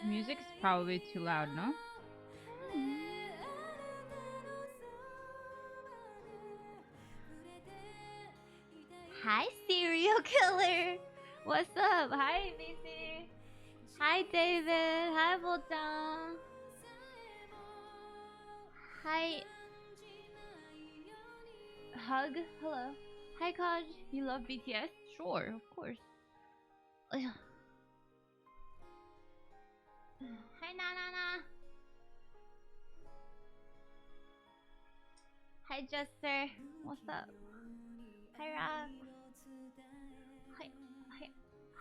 Music's probably too loud, no? Hi, serial killer. What's up? Hi, BC. Hi, David. Hi, Voltan. Hi. Hug. Hello. Hi, Kaj. You love BTS? Sure, of course. Hi, Nana. Hi, Jester. What's up? Hi, Rob.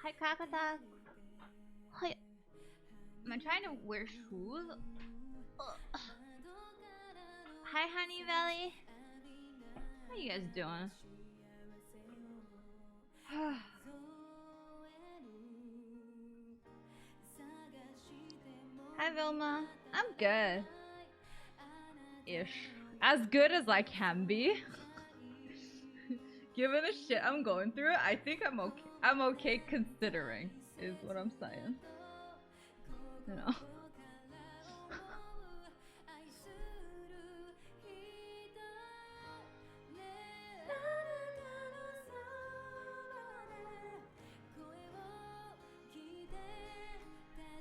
Hi, Kakata. Hi. Am I trying to wear shoes? Ugh. Hi, Honey Valley. How you guys doing? Hi, Vilma. I'm good. Ish. As good as I can be. Given the shit I'm going through, I think I'm okay. I'm okay considering, is what I'm saying. You know?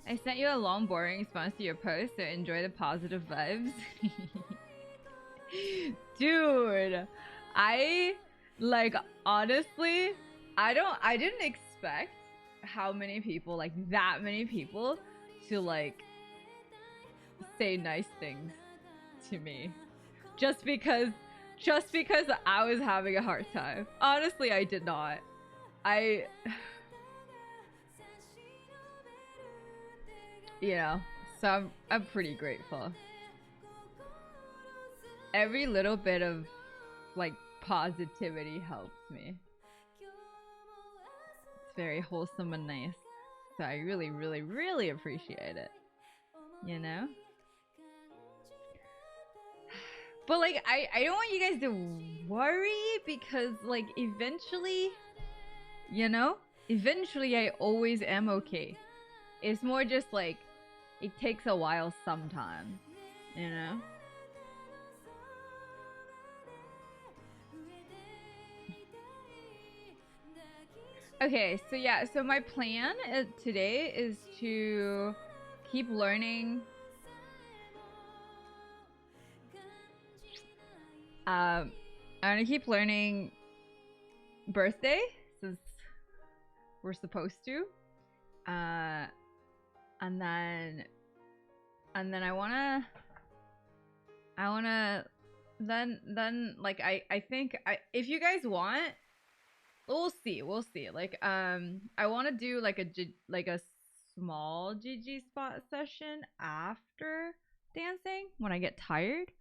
I sent you a long, boring response to your post, so enjoy the positive vibes. Dude, I, like, honestly, I didn't expect how many people, like, that many people, to, like, say nice things to me. Just because I was having a hard time. Honestly, I did not. You know, so I'm pretty grateful. Every little bit of, like, positivity helps me. It's very wholesome and nice. So I really, really, really appreciate it. You know? But, like, I don't want you guys to worry because, like, eventually, you know? Eventually I always am okay. It's more just, like, it takes a while sometimes. You know? Okay, so yeah, so my plan today is to keep learning. I'm gonna keep learning birthday since we're supposed to. And then I wanna then like I think if you guys want, we'll see. Like I want to do like a small GG spot session after dancing when I get tired.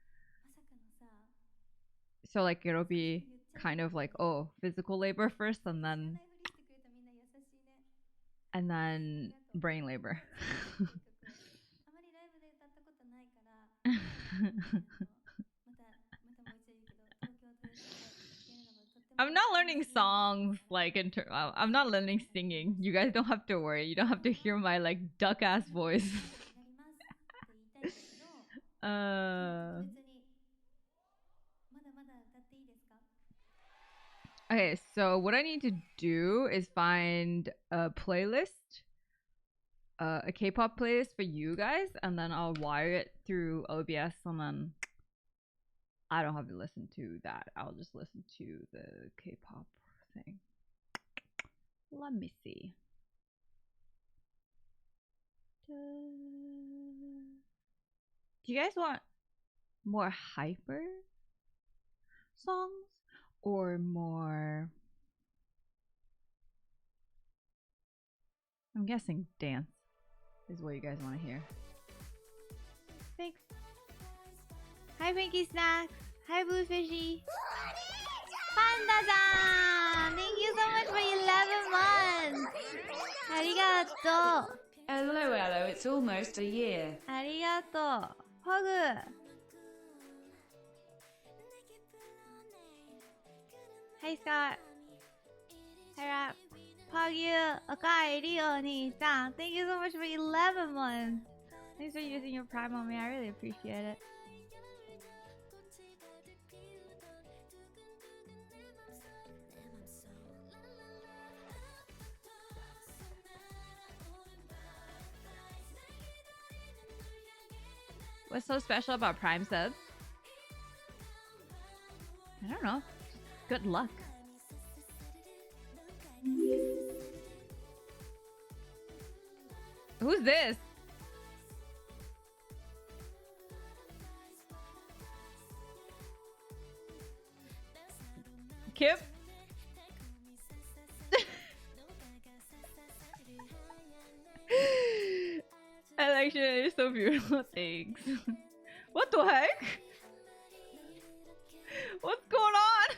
So like it'll be kind of like, oh, physical labor first and then brain labor. I'm not learning songs like I'm not learning singing. You guys don't have to worry. You don't have to hear my like duck ass voice. Okay, so what I need to do is find a playlist, a K-pop playlist for you guys, and then I'll wire it through OBS, and then I don't have to listen to that. I'll just listen to the K-pop thing. Let me see. Do you guys want more hyper songs or more? I'm guessing dance is what you guys want to hear. Thanks. Hi, Pinky Snacks. Hi, Blue Fishy. Panda-san! Thank you so much for 11 months! Arigato! LOL, it's almost a year. Arigato! Hug! Hi, Scott. Hi, Rap. Pagya Akai Rio-ni-san, thank you so much for 11 months. Thanks for using your Prime on me. I really appreciate it. What's so special about Prime subs? I don't know. Good luck. Who's this? Kip? Election is so beautiful. Thanks. What the heck? What's going on?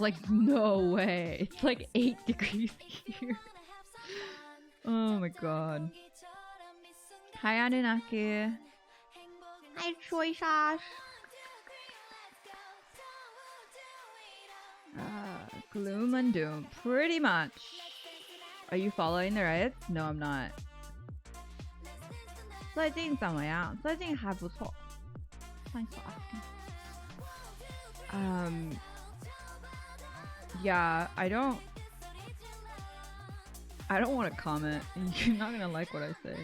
Like, no way. It's like 8 degrees here. Oh my god. Hi, Anunnaki. Hi, Choi Shash. Gloom and doom. Pretty much. Are you following the riots? No, I'm not. 最近怎么样？最近还不错。Thanks for asking. Yeah, I don't want to comment. You're not gonna like what I say.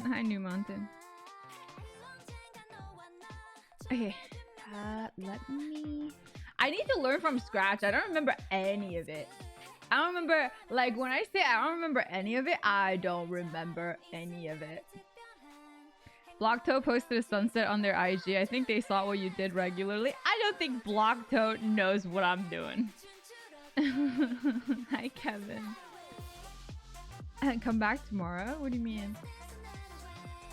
Hi, New Mountain. Okay, let me. I need to learn from scratch. I don't remember any of it. I don't remember, like, when I say I don't remember any of it, I don't remember any of it. Blocktoe posted a sunset on their IG. I think they saw what you did regularly. I don't think Blocktoe knows what I'm doing. Hi, Kevin. And come back tomorrow? What do you mean?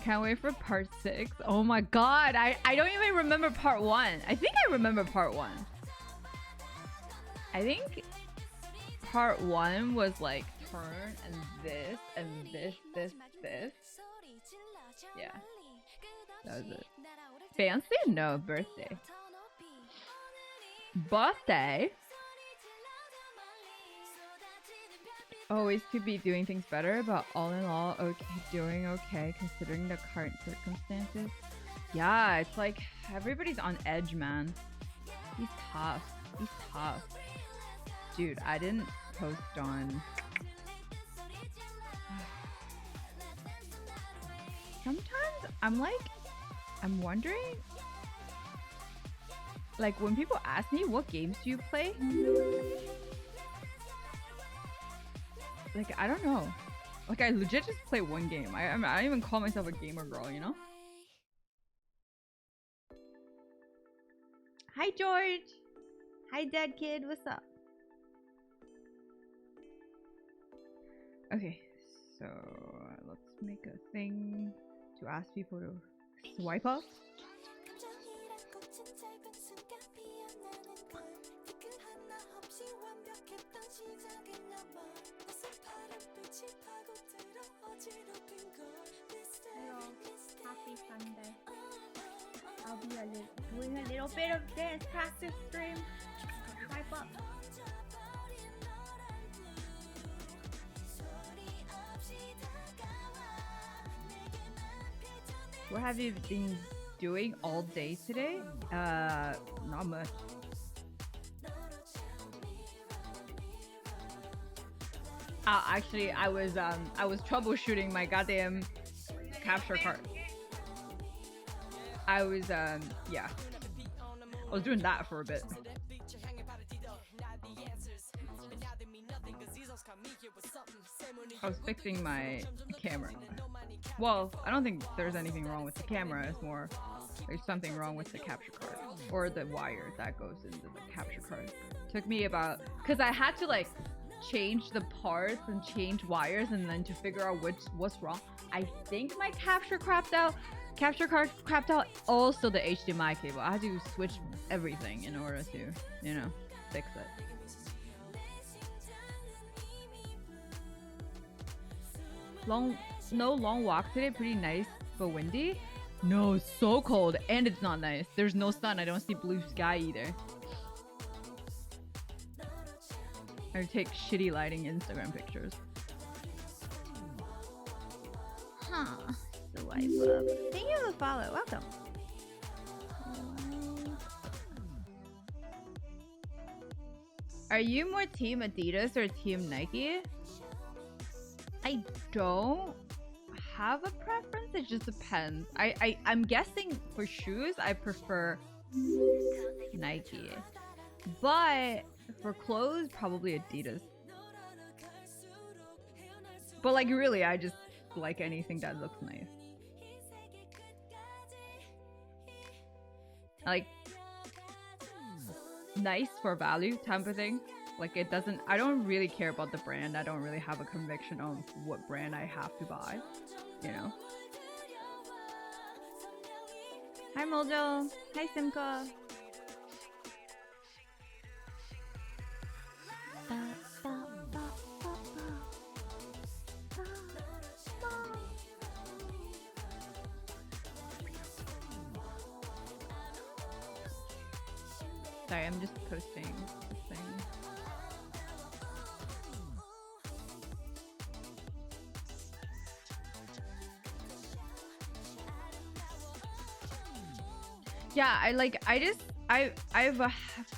Can't wait for part 6. Oh my god, I don't even remember part 1. I think I remember part 1. I think part 1 was like turn and this and this. Yeah. That was it. Fancy? No, birthday. Birthday? Always could be doing things better, but all in all, okay, doing okay considering the current circumstances. Yeah, it's like everybody's on edge, man. He's tough. He's tough. Dude, I didn't post on... Sometimes I'm wondering, like, when people ask me what games do you play, like, I don't know. Like, I legit just play one game. I don't even call myself a gamer girl, you know? Hi, George. Hi, Dead Kid. What's up? Okay, so let's make a thing to ask people to swipe up. Hello, happy Sunday. I'll be doing a little bit of dance practice stream. Swipe up. What have you been doing all day today? Not much. Actually, I was troubleshooting my goddamn capture card. I was yeah. I was doing that for a bit. I was fixing my camera. Well, I don't think there's anything wrong with the camera. It's more there's something wrong with the capture card or the wire that goes into the capture card. Took me about, because I had to like change the parts and change wires and then to figure out what's wrong. I think my capture card crapped out. Also the HDMI cable. I had to switch everything in order to, you know, fix it. No long walk today. Pretty nice but windy. No, it's so cold and it's not nice. There's no sun. I don't see blue sky either. I take shitty lighting Instagram pictures. Huh. Swipe up. Thank you for the follow. Welcome. Are you more team Adidas or team Nike? I don't have a preference. It just depends. I'm guessing for shoes I prefer Nike, but for clothes probably Adidas. But like really, I just like anything that looks nice. Like nice for value type of thing. Like it doesn't. I don't really care about the brand. I don't really have a conviction on what brand I have to buy. You know. Hi Mojo. Hi Simka. Sorry, I'm just posting this thing. Yeah, I've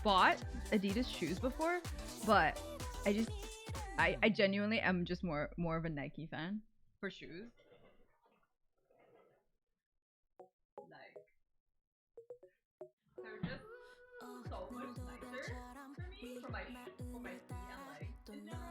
bought Adidas shoes before, but I genuinely am just more of a Nike fan for shoes. Like they're just so much nicer for me for my feet and legs in general.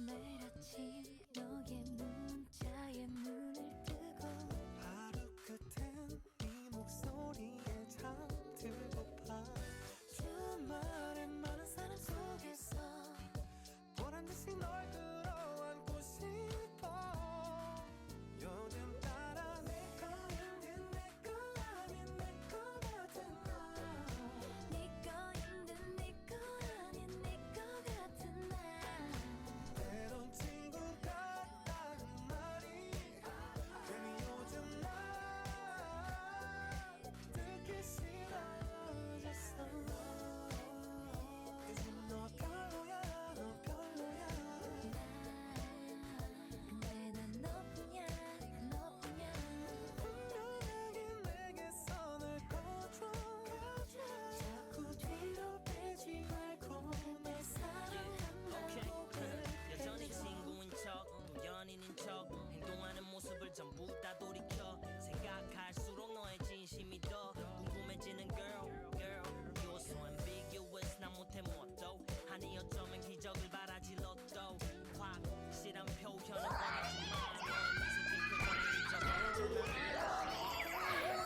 매일 아침 너의 문자에 눈을 뜨고 하루 끝엔 네 목소리에 잠들고파 주말엔 많은 사람 속에서 보란듯이 널 끌어안고 싶어 요즘 따라 내 거인 내거 아닌 내 거 같은 날 네 거인 듯 네 거 아닌 내 거 같은 날 때론 친구 같다는 말이 괜히 요즘 나 듣기 싫어졌어 요즘 너 별로야 너 별로야 근데 난 너뿐이야 난 너뿐이야 분명하게 내게 손을 꺼줘 자꾸 뒤로 빼지 말고 날 사랑한다고 여전히 친구인 척 연인인 척 행동하는 모습을 전부 다 돌이켜 생각할수록 너의 진심이 더 궁금해지는 girl You're so ambiguous 난 못해 뭐도 아니 어쩌면 기적을 바라지 로또 확실한 표현은 원하지만 너의 미소진 표정을 잊어버렸잖아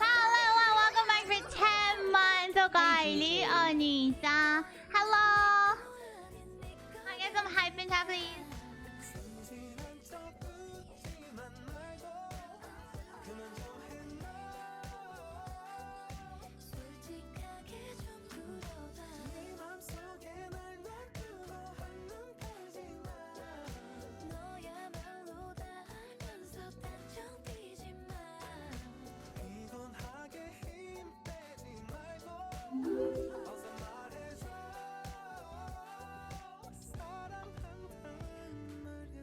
Hello, welcome back for 10 months. So, Kylie, Anisa. Hello. Can I get some hype in chat, please? 순진한 척 웃지만 말고 그만 좀 해놔 솔직하게 좀 물어봐 네 맘속에 날 놔두고 한눈 팔지 마 너야말로 다 알면서 단정 뛰지 마 피곤하게 힘 빼지 말고 어서 말해줘 사랑한다는 말이야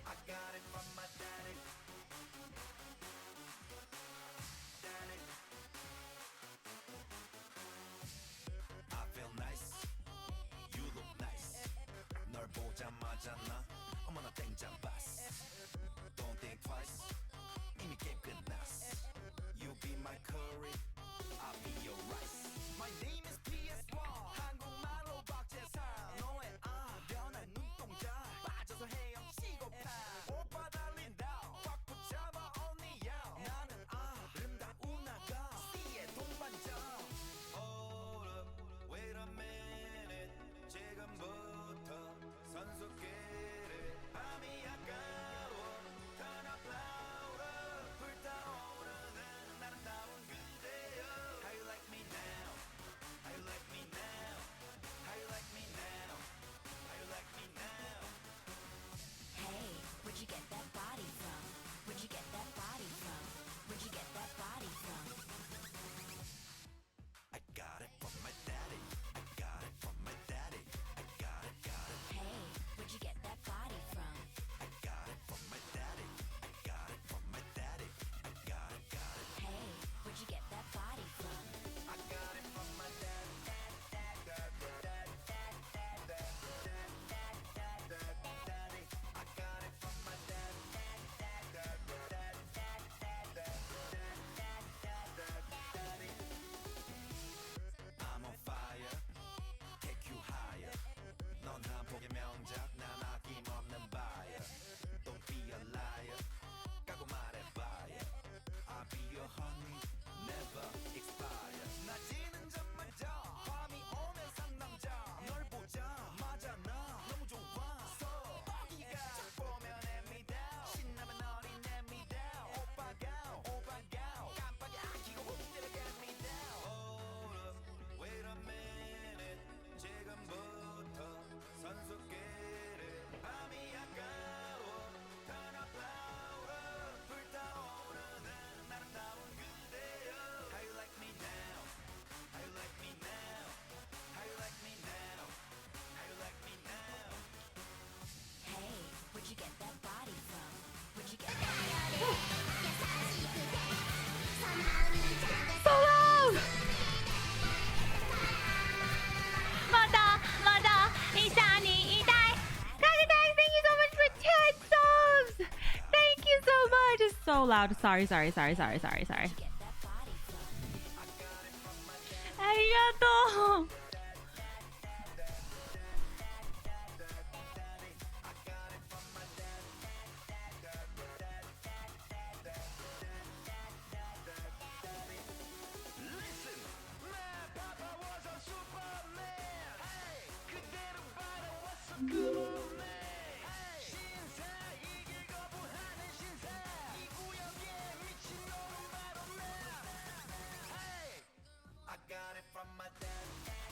I got it from my daddy. Daddy. I feel nice. You look nice. 널 보자마자 나 어머나 땡잡았어. Don't think twice. 이미 게임 끝났어. You be my curry. I'll be your rice. My name is PS1. 한국말로 박재상. 너의 변한 눈동자. 빠져서 헤엄치고파. 오빠 달린다. 꽉 붙잡아 언니야. 나는 아름다운 아가. C의 동반자. Hold up, wait a minute. 지금부터 선수끼리 밤이 아까워. Turn up louder. 불타오르는 아름다운 그대여. How you like me now? How you like me now? How you like me now? How you like me now? Hey, where'd you get that body from? Where'd you get that body from? Where'd you get that body from? I got it from my daddy. I got it from my daddy. I got it, got it. Hey, where'd you get that body from? I got it from my daddy. I got it from my daddy. I got it, got it. Hey, where'd you get that body from? I got it from my daddy. Daddy. I got it from my daddy. I'm on fire. Take you higher. 넌 한 폭의 명작. 난 아낌없는 buyer. Don't be a liar. 까고 말해봐요. I'll be your honey. Never expire. 낮이는 잠마저 밤이 오면 상남자. 널 보자마자 나 너무 좋았어. 뻐기가 쫙 보면 애미다. 신나면 어린 애미다. 오빠가 깜빡이 아끼고 훅 때려 get me down. Hold up, wait a minute. 지금부터 선수끼리 밤이 아까워. Turn up louder. 불타오르는 아름다운 그대여. How you like me now? How you like me now? How you like me now? How you like me now? Hey, where'd you get that body from? Where'd you get that 맞아, 맞아. 이산이 이달. Kajitek, thank you so much for 10 subs. Thank you so much. It's so loud. Sorry. Where'd you get that 또. I got it from my dad.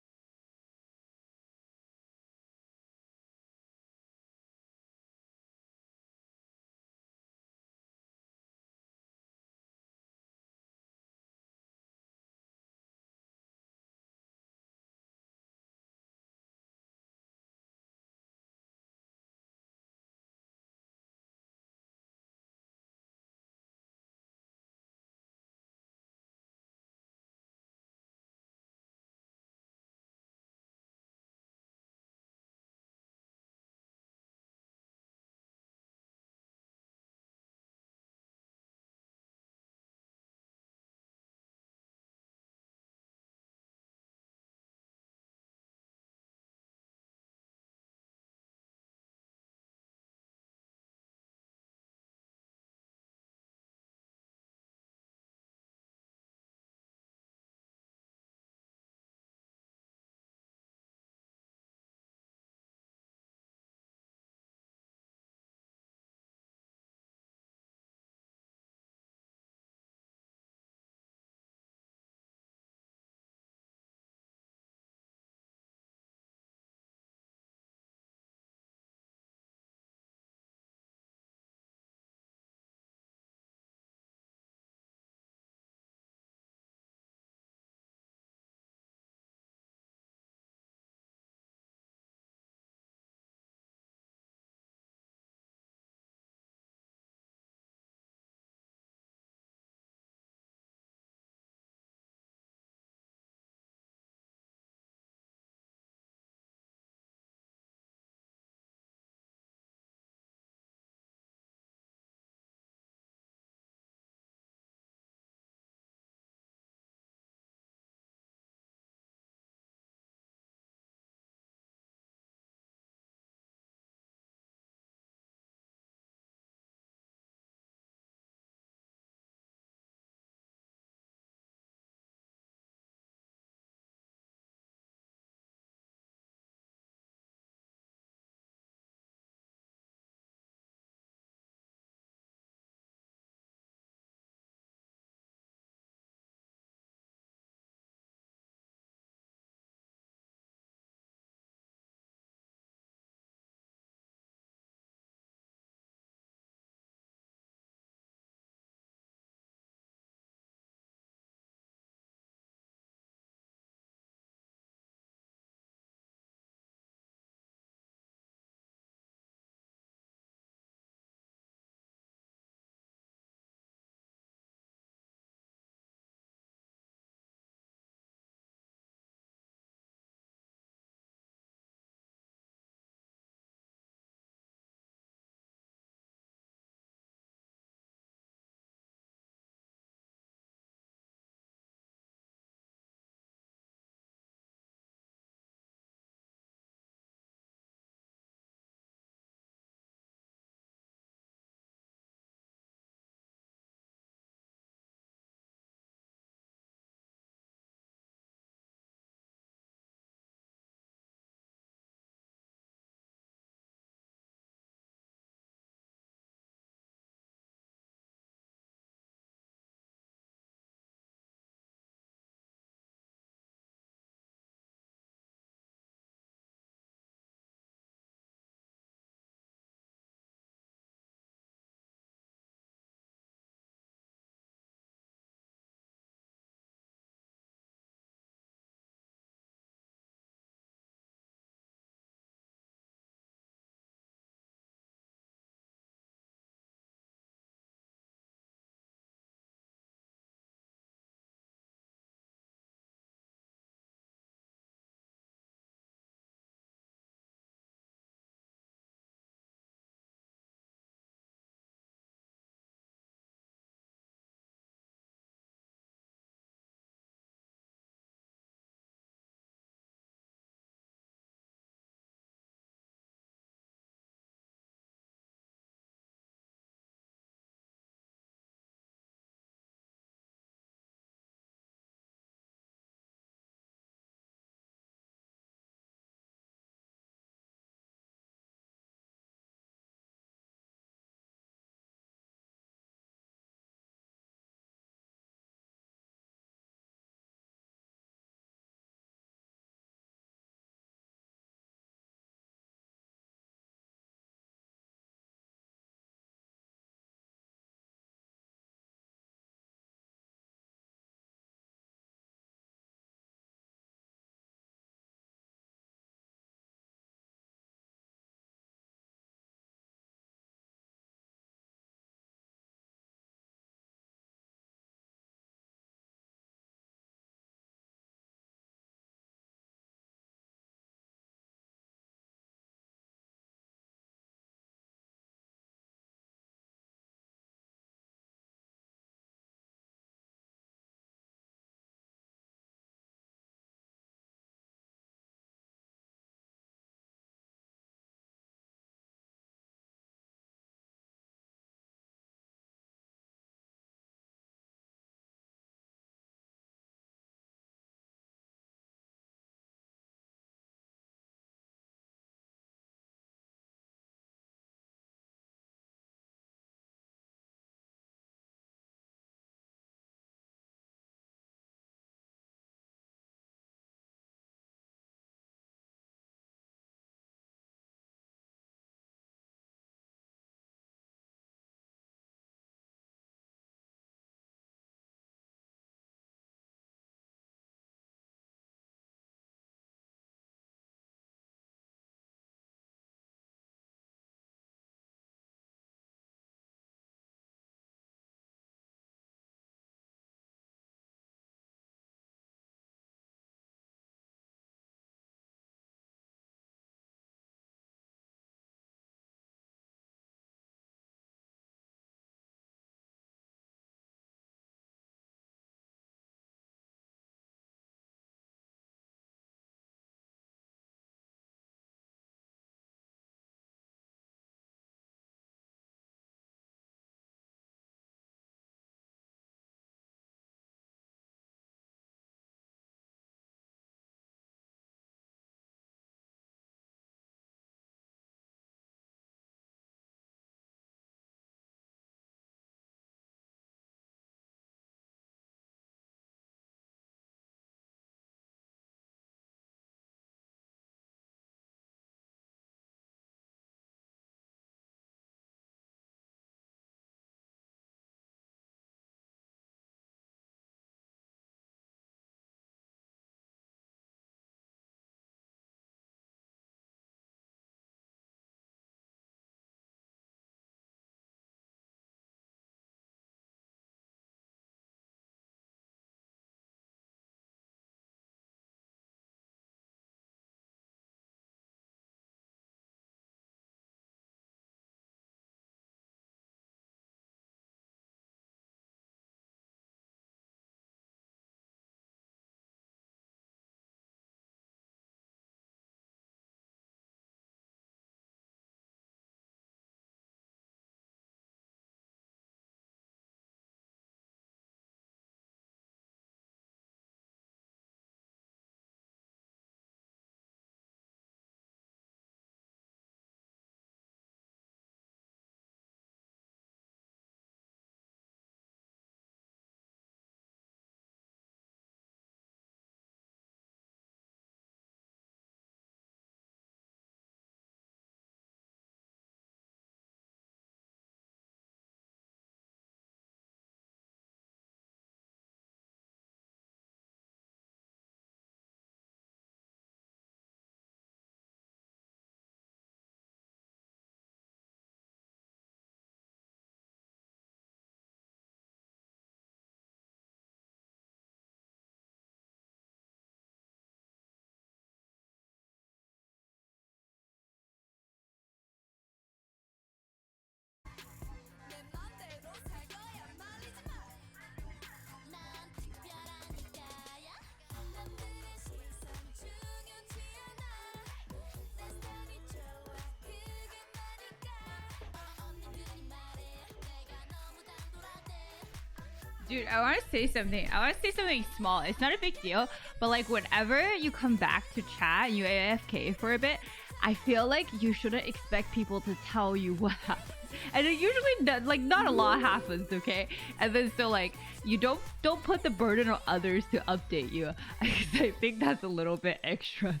Dude, I want to say something. I want to say something small. It's not a big deal, but like whenever you come back to chat and you AFK for a bit, I feel like you shouldn't expect people to tell you what happened. And it usually like not a lot happens, okay? And then so like you don't put the burden on others to update you. I think that's a little bit extra.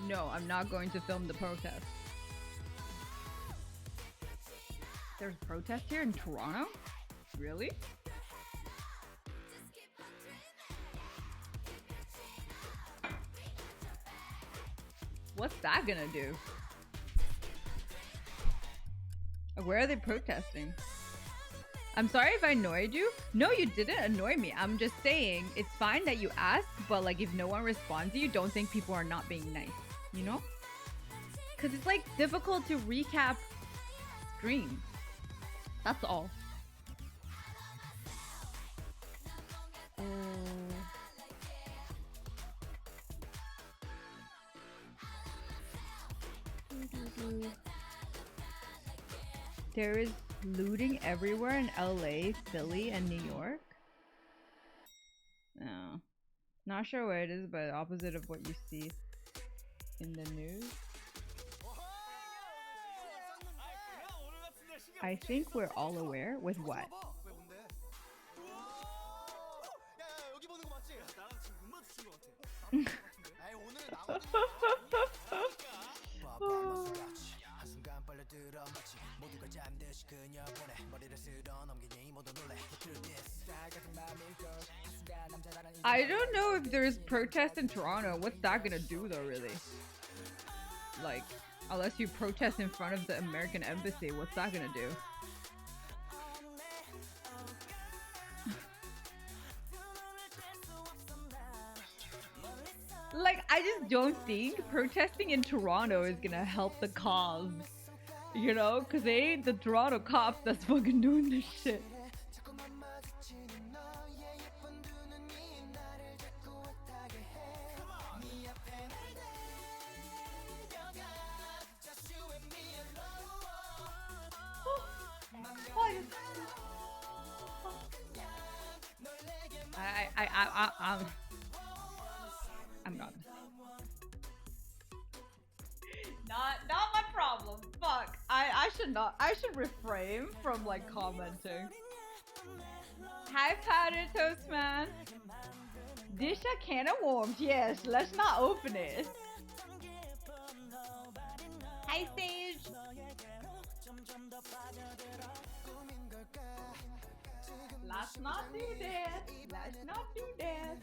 No, I'm not going to film the protest. There's a protest here in Toronto? Really? What's that gonna do? Where are they protesting? I'm sorry if I annoyed you. No, you didn't annoy me. I'm just saying it's fine that you asked, but like if no one responds to you, don't think people are not being nice. You know? Because it's like difficult to recap streams. That's all. There is looting everywhere in LA, Philly, and New York. No. Not sure where it is, but opposite of what you see in the news. I think we're all aware with what? I don't know if there's protests in Toronto. What's that gonna do though, really? Like, unless you protest in front of the American embassy, what's that gonna do? Like, I just don't think protesting in Toronto is gonna help the cause. You know? Because it ain't the Toronto cops that's fucking doing this shit. I'm not. Not my problem. Fuck. I should refrain from like commenting. Hi, Powder Toast Man. Dish a can of worms. Yes, let's not open it. Hi, Sage. Let's not do that. Let's not do that.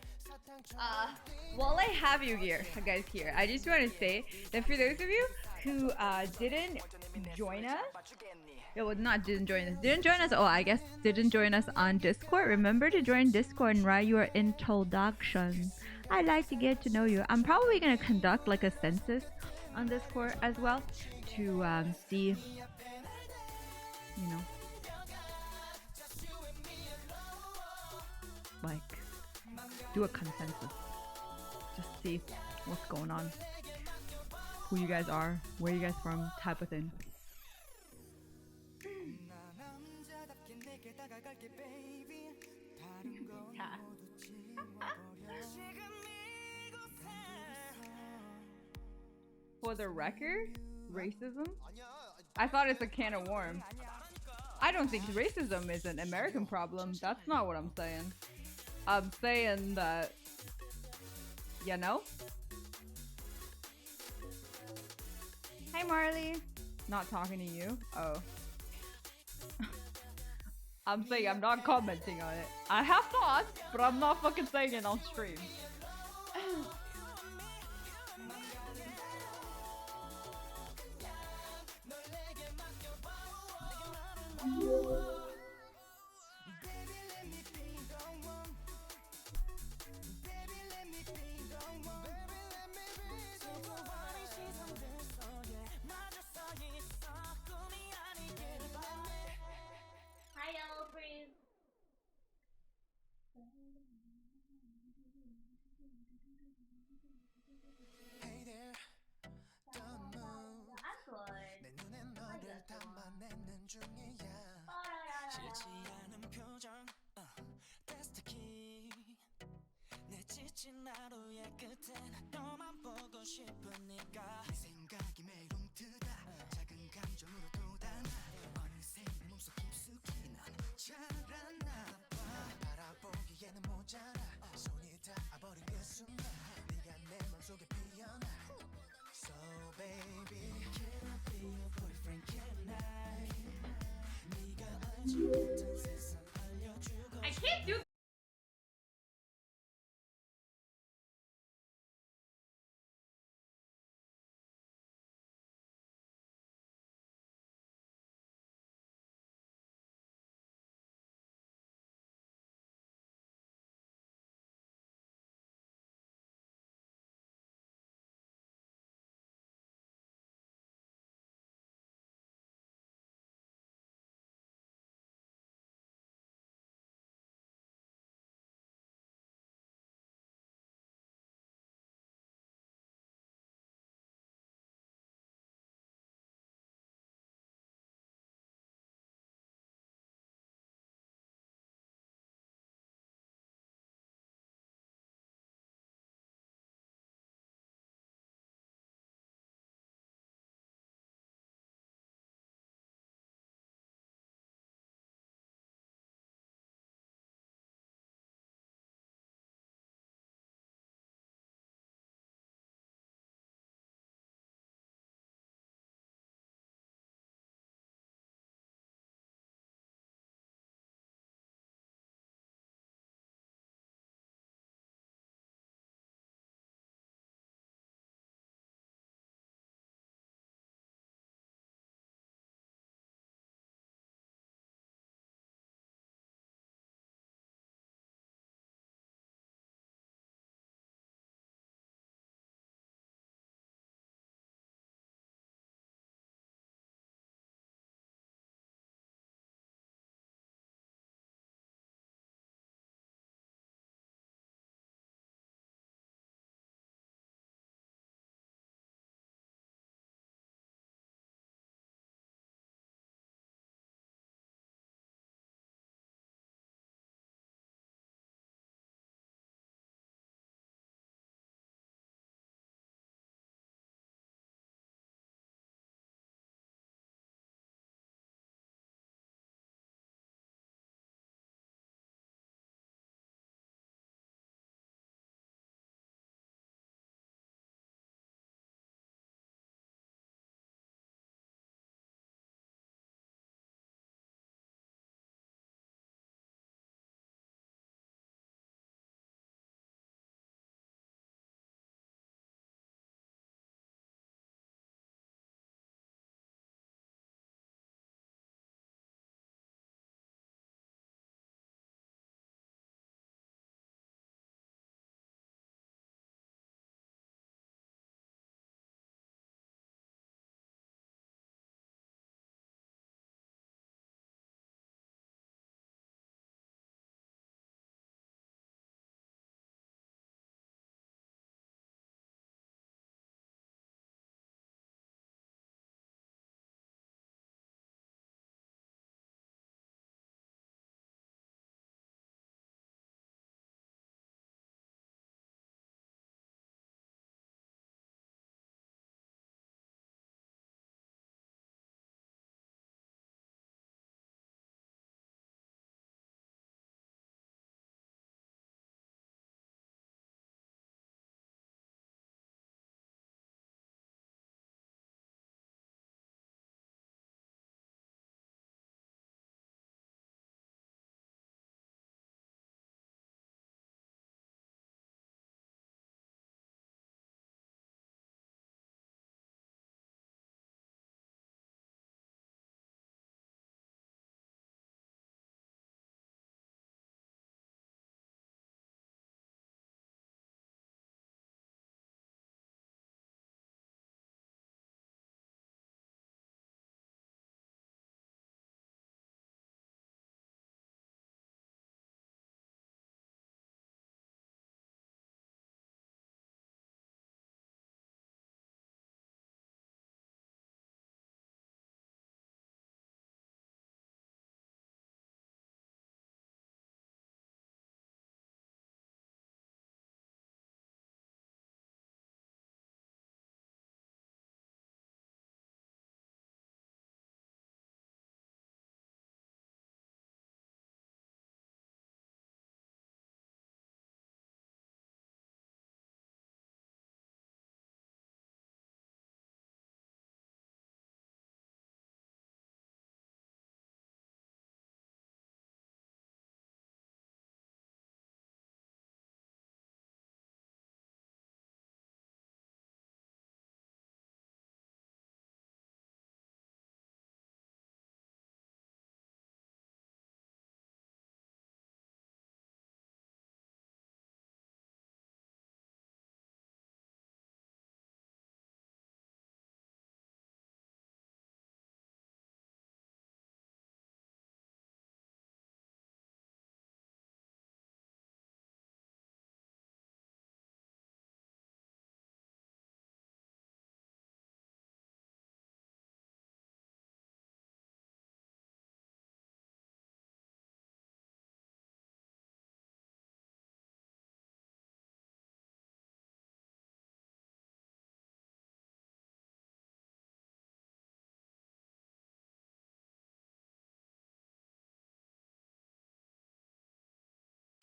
While I have you here, guys, here, I just want to say that for those of you who didn't join us, didn't join us. Oh, I guess didn't join us on Discord. Remember to join Discord and write your introduction. I'd like to get to know you. I'm probably gonna conduct like a census on Discord as well to see, you know, like do a consensus, just see what's going on, who you guys are, where you guys from, type of thing. For the record, racism? I thought it's a can of worms. I don't think racism is an American problem. That's not what I'm saying. I'm saying that, you know? Hi, Marley. Not talking to you. Oh. I'm saying I'm not commenting on it. I have thoughts, but I'm not fucking saying it on stream. Hi, Yellow Breeze. 싫지 않은 표정 That's the key 내 지친 하루의 끝엔 너만 보고 싶으니까 네 생각이 매일 움트다 작은 감정으로 돋아나 어느새 내 몸속 깊숙이 넌 자랐나 봐 바라보기에는 모자라 손이 닿아버린 그 순간 네가 내 맘속에 피어나 So baby can I be your boyfriend can I 네가 알지 못한 세상 알려주고 I can't do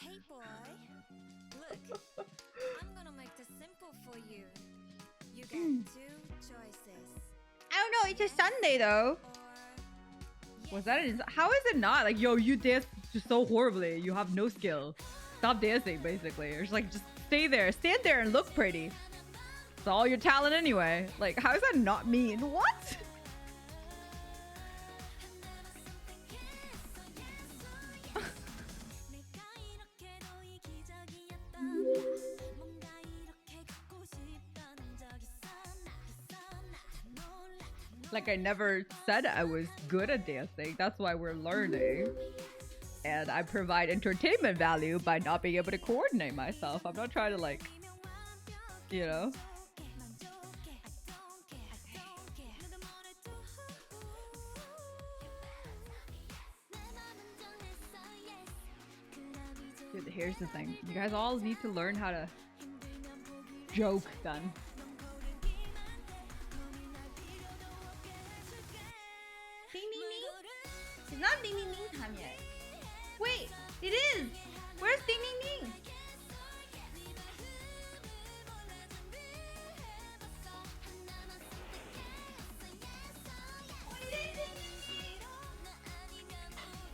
Hey boy, look, I'm gonna make this simple for you. You get two choices. I don't know. It's a Sunday though. Was that how is it not? Like, yo, you dance just so horribly. You have no skill. Stop dancing, basically. Or just stay there. Stand there and look pretty. It's all your talent anyway. Like, how is that not mean? What? Like, I never said I was good at dancing. That's why we're learning. And I provide entertainment value by not being able to coordinate myself. I'm not trying to, like, you know. Dude, here's the thing. You guys all need to learn how to joke then. Ding ding ding. It's not ding ding ding time yet. Wait, it is. Where's ding ding ding?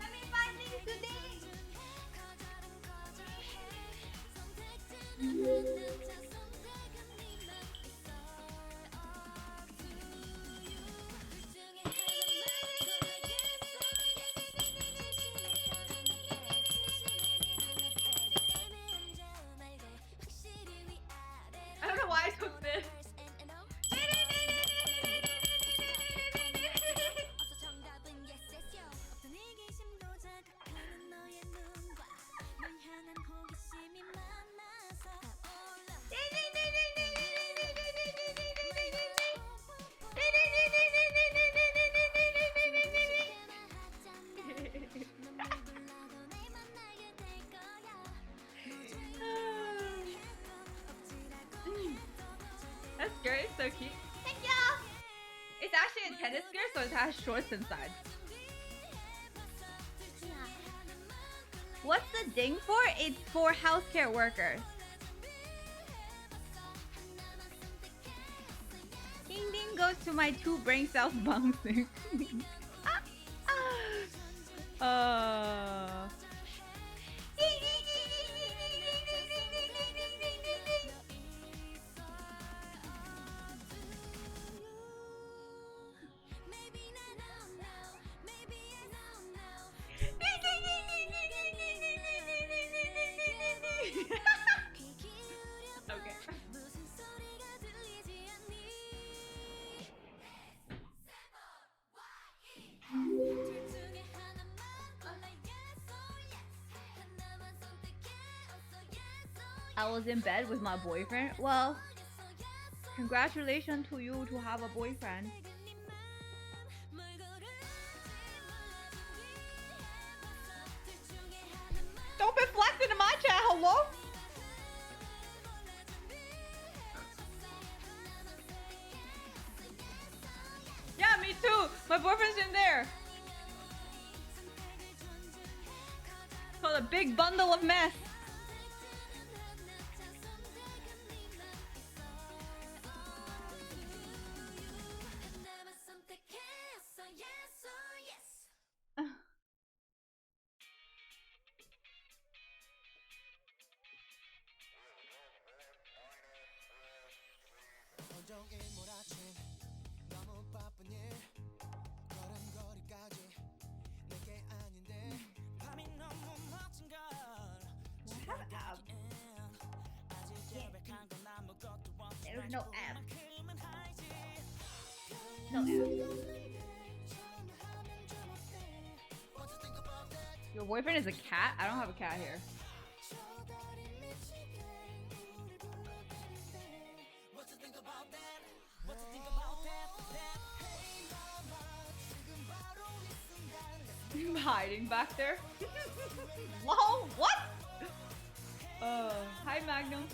Let me find things to ding. I don't know why I took this. That skirt is so cute. Thank you. It's actually a tennis skirt, so it has shorts inside. What's the ding for? It's for healthcare workers. Ding ding goes to my 2 brain cells bouncing. Okay. I was in bed with my boyfriend. Well, congratulations to you to have a boyfriend. Don't be flexing in my chat, hello? Yeah, me too. My boyfriend's in there. It's called a big bundle of mess. There's no app. No app. Your boyfriend is a cat? I don't have a cat here. I'm hiding back there. Lol, what? Hi Magnum.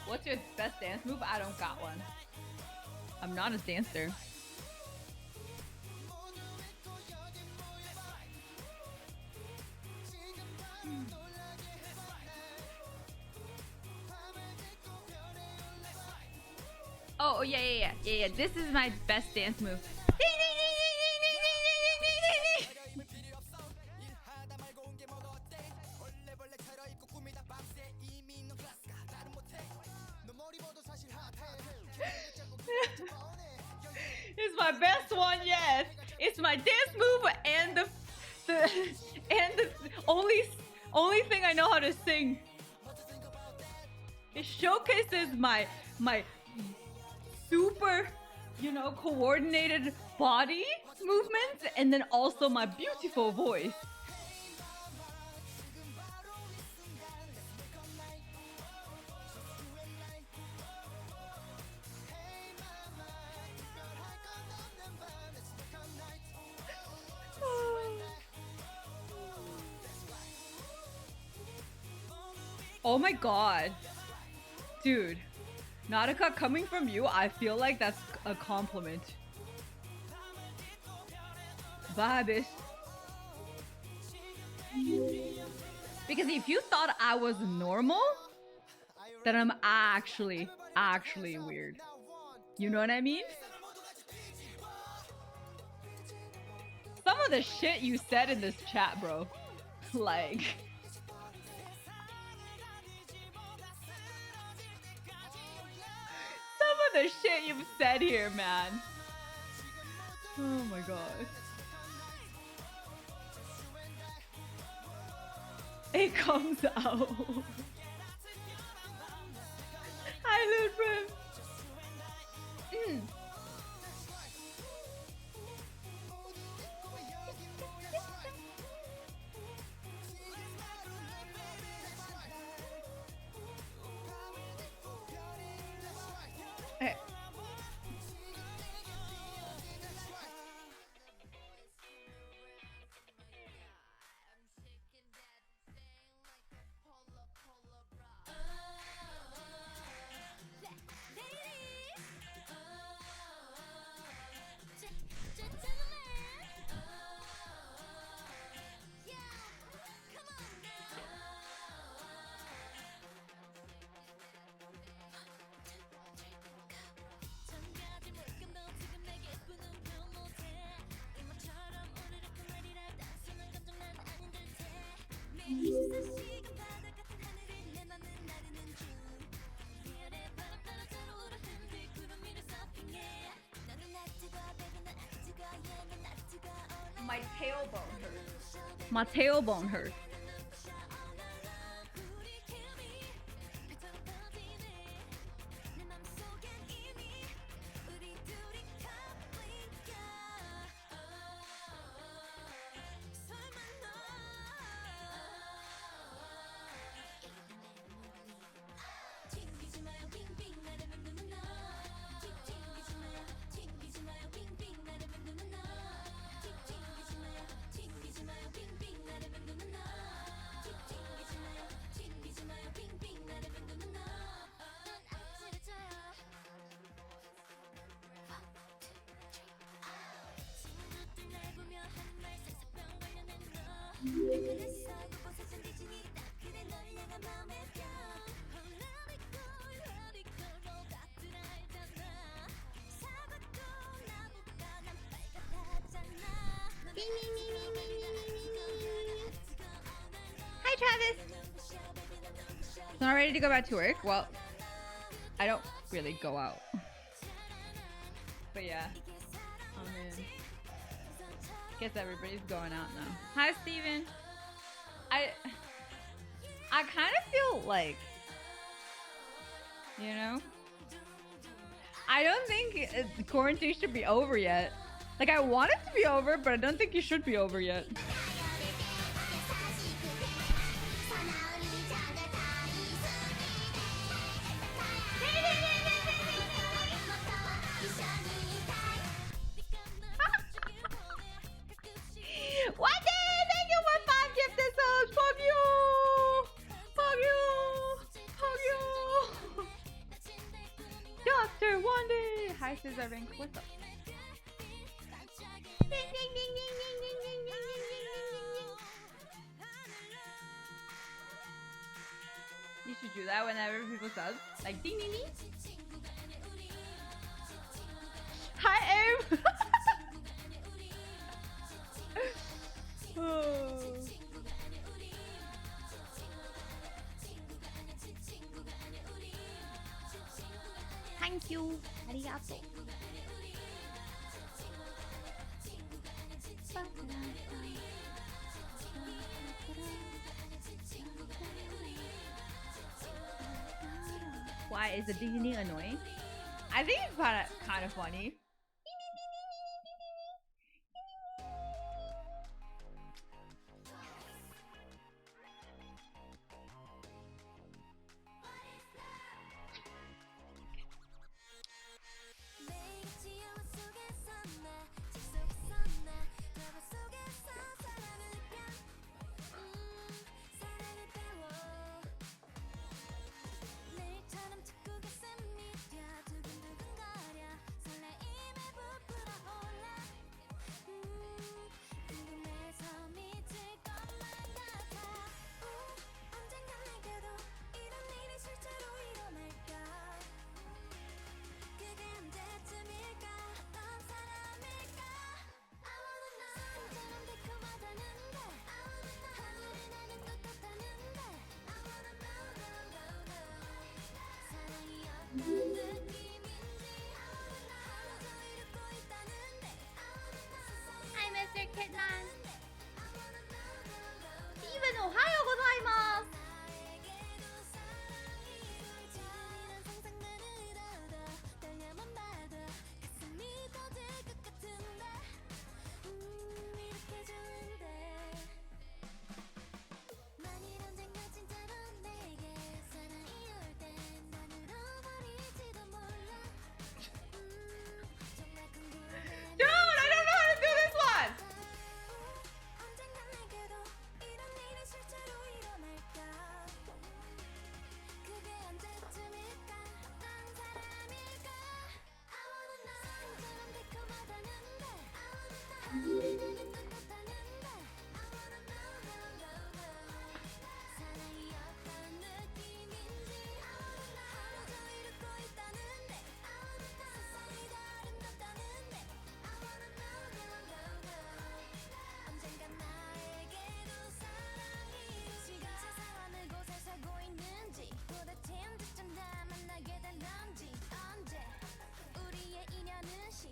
What's your best dance move? I don't got one. I'm not a dancer. Oh yeah. This is my best dance move. It's my best one yet. It's my dance move and the only thing I know how to sing. It showcases my super, coordinated body movements and then also my beautiful voice. Oh my god. Dude. Nautica, coming from you, I feel like that's a compliment. Bye, bitch. Because if you thought I was normal, then I'm actually weird. You know what I mean? Some of the shit you said in this chat, bro. Like... some of the shit you've said here, man. Oh my god. It comes out. Hi, Ludwig. Hey. My tailbone hurts. My tailbone hurts. Hi, Travis. So not ready to go back to work? Well, I don't really go out. But yeah. I'm in. Guess everybody's going out now. Hi, Steven. I kind of feel like, I don't think quarantine should be over yet. Like, I want it to be over, but I don't think it should be over yet. What day? Thank you for 5 gifted subs. Fuck you. Fuck you. Fuck you. Dr. Wonder. Hi, Scissor Ring. What's up? You should do that whenever people sub. Like ding ding ding. Thank you. 아리가또. Why is the ding ding annoying? I think it's kind of funny. Hi, Mr. Kitman. Steven, 오하요 고자이마스. Dude, I don't know how to do this one!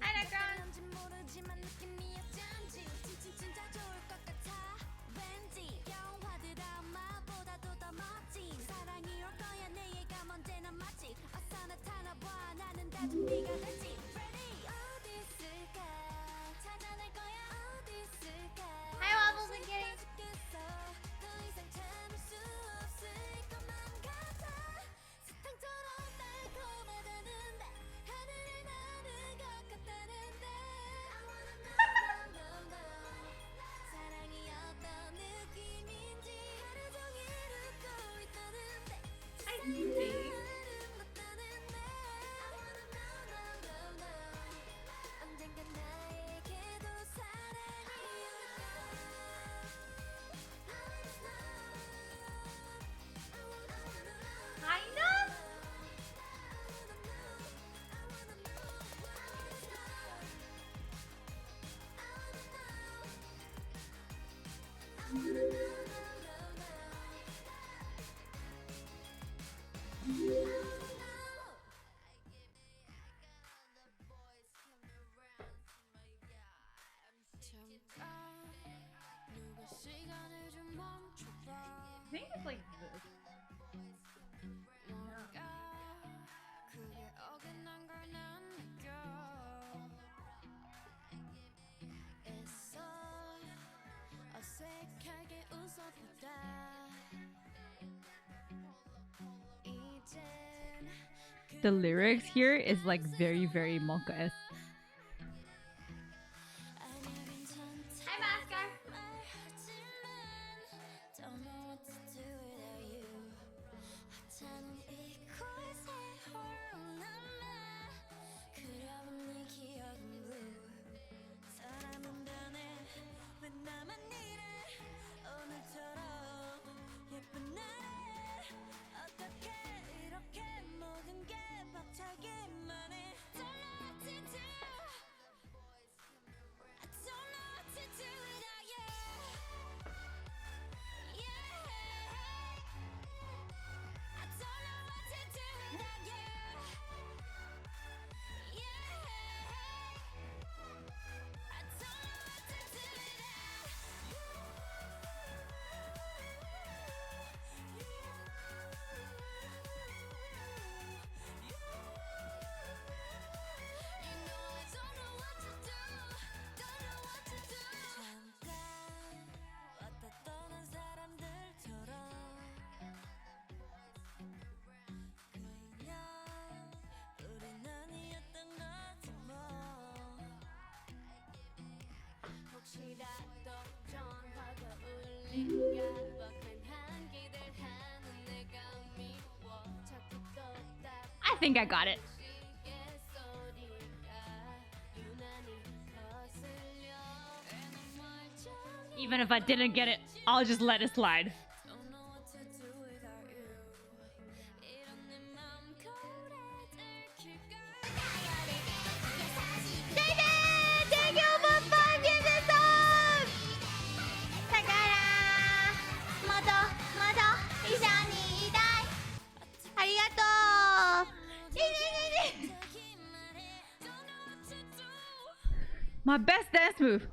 Hi, Necron. Hi, Wobbles and Kitty. Hi, Susie. Kinda? I think it's like this. The lyrics here is like very, very Monka-esque. Hi, Mascar. 어떻게 이렇게 모든 게 벅차기만 해. think I got it. Even if I didn't get it, I'll just let it slide. Thank you for 5 subs! Sakara! Moto, moto, 一緒にいたいありがとう My best dance move.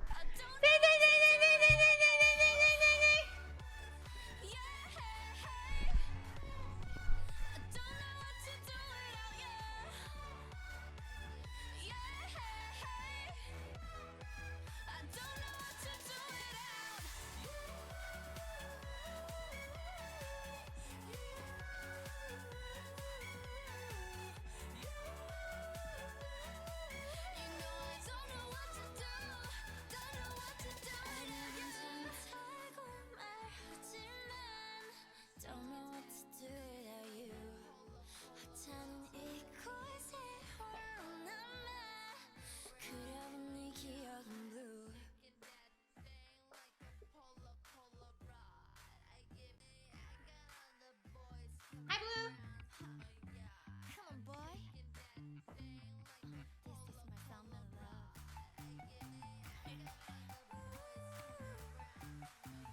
Hi Blue!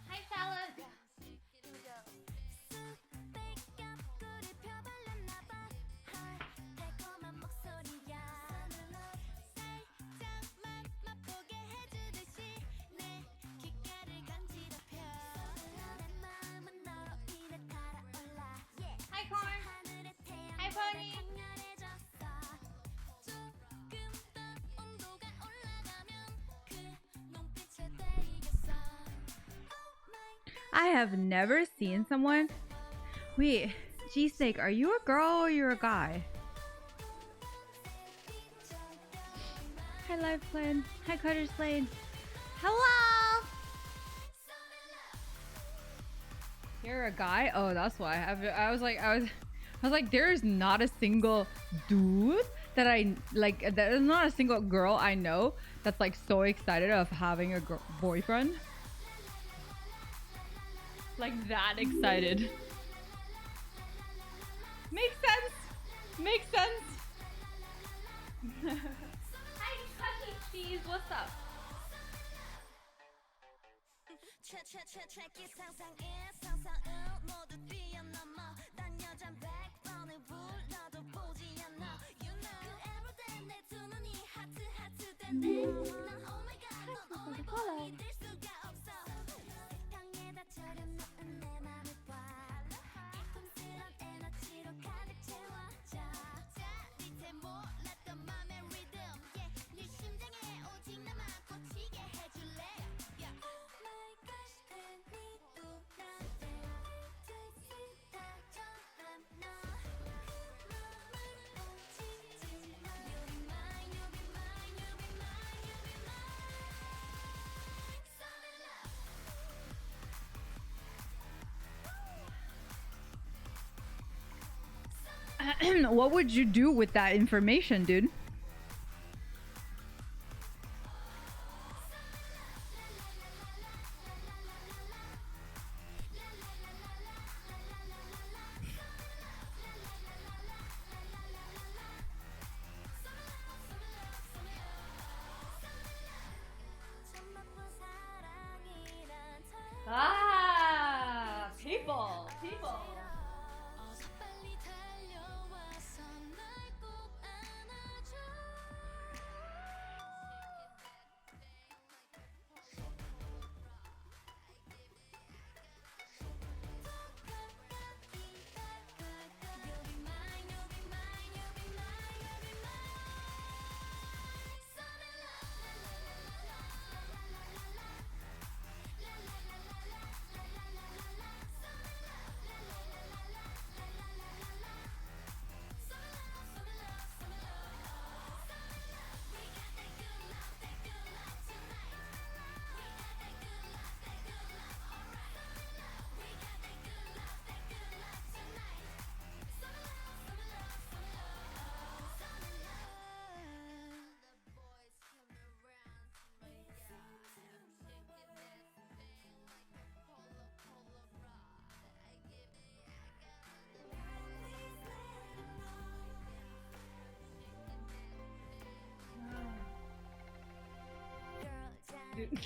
Hi Salad! Hi Corn! Hi Pony! I have never seen someone. Wait, G Snake, are you a girl or you're a guy? Hi Live Plan. Hi Cutter Slade. Hello! You're a guy? Oh, that's why. I was like, there's not a single dude that I like. There's not a single girl I know that's like so excited of having a boyfriend. Like that excited. Makes sense. Makes sense. Hi, Cookie Cheese. What's up? What would you do with that information, dude? Ah, people. dude.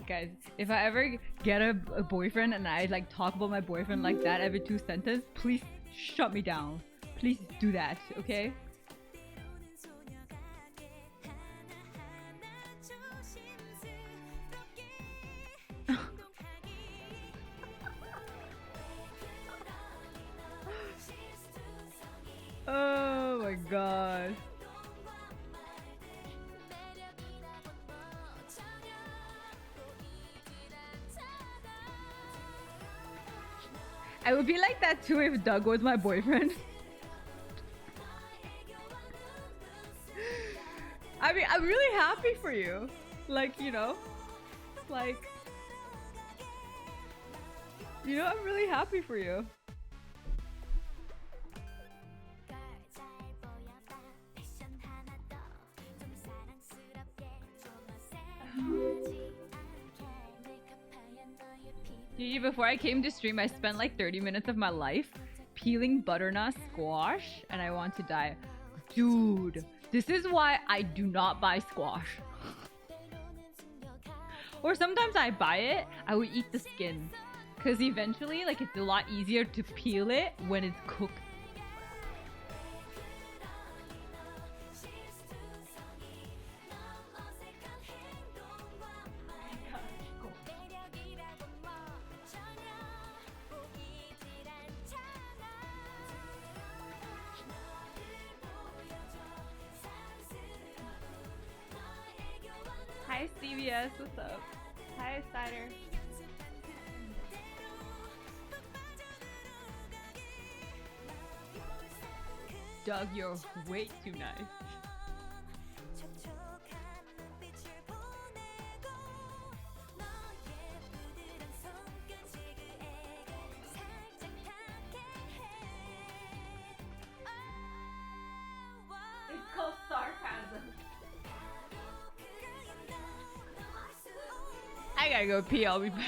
Guys, if I ever get a boyfriend and I like talk about my boyfriend like that every 2 sentences, please shut me down. Please do that, okay? Oh my god. I would be like that too if Doug was my boyfriend. I mean, I'm really happy for you. Like, you know, like, I'm really happy for you. GG, before I came to stream, I spent like 30 minutes of my life peeling butternut squash and I want to die. Dude, this is why I do not buy squash. Or sometimes I buy it, I would eat the skin. Because eventually, like, it's a lot easier to peel it when it's cooked. Hi CBS, what's up? Hi Cider. Doug, you're way too nice. It's called sarcasm. I gotta go pee, I'll be back.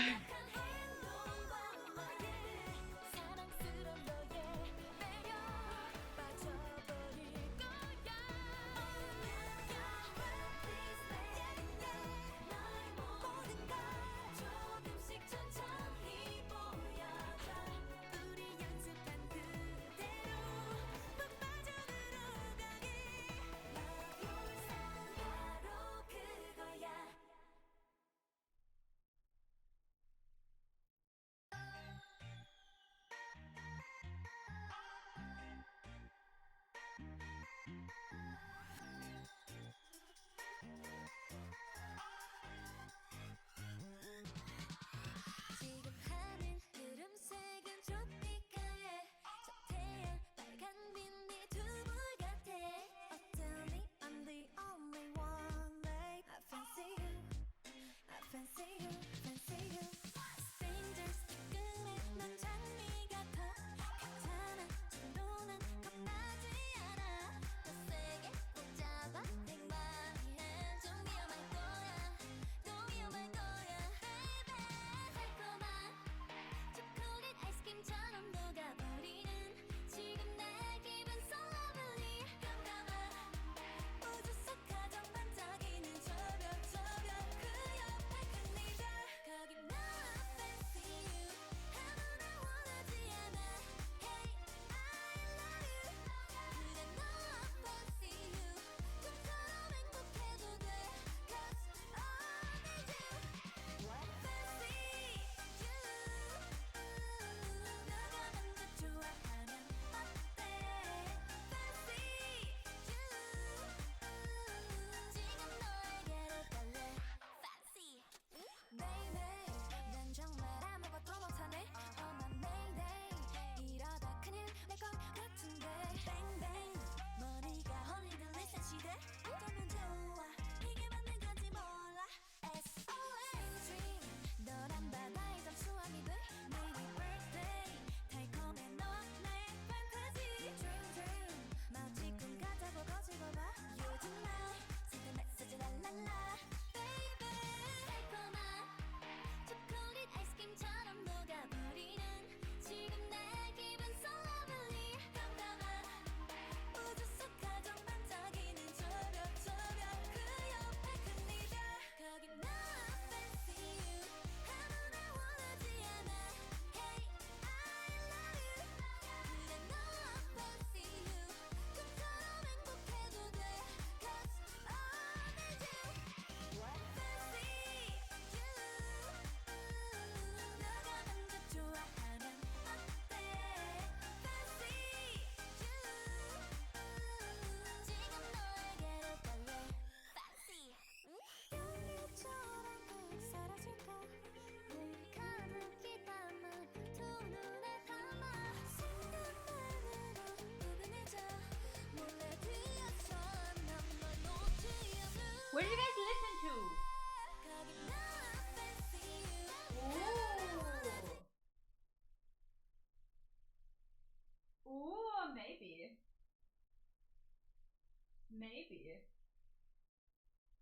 Maybe.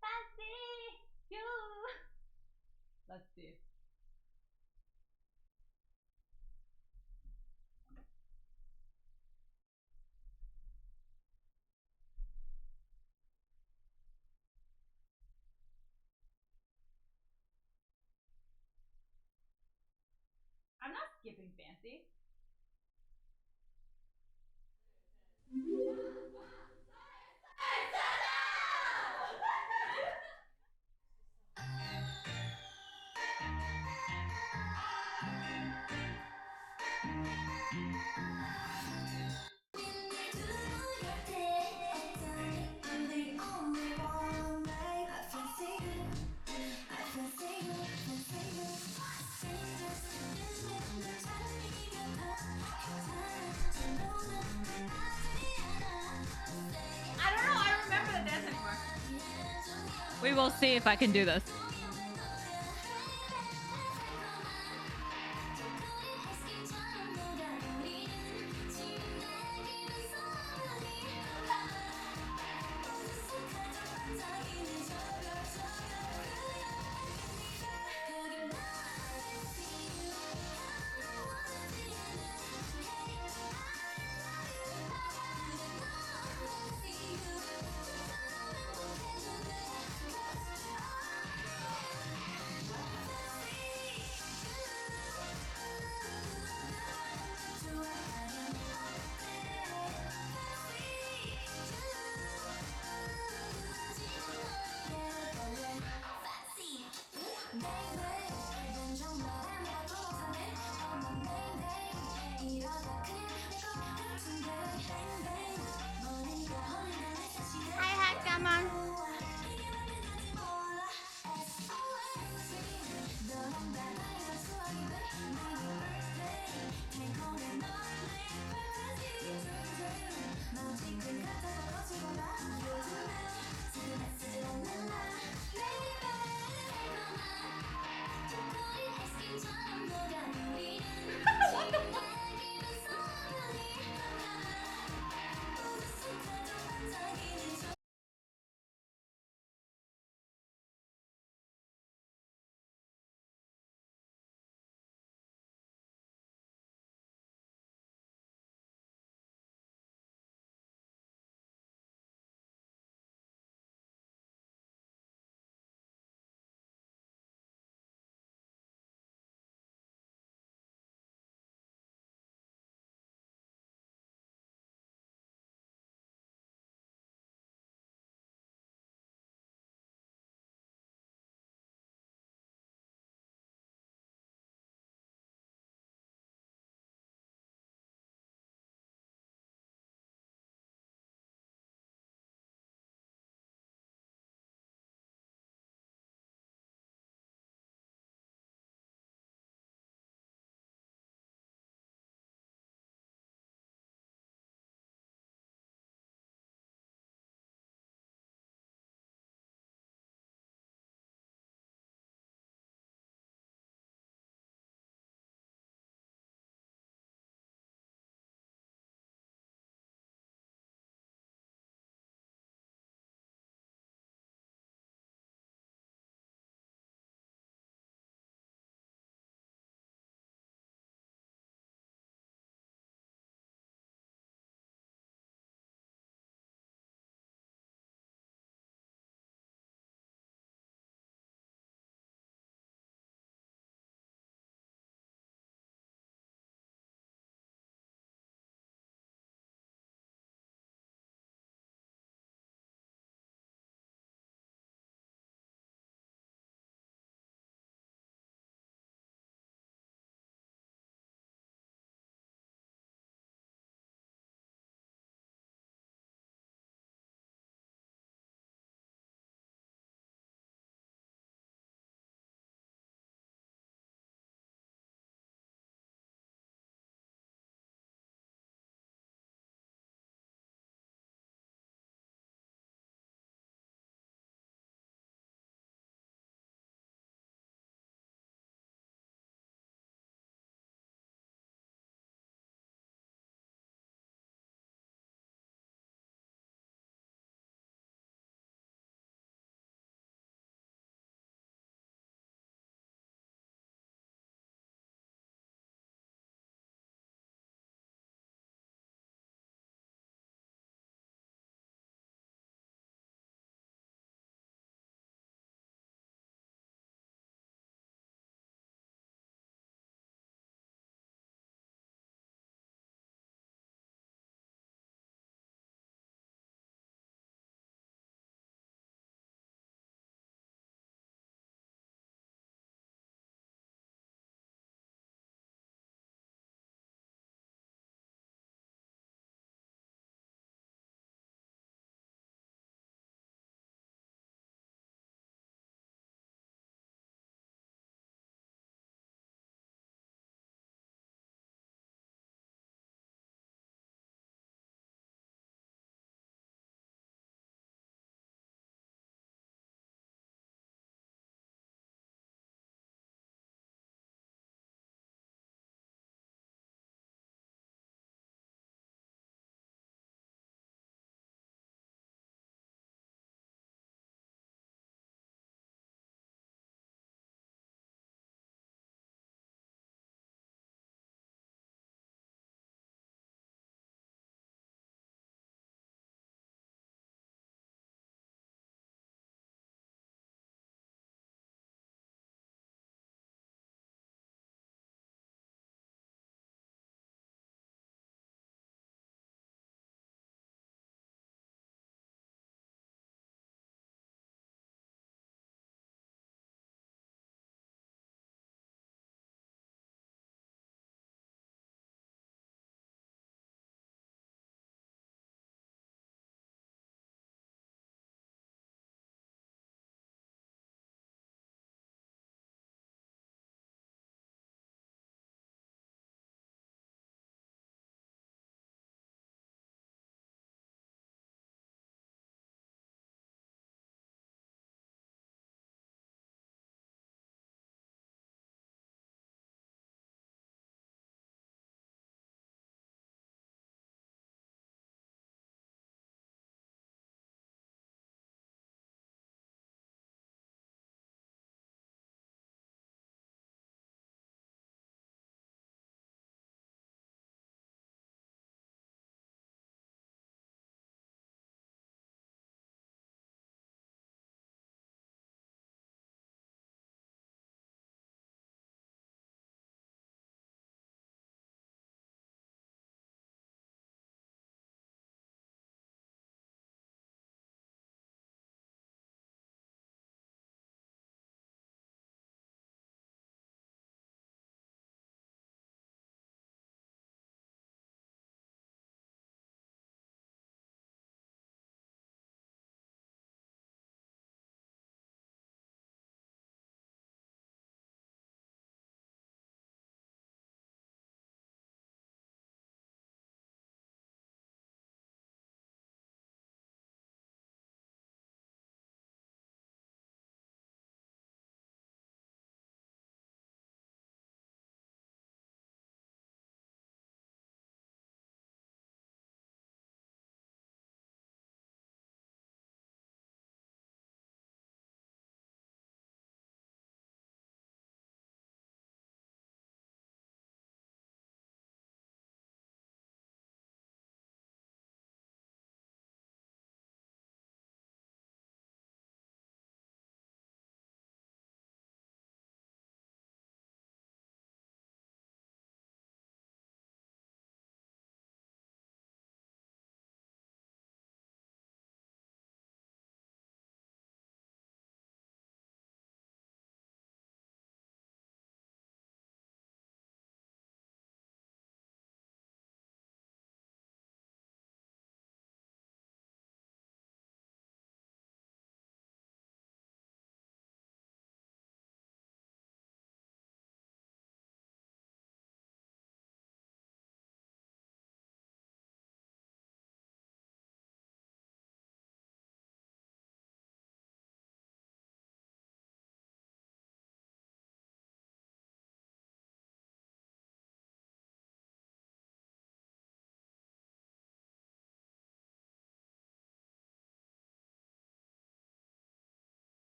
Fancy you. Let's see. I'm not skipping fancy. I don't know. I don't remember the dance anymore. We will see if I can do this.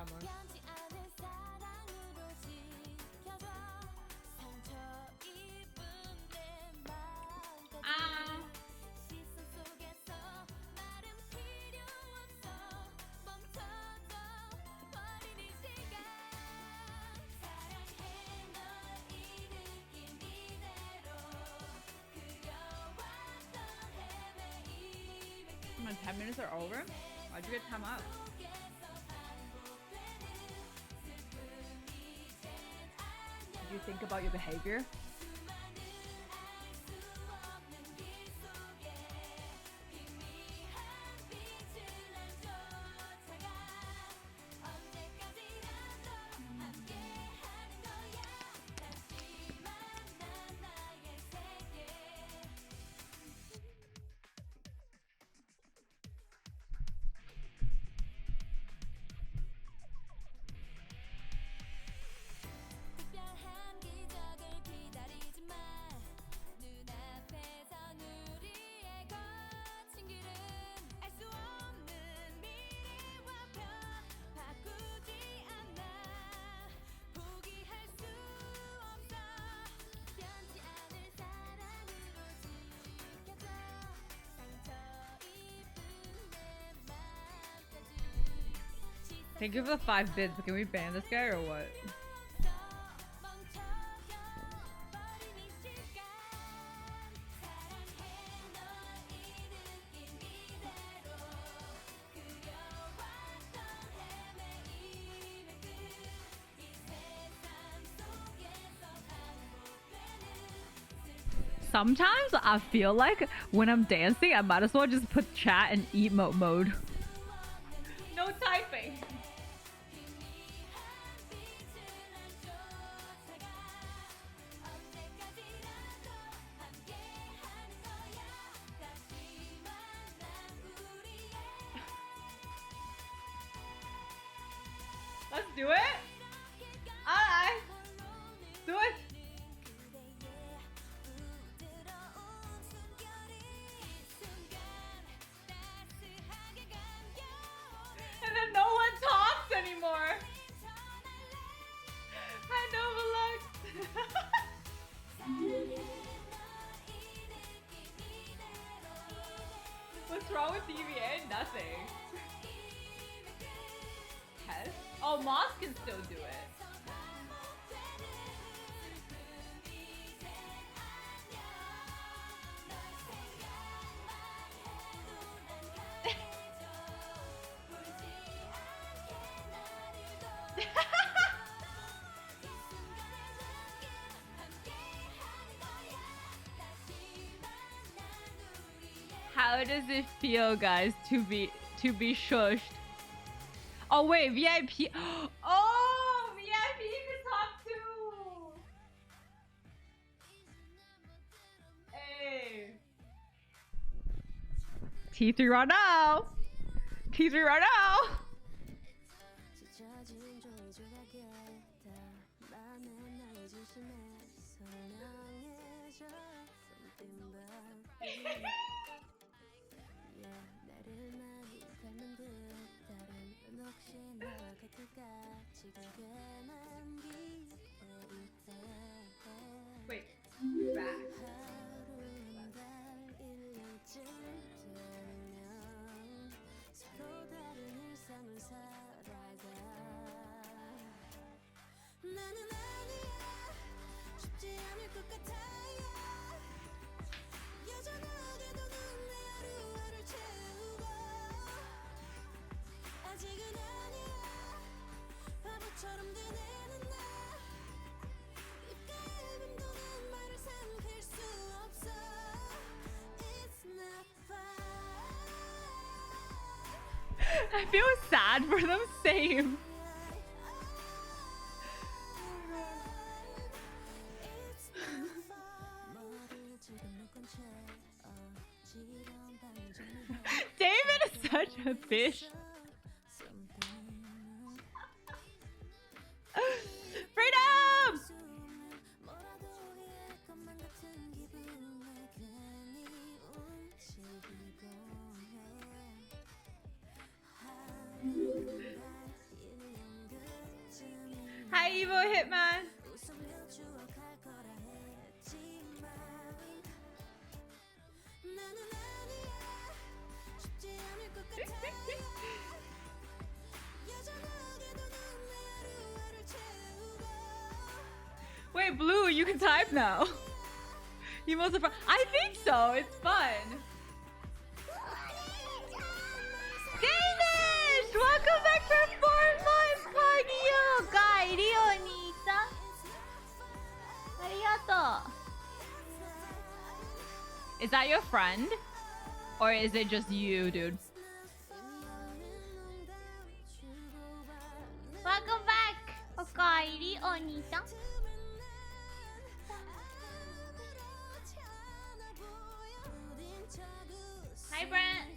잠깐만. 변치 않을 사랑으로 지켜줘 상처 입은 내 마음까지 시선 속에서 말은 필요 없어 멈춰져 버린 이 시간 사랑해 널 이 느낌 이대로 그려왔던 헤매임의 끝 My 10 minutes are over? Why'd you get time out? Did you think about your behavior? 특별한 기적을 기다리지만 눈앞에선 우리의 거친 길은 알 수 없는 미래와 편 바꾸지 않아 포기할 수 없어 변치 않을 사랑으로 지켜줘 상처 입은 내 맘까지 Thank you for the 5 bids, but can we ban this guy or what? Sometimes I feel like when I'm dancing, I might as well just put chat in emote mode. No typing. Let's do it. Alright. Do it. And then no one talks anymore. Hand over What's wrong with DVA? Nothing. Test? Oh, Moss can still do it. How does it feel, guys, to be shushed? Oh wait, VIP. Oh, VIP can talk too. Hey. T3 right now. T3 right now. 지쳐진 종이 조각에 다 맘에 나의 중심에 선명해져 Something about you 나를 많이 닮은 듯 다른 넌 혹시 나와 같을까 지각에만 기대해 Wait. Back. 하루는 달 1년쯤 되면 서로 다른 일상을 살아가 나는 아니야 쉽지 않을 것 같아요 여전하게도 넌 내 하루하루를 채우고 아직은 아니야 바보처럼 되뇌는 나 입가에 맴도는 말을 삼킬 수 없어 It's not fun I feel sad for them. Same. David is such a fish. Freedom! Evo Hitman. Wait, Blue, you can type now. You must have. I think so. It's fun. Danish! Welcome back for 4 months, Cardio! Kairi, Onita. Arigato. Is that your friend? Or is it just you, dude? Welcome back, Okairi, Onita. Hi, Brent.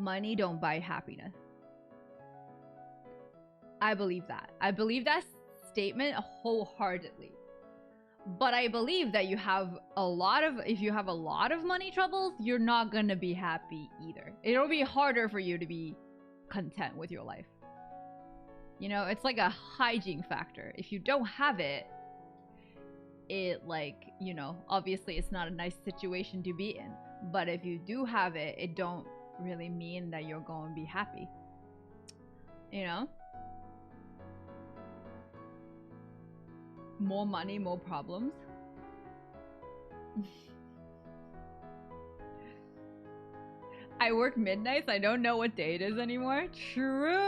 money don't buy happiness. I believe that. I believe that statement wholeheartedly. But I believe that if you have a lot of money troubles, you're not gonna be happy either. It'll be harder for you to be content with your life. You know, it's like a hygiene factor. If you don't have it, like, you know, obviously it's not a nice situation to be in. But if you do have it, it don't really mean that you're going to be happy. You know? More money, more problems. I work midnights. I don't know what day it is anymore. True.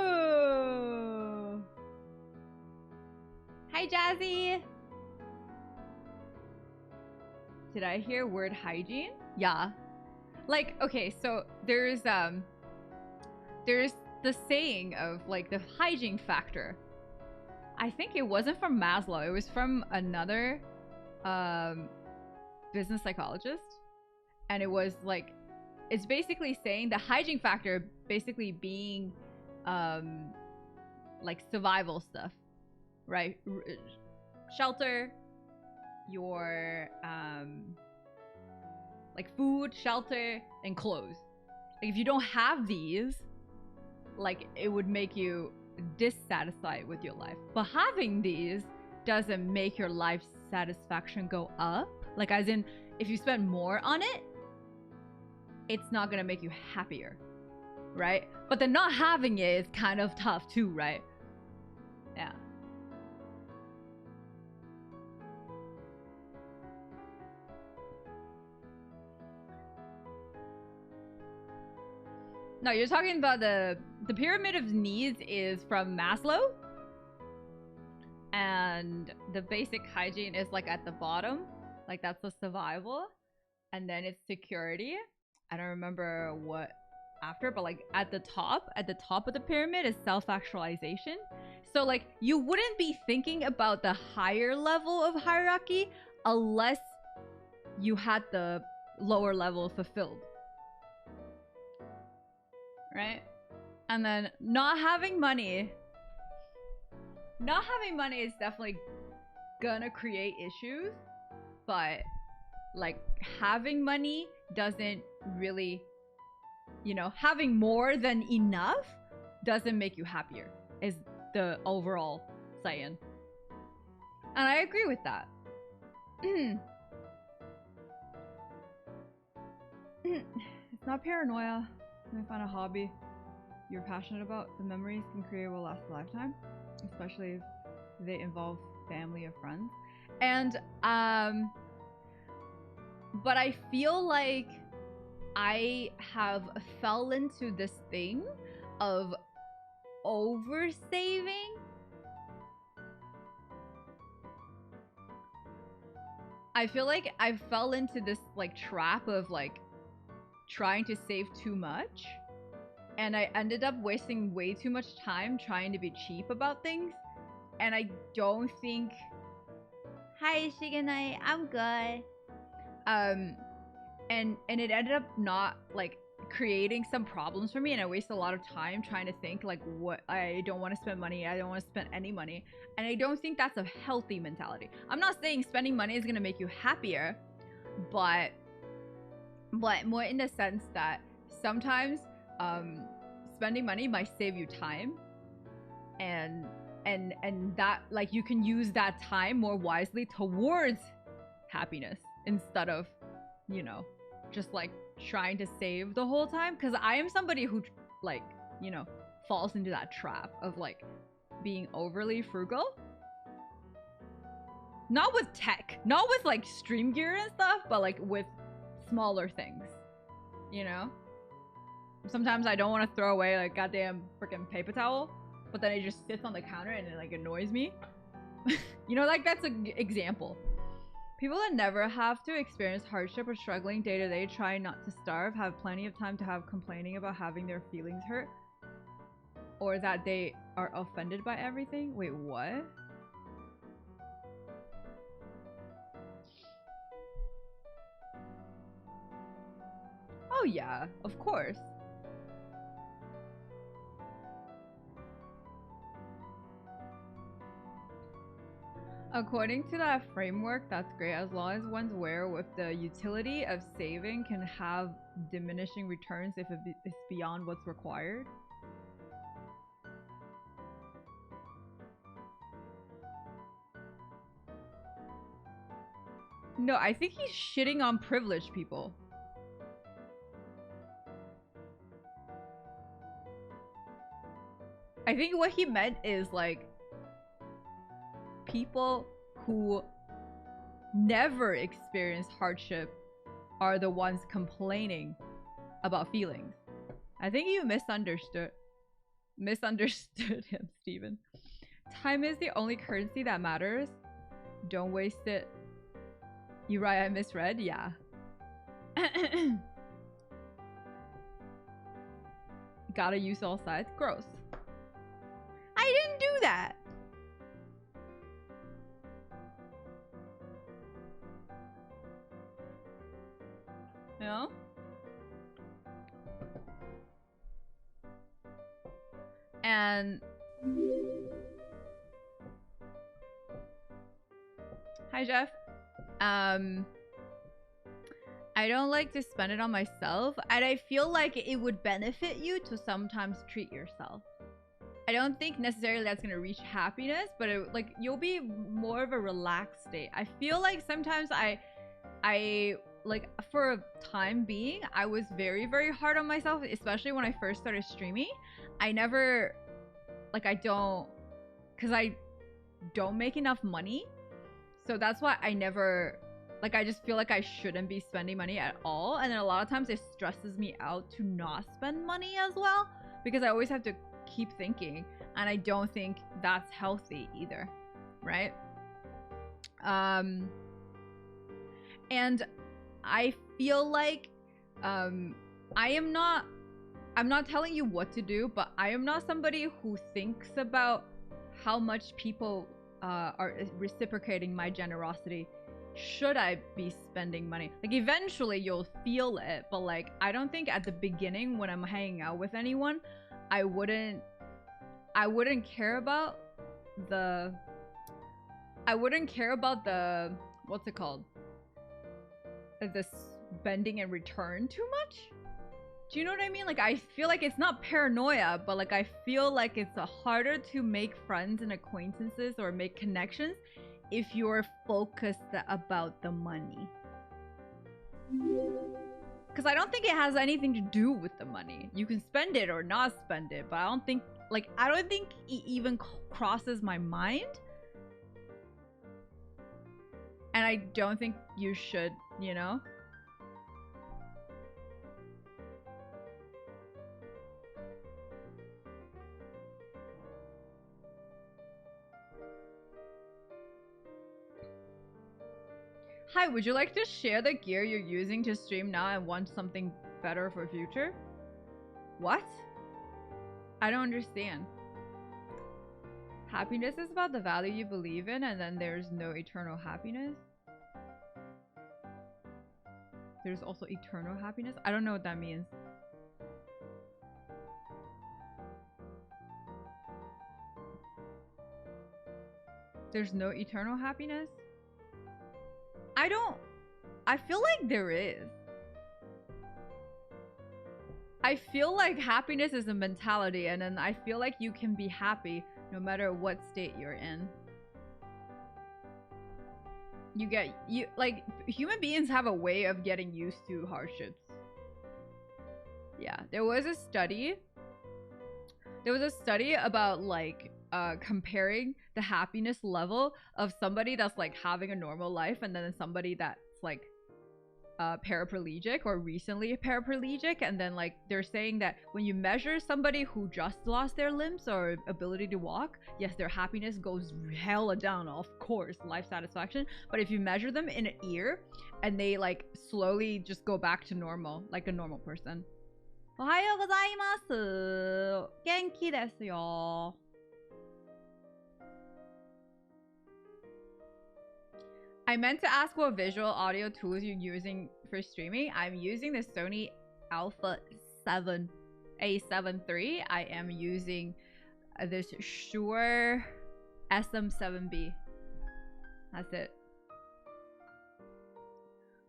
Hi, Jazzy. Did I hear word hygiene? Yeah. Like, okay, so there's the saying of like the hygiene factor. I think it wasn't from Maslow. It was from another business psychologist. And it was like, it's basically saying the hygiene factor basically being like survival stuff, right? Shelter, your like food, shelter, and clothes. Like if you don't have these, like it would make you dissatisfied with your life. But having these doesn't make your life satisfaction go up. Like as in, if you spend more on it, it's not gonna make you happier, right? But then not having it is kind of tough too, right? Yeah. No, you're talking about the pyramid of needs is from Maslow. And the basic hygiene is like at the bottom. Like that's the survival. And then it's security. I don't remember what after, but like at the top of the pyramid is self-actualization. So like you wouldn't be thinking about the higher level of hierarchy unless you had the lower level fulfilled. Right? And then not having money is definitely gonna create issues, but like having money doesn't really, you know, having more than enough doesn't make you happier is the overall saying. And I agree with that. It's not paranoia. When I find a hobby you're passionate about, the memories can create will last a lifetime, especially if they involve family or friends. And but I feel like I have fell into this thing of oversaving. I feel like I fell into this like trap of like trying to save too much, and I ended up wasting way too much time trying to be cheap about things. And I don't think... Hi, Shigenai, I'm good. And it ended up not like creating some problems for me, and I wasted a lot of time trying to think like what I don't want to spend money, I don't want to spend any money, and I don't think that's a healthy mentality. I'm not saying spending money is gonna make you happier, but more in the sense that sometimes spending money might save you time, and that like you can use that time more wisely towards happiness instead of, you know, just like trying to save the whole time. Because I am somebody who like, you know, falls into that trap of like being overly frugal. Not with tech, not with like stream gear and stuff, but like with smaller things, you know? Sometimes I don't want to throw away like goddamn freaking paper towel, but then it just sits on the counter and it like annoys me. You know, like that's an example. People that never have to experience hardship or struggling day to day, try not to starve, have plenty of time to have complaining about having their feelings hurt, or that they are offended by everything. Wait, what? Oh yeah, of course. According to that framework, that's great as long as one's aware with the utility of saving can have diminishing returns if it's beyond what's required. No, I think he's shitting on privileged people. I think what he meant is like people who never experience hardship are the ones complaining about feelings. I think you misunderstood him, Steven. Time is the only currency that matters. Don't waste it. You right, I misread? Yeah. Gotta use all sides. Gross. I didn't do that. You know? And hi, Jeff. I don't like to spend it on myself, and I feel like it would benefit you to sometimes treat yourself. I don't think necessarily that's gonna reach happiness, but like you'll be more of a relaxed state. I feel like sometimes I like for a time being, I was very, very hard on myself, especially when I first started streaming. I never, like I don't make enough money. So that's why I never, like I just feel like I shouldn't be spending money at all. And then a lot of times it stresses me out to not spend money as well, because I always have to keep thinking, and I don't think that's healthy either, right? And I feel like I'm not telling you what to do, but I am not somebody who thinks about how much people are reciprocating my generosity. Should I be spending money? Like eventually you'll feel it, but like I don't think at the beginning when I'm hanging out with anyone, I wouldn't care about the what's it called? The spending in return too much? Do you know what I mean? Like I feel like it's not paranoia, but like I feel like it's harder to make friends and acquaintances or make connections if you're focused about the money. Because I don't think it has anything to do with the money. You can spend it or not spend it, but I don't think it even crosses my mind. And I don't think you should, you know? Hi, would you like to share the gear you're using to stream now and want something better for future? What? I don't understand. Happiness is about the value you believe in, and then there's no eternal happiness. There's also eternal happiness? I don't know what that means. There's no eternal happiness? I feel like there is. I feel like happiness is a mentality, and then I feel like you can be happy no matter what state you're in. Like, human beings have a way of getting used to hardships. Yeah, there was a study about like comparing the happiness level of somebody that's like having a normal life and then somebody that's like paraplegic or recently paraplegic, and then like they're saying that when you measure somebody who just lost their limbs or ability to walk, yes, their happiness goes hella down, of course, life satisfaction. But if you measure them in a year and they like slowly just go back to normal, like a normal person. おはようございます。元気ですよ。I meant to ask what visual audio tools you're using for streaming. I'm using the Sony Alpha 7 A7 III. I am using this Shure SM7B. That's it.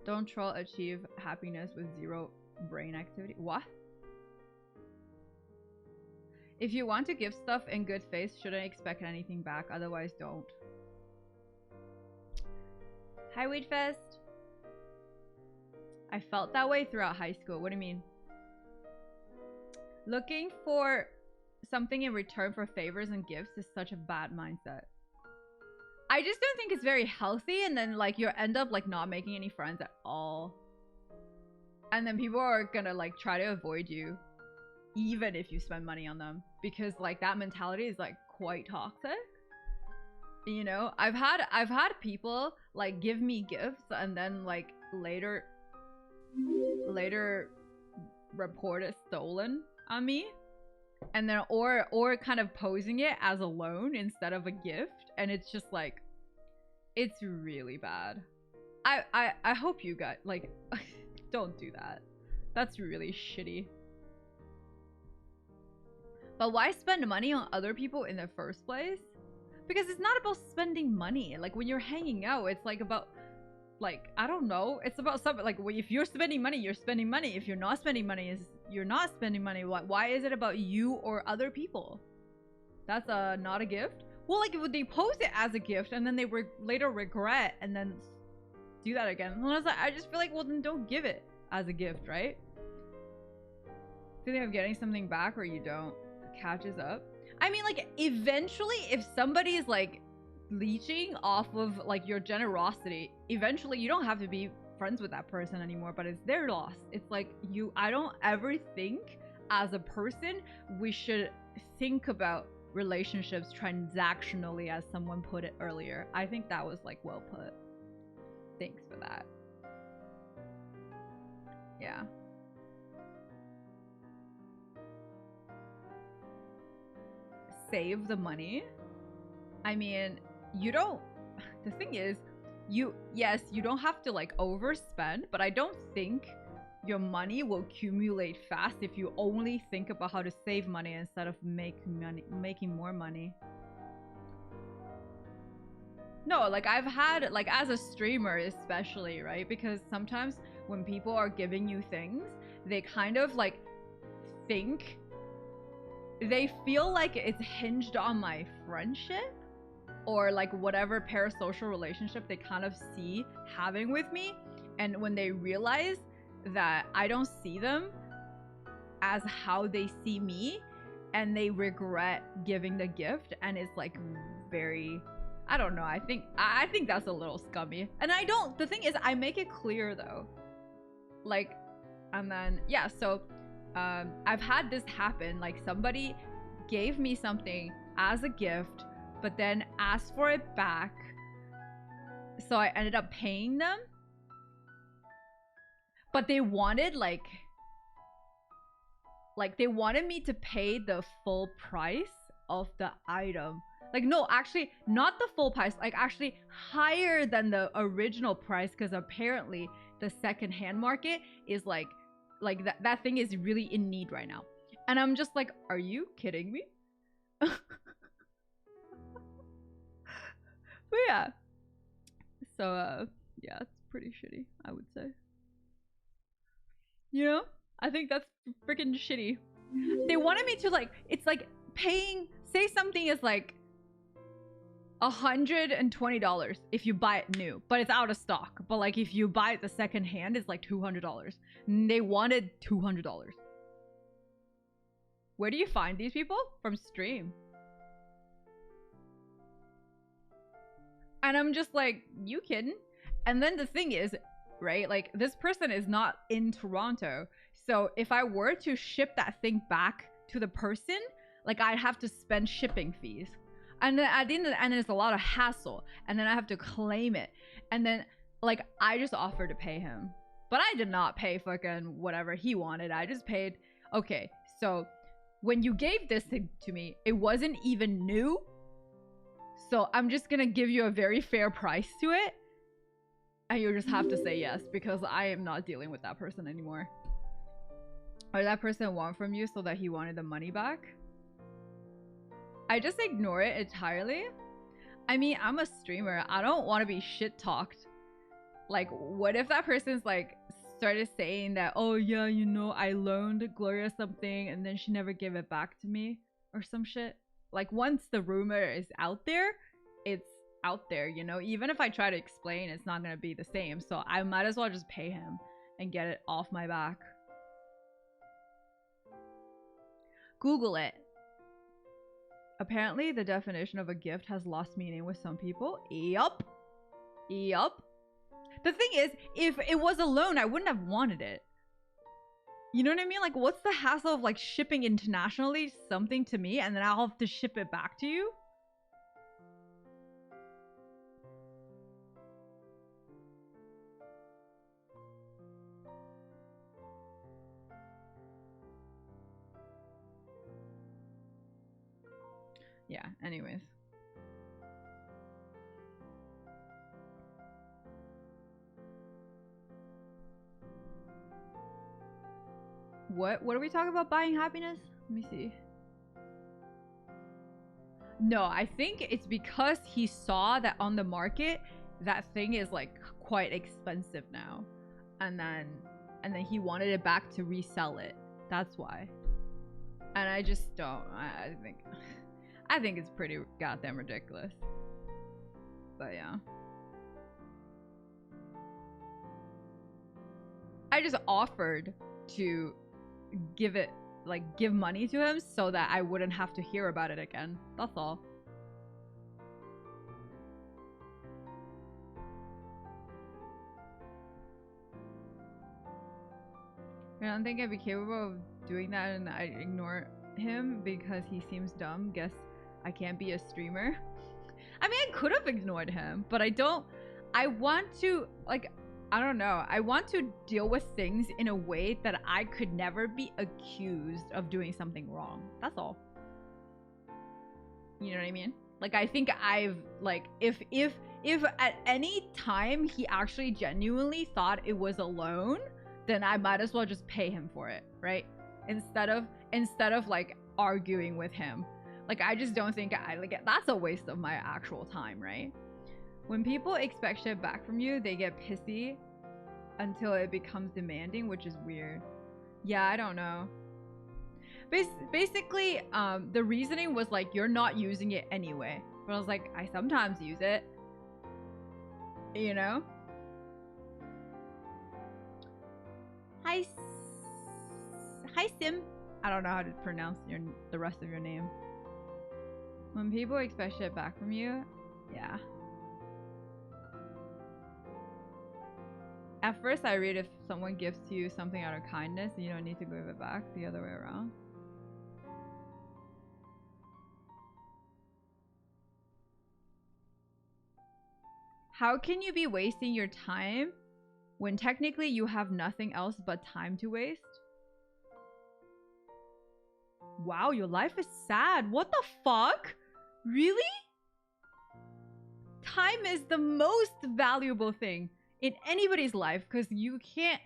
Don't troll, achieve happiness with zero brain activity. What? If you want to give stuff in good faith, shouldn't expect anything back. Otherwise, don't. Hi, Weedfest. I felt that way throughout high school. What do you mean? Looking for something in return for favors and gifts is such a bad mindset. I just don't think it's very healthy, and then like you end up like not making any friends at all. And then people are gonna like try to avoid you even if you spend money on them, because like that mentality is like quite toxic. You know, I've had people like give me gifts and then like later report it stolen on me, and then or kind of posing it as a loan instead of a gift, and it's just like, it's really bad. I hope you guys like don't do that. That's really shitty. But why spend money on other people in the first place? Because it's not about spending money. Like when you're hanging out, it's like about, like, I don't know. It's about something like, if you're spending money, you're spending money. If you're not spending money, you're not spending money. Why is it about you or other people? That's not a gift. Well, like if they pose it as a gift and then they later regret and then do that again. And I just feel like, well, then don't give it as a gift, right? Feeling of getting something back, or you don't. Catches up. I mean, like, eventually, if somebody is, like, leeching off of, like, your generosity, eventually you don't have to be friends with that person anymore, but it's their loss. It's like, I don't ever think, as a person, we should think about relationships transactionally, as someone put it earlier. I think that was, like, well put. Thanks for that. Yeah. Save the money. I mean, you don't, the thing is, yes, you don't have to like overspend, but I don't think your money will accumulate fast if you only think about how to save money instead of making more money. No, like I've had, like as a streamer especially, right? Because sometimes when people are giving you things, they kind of like think, they feel like it's hinged on my friendship or like whatever parasocial relationship they kind of see having with me. And when they realize that I don't see them as how they see me, and they regret giving the gift, and it's like very, I don't know, I think that's a little scummy. And the thing is, I make it clear though, like, and then yeah, so I've had this happen, like somebody gave me something as a gift but then asked for it back, so I ended up paying them, but they wanted like they wanted me to pay the full price of the item. Like, no, actually not the full price, like actually higher than the original price, because apparently the second-hand market is like that thing is really in need right now. And I'm just like, are you kidding me? But yeah. So yeah, it's pretty shitty, I would say. You know? I think that's freaking shitty. They wanted me to like, it's like paying, say something is like $120 if you buy it new, but it's out of stock. But like if you buy it the second hand, it's like $200. And they wanted $200. Where do you find these people? From stream. And I'm just like, you kidding? And then the thing is, right, like this person is not in Toronto, so if I were to ship that thing back to the person, like I'd have to spend shipping fees. And then at the end of the end, it's a lot of hassle. And then I have to claim it. And then, like, I just offered to pay him. But I did not pay fucking whatever he wanted. I just paid, okay, so when you gave this thing to me, it wasn't even new. So I'm just gonna give you a very fair price to it. And you just have to say yes, because I am not dealing with that person anymore. Or that person want from you so that he wanted the money back. I just ignore it entirely. I mean, I'm a streamer. I don't want to be shit talked. Like, what if that person's like started saying that, oh yeah, you know, I loaned Gloria something and then she never gave it back to me or some shit. Like, once the rumor is out there, it's out there, you know? Even if I try to explain, it's not gonna be the same. So I might as well just pay him and get it off my back. Google it. Apparently, the definition of a gift has lost meaning with some people. Yup. Yup. The thing is, if it was a loan, I wouldn't have wanted it. You know what I mean? Like, what's the hassle of like shipping internationally something to me and then I'll have to ship it back to you? Yeah, anyways. What are we talking about buying happiness? Let me see. No, I think it's because he saw that on the market that thing is like quite expensive now. And then he wanted it back to resell it. That's why. And I just don't. I think it's pretty goddamn ridiculous. But yeah. I just offered to give money to him so that I wouldn't have to hear about it again. That's all. I don't think I'd be capable of doing that and I ignore him because he seems dumb. Guess I can't be a streamer. I mean, I could have ignored him, but I don't. I want to, like, I don't know. I want to deal with things in a way that I could never be accused of doing something wrong. That's all. You know what I mean? Like, I think I've, like, if at any time he actually genuinely thought it was a loan, then I might as well just pay him for it, right? Instead of like arguing with him. Like, I just don't think that's a waste of my actual time, right? When people expect shit back from you, they get pissy until it becomes demanding, which is weird. Yeah, I don't know. Basically, the reasoning was like, you're not using it anyway. But I was like, I sometimes use it. You know? Hi, Sim. I don't know how to pronounce the rest of your name. When people expect shit back from you, yeah. At first, I read if someone gives to you something out of kindness, you don't need to give it back. The other way around. How can you be wasting your time when technically you have nothing else but time to waste? Wow, your life is sad. What the fuck? Really? Time is the most valuable thing in anybody's life because you can't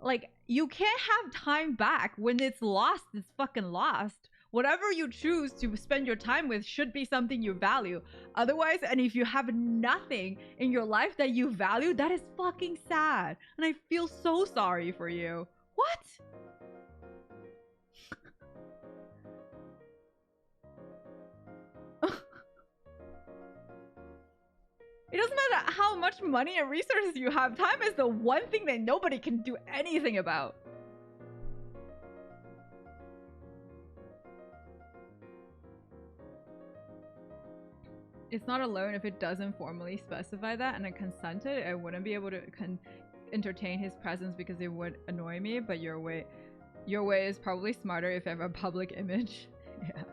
have time back. When it's lost, it's fucking lost. Whatever you choose to spend your time with should be something you value. Otherwise, and if you have nothing in your life that you value, that is fucking sad. And I feel so sorry for you. What? It doesn't matter how much money and resources you have. Time is the one thing that nobody can do anything about. It's not a loan if it doesn't formally specify that and I consented. I wouldn't be able to entertain his presence because it would annoy me, but your way is probably smarter if you have a public image. Yeah.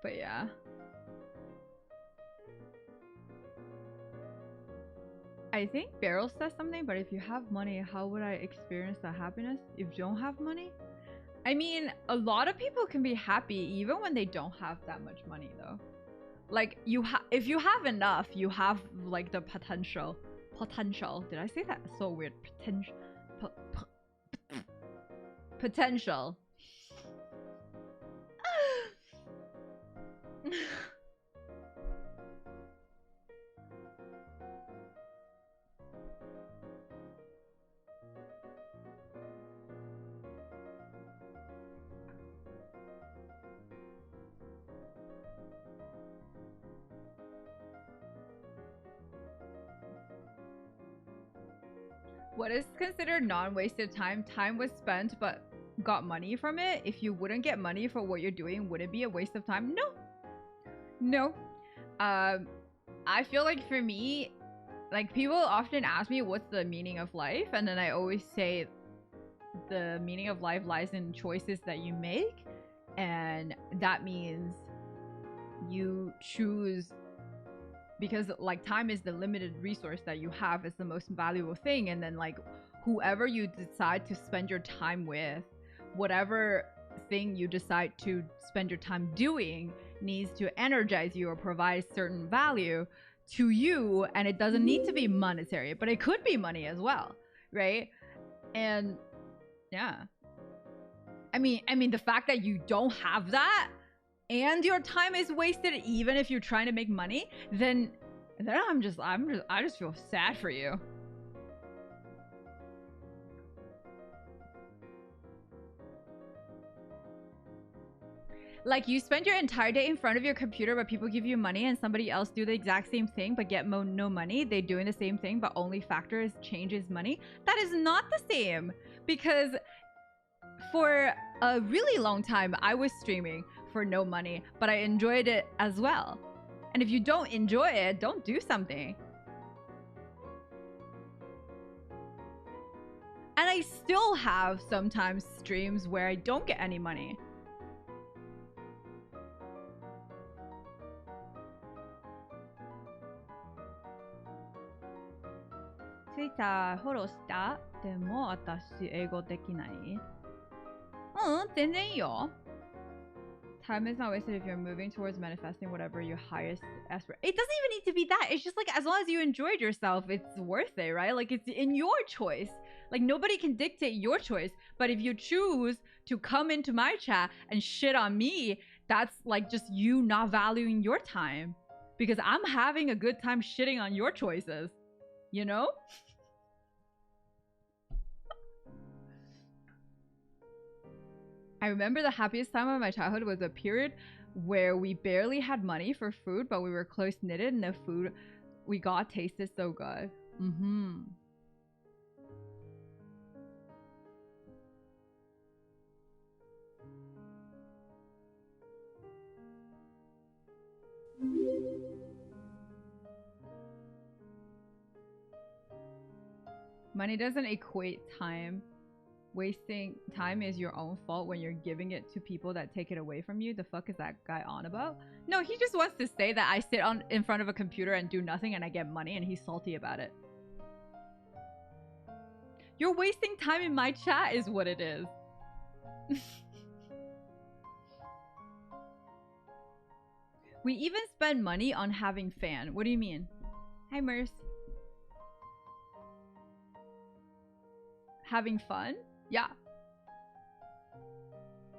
But yeah. I think Beryl says something, but if you have money, how would I experience that happiness? If you don't have money? I mean, a lot of people can be happy even when they don't have that much money though. Like, if you have enough, you have like the potential Potential. Did I say that? So weird. Potential. Potential. What is considered non-wasted time? Time was spent but got money from it. If you wouldn't get money for what you're doing, would it be a waste of time? No. No. I feel like for me, like people often ask me what's the meaning of life, and then I always say the meaning of life lies in choices that you make, and that means you choose, because like time is the limited resource that you have, is the most valuable thing, and then like whoever you decide to spend your time with, whatever thing you decide to spend your time doing needs to energize you or provide certain value to you, and it doesn't need to be monetary, but it could be money as well, right? And yeah, I mean the fact that you don't have that and your time is wasted even if you're trying to make money, then I just feel sad for you. Like, you spend your entire day in front of your computer, but people give you money, and somebody else do the exact same thing but get no money. They doing the same thing, but only factor is changes money. That is not the same, because for a really long time, I was streaming for no money, but I enjoyed it as well. And if you don't enjoy it, don't do something. And I still have sometimes streams where I don't get any money. Twitter フォローした？でも私英語できない。全然いいよ。Time is not wasted if you're moving towards manifesting whatever your highest aspiration. It doesn't even need to be that. It's just like, as long as you enjoyed yourself, it's worth it, right? Like, it's in your choice. Like, nobody can dictate your choice. But if you choose to come into my chat and shit on me, that's like just you not valuing your time. Because I'm having a good time shitting on your choices. You know? I remember the happiest time of my childhood was a period where we barely had money for food, but we were close-knitted and the food we got tasted so good. Money doesn't equate time. Wasting time is your own fault when you're giving it to people that take it away from you. The fuck is that guy on about? No, he just wants to say that I sit in front of a computer and do nothing and I get money, and he's salty about it. You're wasting time in my chat is what it is. We even spend money on having fan. What do you mean? Hi, Merce. Having fun? Yeah.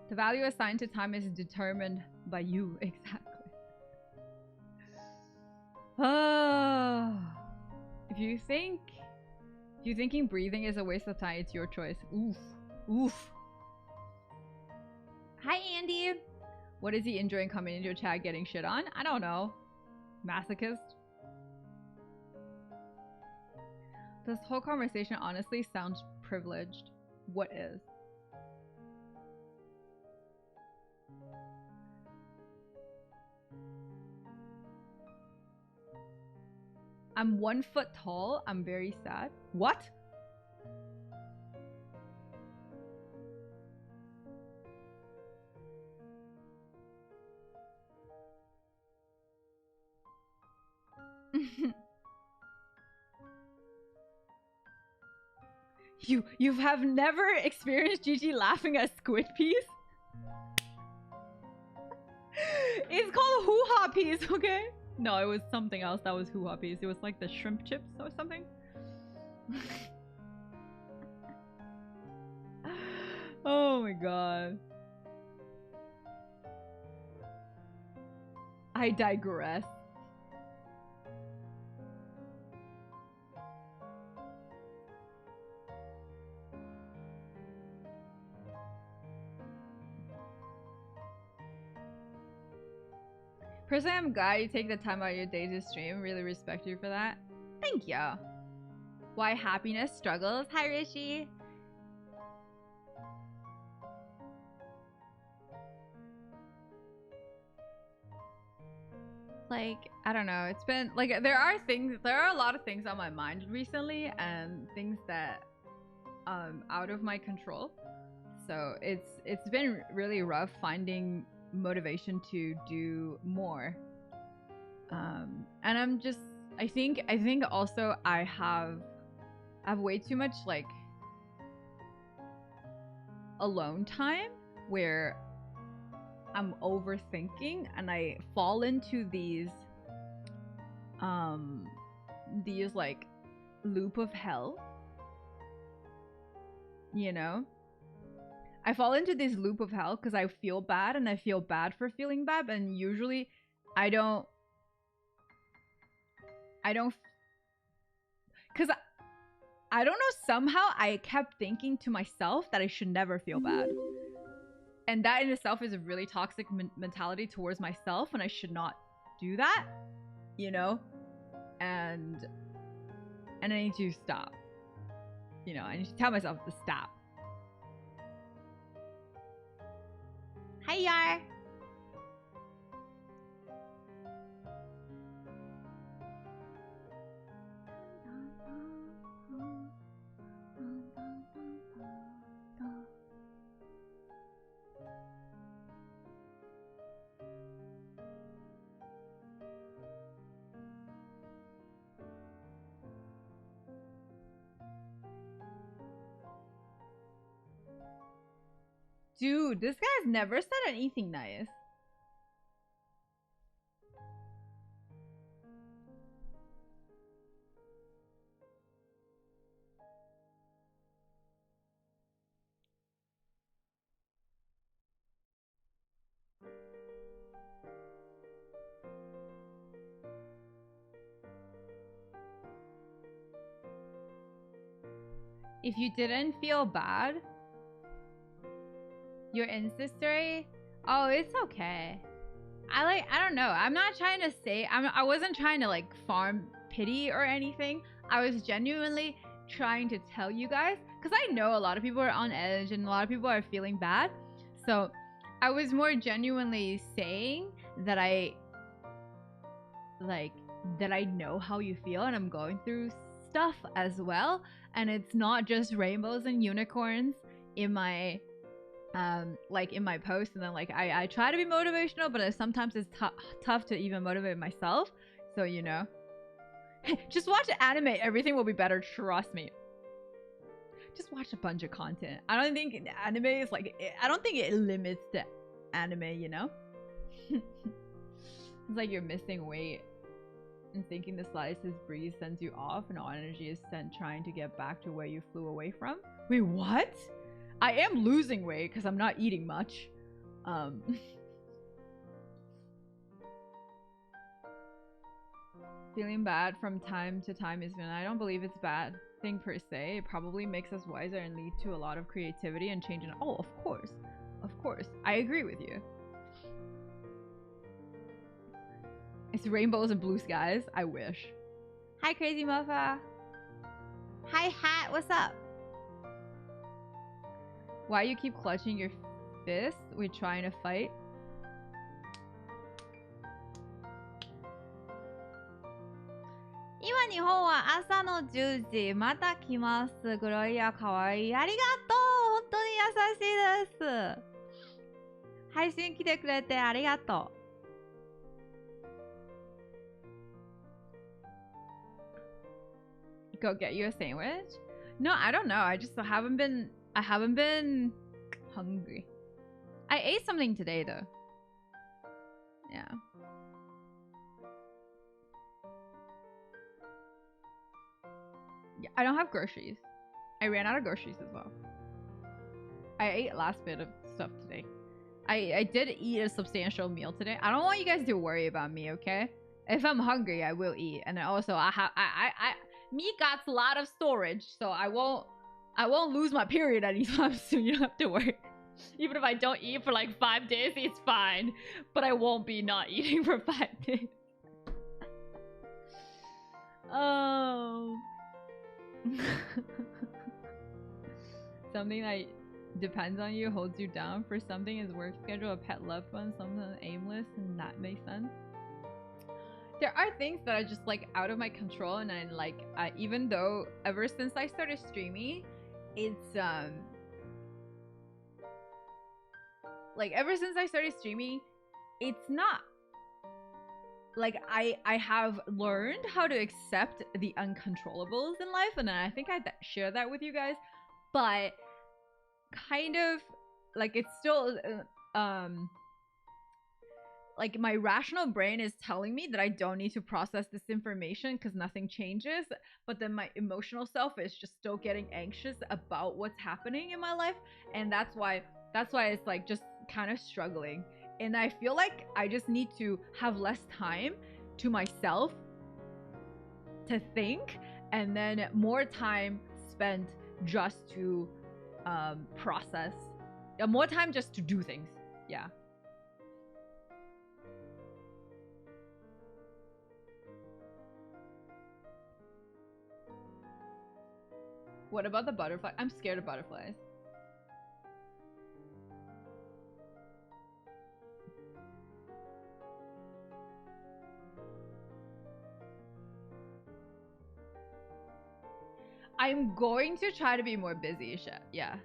The value assigned to time is determined by you. Exactly. If you're thinking breathing is a waste of time, it's your choice. Oof. Oof. Hi, Andy. What is he enjoying coming into your chat getting shit on? I don't know. Masochist. This whole conversation honestly sounds privileged. What is? I'm 1 foot tall. I'm very sad. What? You have never experienced Gigi laughing at squid peas? It's called hoo-ha peas, okay? No, it was something else that was hoo-ha peas. It was like the shrimp chips or something. Oh my god. I digress. Personally, I'm glad you take the time out of your day to stream. Really respect you for that. Thank you. Why happiness struggles? Hi, Rishi. Like, I don't know. It's been like there are a lot of things on my mind recently, and things that out of my control. So it's been really rough finding motivation to do more. And I think also I have way too much like alone time where I'm overthinking and I fall into these like loop of hell. You know? I fall into this loop of hell because I feel bad and I feel bad for feeling bad, and usually I don't because I don't know, somehow I kept thinking to myself that I should never feel bad. And that in itself is a really toxic mentality towards myself, and I should not do that, you know? And I need to stop. You know, I need to tell myself to stop. Hi, Yar. Dude, this guy's never said anything nice. If you didn't feel bad, your Insta story, oh, it's okay. I don't know. I'm not trying to say, I wasn't trying to like farm pity or anything. I was genuinely trying to tell you guys, because I know a lot of people are on edge and a lot of people are feeling bad. So I was more genuinely saying that I know how you feel, and I'm going through stuff as well. And it's not just rainbows and unicorns in my in my post, and then like I try to be motivational, but sometimes it's tough to even motivate myself. So, you know, just watch anime, everything will be better, trust me. Just watch a bunch of content. I don't think anime is like, I don't think it limits the anime, you know. It's like you're missing weight and thinking the slightest breeze sends you off, and all energy is sent trying to get back to where you flew away from. Wait, what? I am losing weight because I'm not eating much. Feeling bad from time to time is when I don't believe it's bad thing per se. It probably makes us wiser and lead to a lot of creativity and change. Oh, of course, I agree with you. It's rainbows and blue skies. I wish. Hi, Crazy Muffa. Hi, Hat. What's up? Why you keep clutching your fist? We're trying to fight. Ima Nihon wa asa no 10時また来ます。グロイアかわいい。ありがとう。本当に優しいです。配信来てくれてありがとう。Go get you a sandwich? No, I don't know. I haven't been hungry. I ate something today though. Yeah. Yeah, I don't have groceries. I ran out of groceries as well. I ate last bit of stuff today. I did eat a substantial meal today. I don't want you guys to worry about me, okay? If I'm hungry, I will eat. And then also me got a lot of storage, so I won't lose my period anytime soon. You don't have to worry. Even if I don't eat for like 5 days, it's fine. But I won't be not eating for 5 days. Oh. Something that depends on you, holds you down. For something is work schedule, a pet loved one, something aimless, and that makes sense. There are things that are just like out of my control, and I like even though ever since I started streaming, it's like ever since I started streaming, it's not like I have learned how to accept the uncontrollables in life, and I think I share that with you guys, but kind of like it's still like my rational brain is telling me that I don't need to process this information because nothing changes, but then my emotional self is just still getting anxious about what's happening in my life, and that's why it's like just kind of struggling. And I feel like I just need to have less time to myself to think, and then more time spent just to process, more time just to do things. Yeah. What about the butterfly? I'm scared of butterflies. I'm going to try to be more busy, yeah.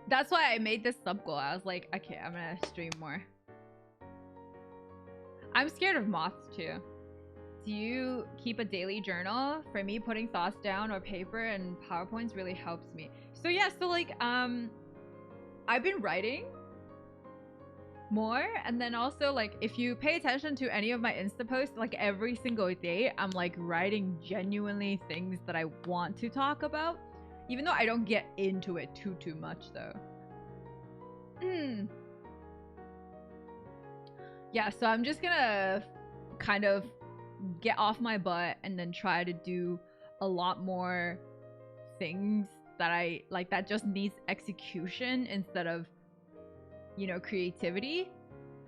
That's why I made this sub goal. I was like, okay, I'm gonna stream more. I'm scared of moths too. Do you keep a daily journal? For me, putting thoughts down or paper and PowerPoints really helps me. So yeah, so like I've been writing more, and then also like if you pay attention to any of my Insta posts, like every single day I'm like writing genuinely things that I want to talk about, even though I don't get into it too much though. Yeah, so I'm just gonna kind of get off my butt and then try to do a lot more things that I like that just needs execution instead of, you know, creativity,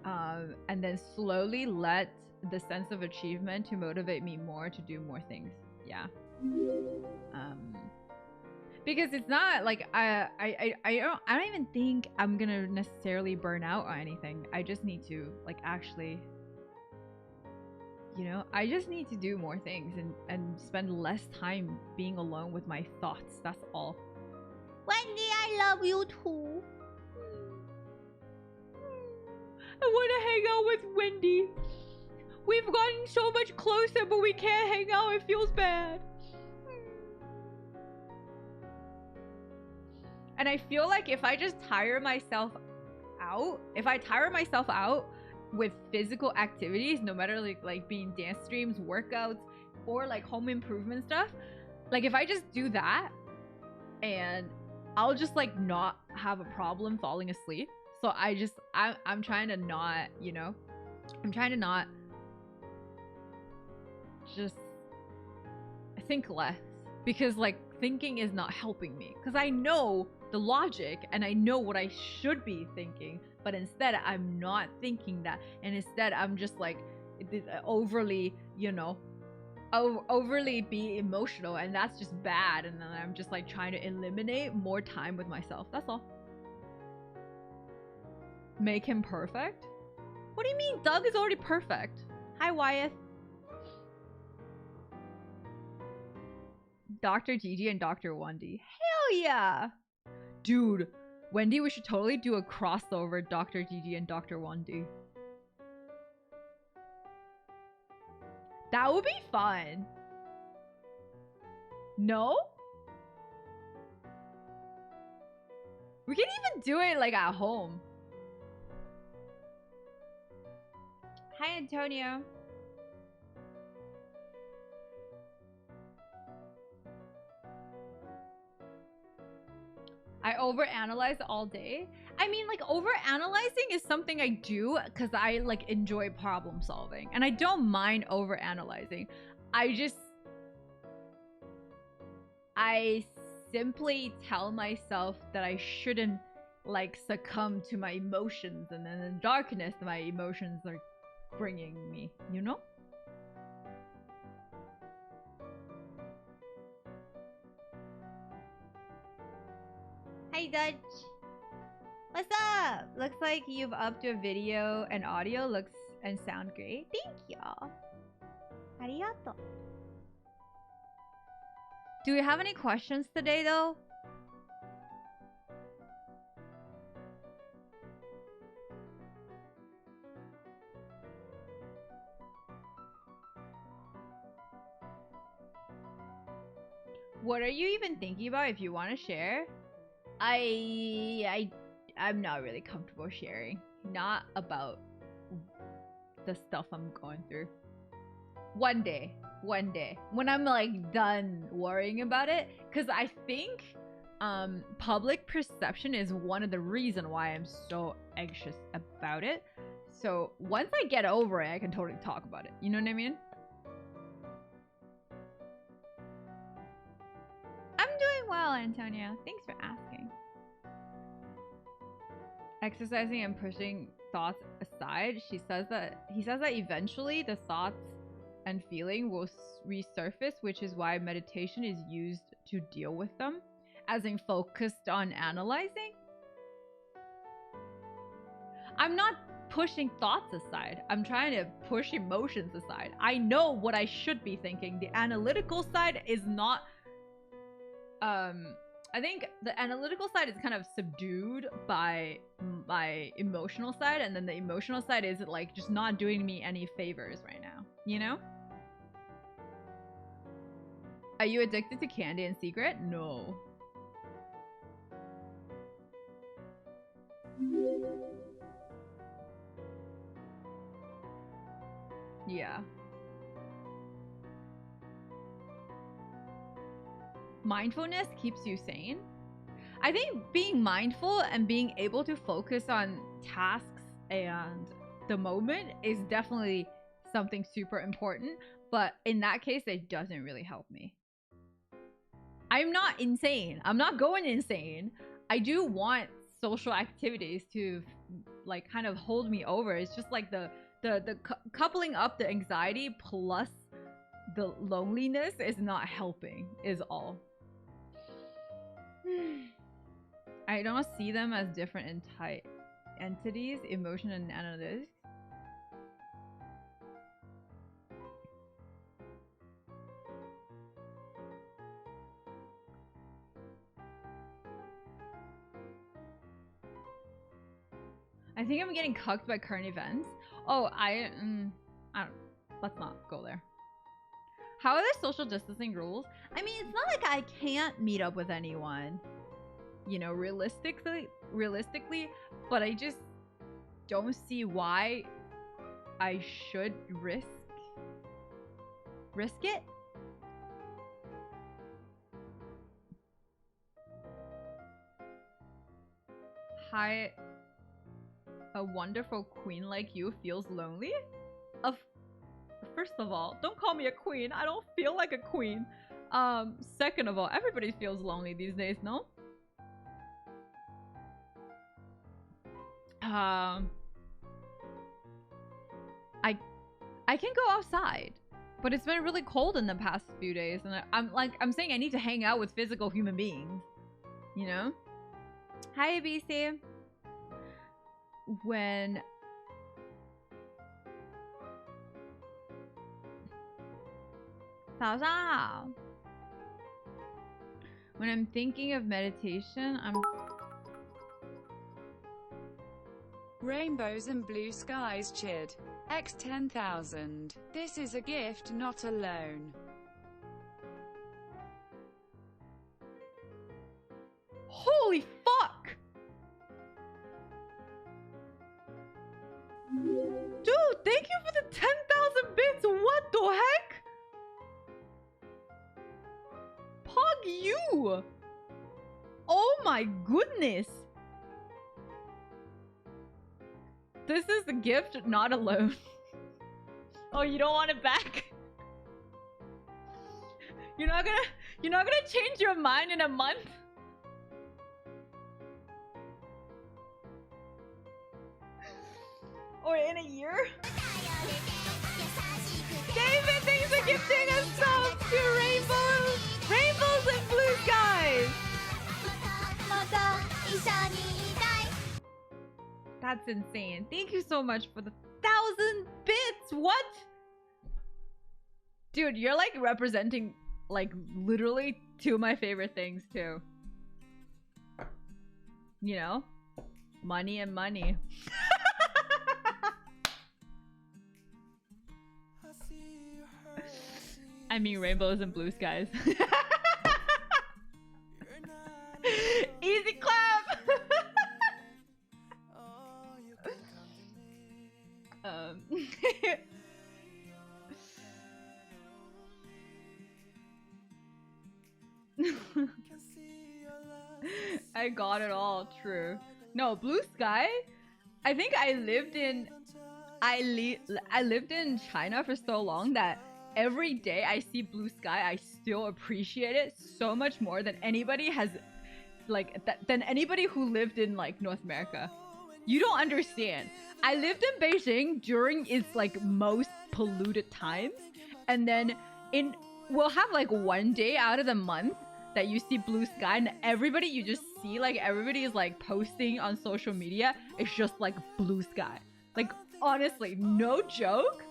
and then slowly let the sense of achievement to motivate me more to do more things. Yeah. Because it's not like I don't even think I'm gonna necessarily burn out or anything. I just need to like actually, you know, I just need to do more things and spend less time being alone with my thoughts. That's all. Wendy, I love you too. I want to hang out with Wendy. We've gotten so much closer, but we can't hang out. It feels bad. And I feel like if I just tire myself out, with physical activities, no matter like being dance streams, workouts, or like home improvement stuff, like if I just do that, and I'll just like not have a problem falling asleep. So I'm trying to not, you know, I'm trying to not just think less, because like thinking is not helping me, because I know the logic and I know what I should be thinking, but instead I'm not thinking that, and instead I'm just like overly, you know, overly be emotional, and that's just bad, and then I'm just like trying to eliminate more time with myself. That's all. Make him perfect? What do you mean? Doug is already perfect. Hi, Wyeth. Dr. Gigi and Dr. Wendy. Hell yeah! Dude, Wendy, we should totally do a crossover Dr. Gigi and Dr. Wendy. That would be fun. No? We can even do it like at home. Hi, Antonio. I overanalyze all day. I mean, like, overanalyzing is something I do because I, like, enjoy problem solving. And I don't mind overanalyzing. I simply tell myself that I shouldn't, like, succumb to my emotions. And then the darkness my emotions are bringing me, you know? Hi, Dutch. What's up? Looks like you've upped your video and audio. Looks and sound great. Thank y'all. Arigato. Do we have any questions today, though? What are you even thinking about if you want to share? I'm not really comfortable sharing. Not about the stuff I'm going through. One day. When I'm like done worrying about it. Because I think public perception is one of the reasons why I'm so anxious about it. So once I get over it, I can totally talk about it. You know what I mean? I'm doing well, Antonio. Thanks for asking. Exercising and pushing thoughts aside, he says that eventually the thoughts and feeling will resurface, which is why meditation is used to deal with them, as in focused on analyzing. I'm not pushing thoughts aside. I'm trying to push emotions aside. I know what I should be thinking. The analytical side is not I think the analytical side is kind of subdued by my emotional side, and then the emotional side is like just not doing me any favors right now, you know? Are you addicted to candy in secret? No. Yeah. Mindfulness keeps you sane. I think being mindful and being able to focus on tasks and the moment is definitely something super important, but in that case, it doesn't really help me. I'm not insane. I'm not going insane. I do want social activities to like kind of hold me over. It's just like the coupling up the anxiety plus the loneliness is not helping is all. I don't see them as different entities, emotion and analytics. I think I'm getting cucked by current events. Oh, I don't. Let's not go there. How are the social distancing rules? I mean, it's not like I can't meet up with anyone, you know, realistically, but I just don't see why I should risk it. Hi, a wonderful queen like you feels lonely? First of all, don't call me a queen. I don't feel like a queen. Second of all, everybody feels lonely these days, no? I can go outside, but it's been really cold in the past few days, and I'm saying I need to hang out with physical human beings, you know? Hi, BC. When I'm thinking of meditation, I'm Rainbows and blue skies, Chid. X 10,000. This is a gift, not a loan. Holy fuck! Dude, thank you for the 10,000 bits! What the heck? Pog you! Oh my goodness. This is the gift, not a loan. Oh, you don't want it back? You're not gonna change your mind in a month? Or in a year? David, thanks for gifting us subs to rainbows! Rainbows and blue skies! That's insane. Thank you so much for the 1,000 bits! What? Dude, you're like representing like literally two of my favorite things too. You know? Money and money. I mean rainbows and blue skies. Easy clap! I got it all, true. No, blue sky? I think I lived in China for so long that every day I see blue sky, I still appreciate it so much more than anybody has than anybody who lived in like North America. You don't understand. I lived in Beijing during its like most polluted times, and then we'll have like one day out of the month that you see blue sky, and everybody you just see like everybody is like posting on social media. It's just like blue sky. Like honestly, no joke.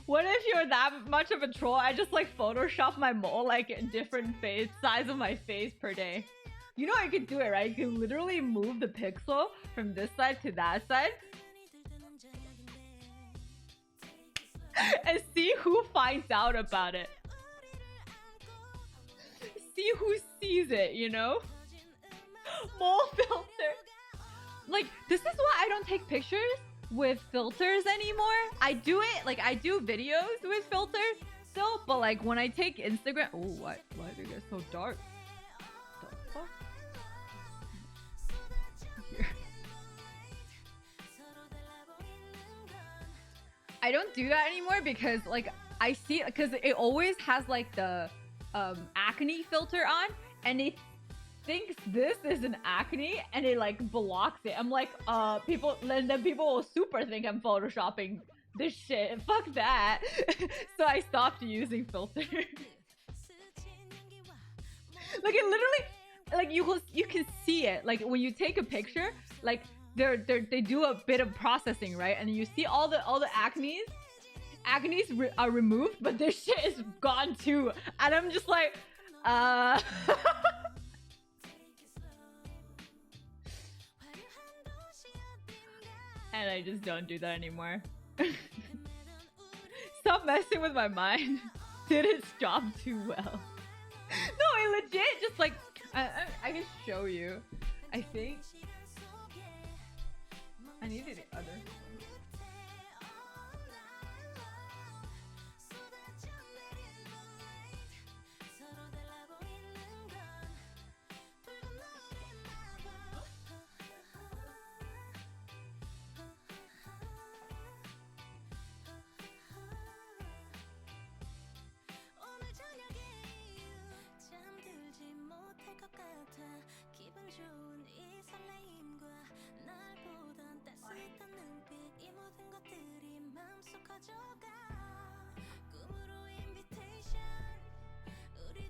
What if you're that much of a troll? I just like Photoshop my mole like a different face size of my face per day. You know you can do it, right? You can literally move the pixel from this side to that side and see who finds out about it. See who sees it, you know? Mole filter. Like, this is why I don't take pictures with filters anymore. I do it, like, I do videos with filters still, but like when I take Instagram. Oh, what? Why do you get so dark? The fuck? Here. I don't do that anymore because like I see, because it always has like the acne filter on, and it thinks this is an acne and it like blocks it. I'm like, people, then people will super think I'm photoshopping this shit. Fuck that. So I stopped using filters. Like it literally, like you can see it. Like when you take a picture, like they do a bit of processing, right? And you see all the acnes are removed, but this shit is gone too. And I'm just like, and I just don't do that anymore. Stop messing with my mind. Did its job too well. No, I legit just like, I can show you. I think I needed the other.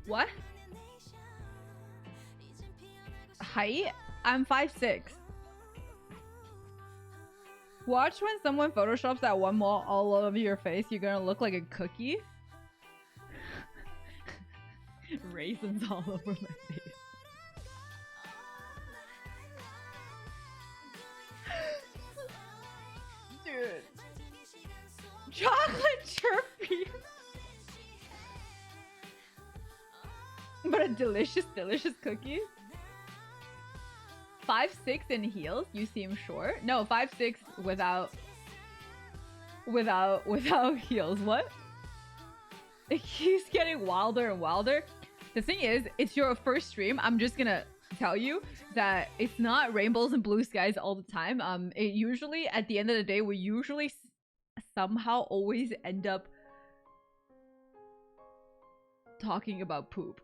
What? Height? I'm 5'6". Watch when someone photoshops that one mole all over your face, you're gonna look like a cookie. Raisins all over my face. Dude. Chocolate chirpy. But a delicious cookie. 5'6" in heels. You seem short. No, 5'6" without heels. What? It keeps getting wilder and wilder. The thing is, it's your first stream. I'm just gonna tell you that it's not rainbows and blue skies all the time. It usually, at the end of the day, we usually somehow always end up talking about poop.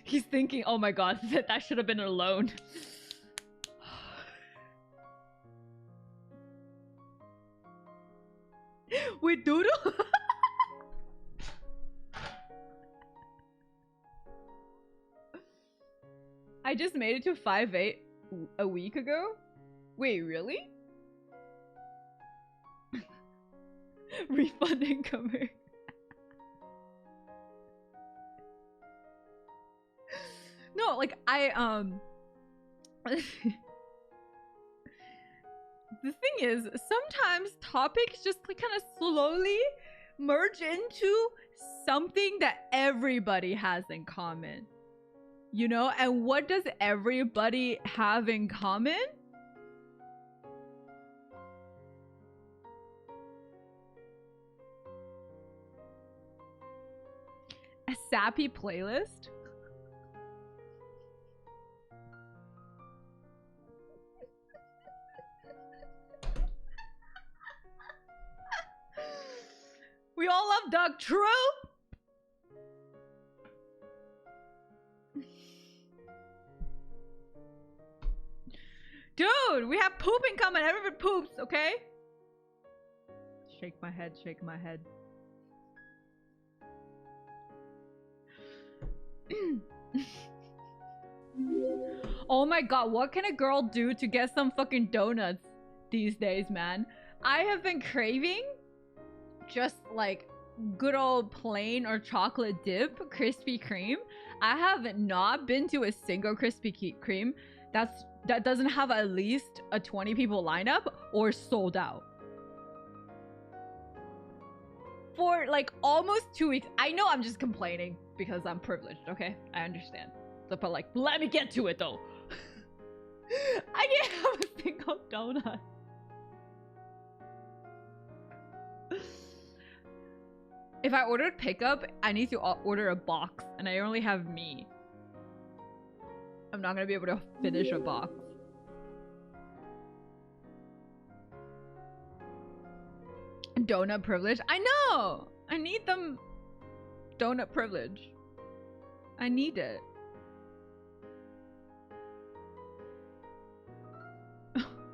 He's thinking, oh my god, that should have been alone. Wait, Doodle? I just made it to 5'8" a week ago? Wait, really? Refund incoming. No, like the thing is, sometimes topics just like kind of slowly merge into something that everybody has in common. You know? And what does everybody have in common? A sappy playlist? We all love Doug, true? Dude, we have pooping coming. Everyone poops, okay? Shake my head, shake my head. Oh my god, what can a girl do to get some fucking donuts these days, man? I have been craving just like good old plain or chocolate dip Krispy Kreme. I have not been to a single Krispy Kreme that doesn't have at least a 20 people lineup or sold out. For like almost 2 weeks. I know I'm just complaining because I'm privileged, okay? I understand. So, but like, let me get to it though. I didn't have a single donut. If I ordered pickup, I need to order a box, and I only have me. I'm not gonna be able to finish a box. Donut privilege? I know! I need them. Donut privilege. I need it.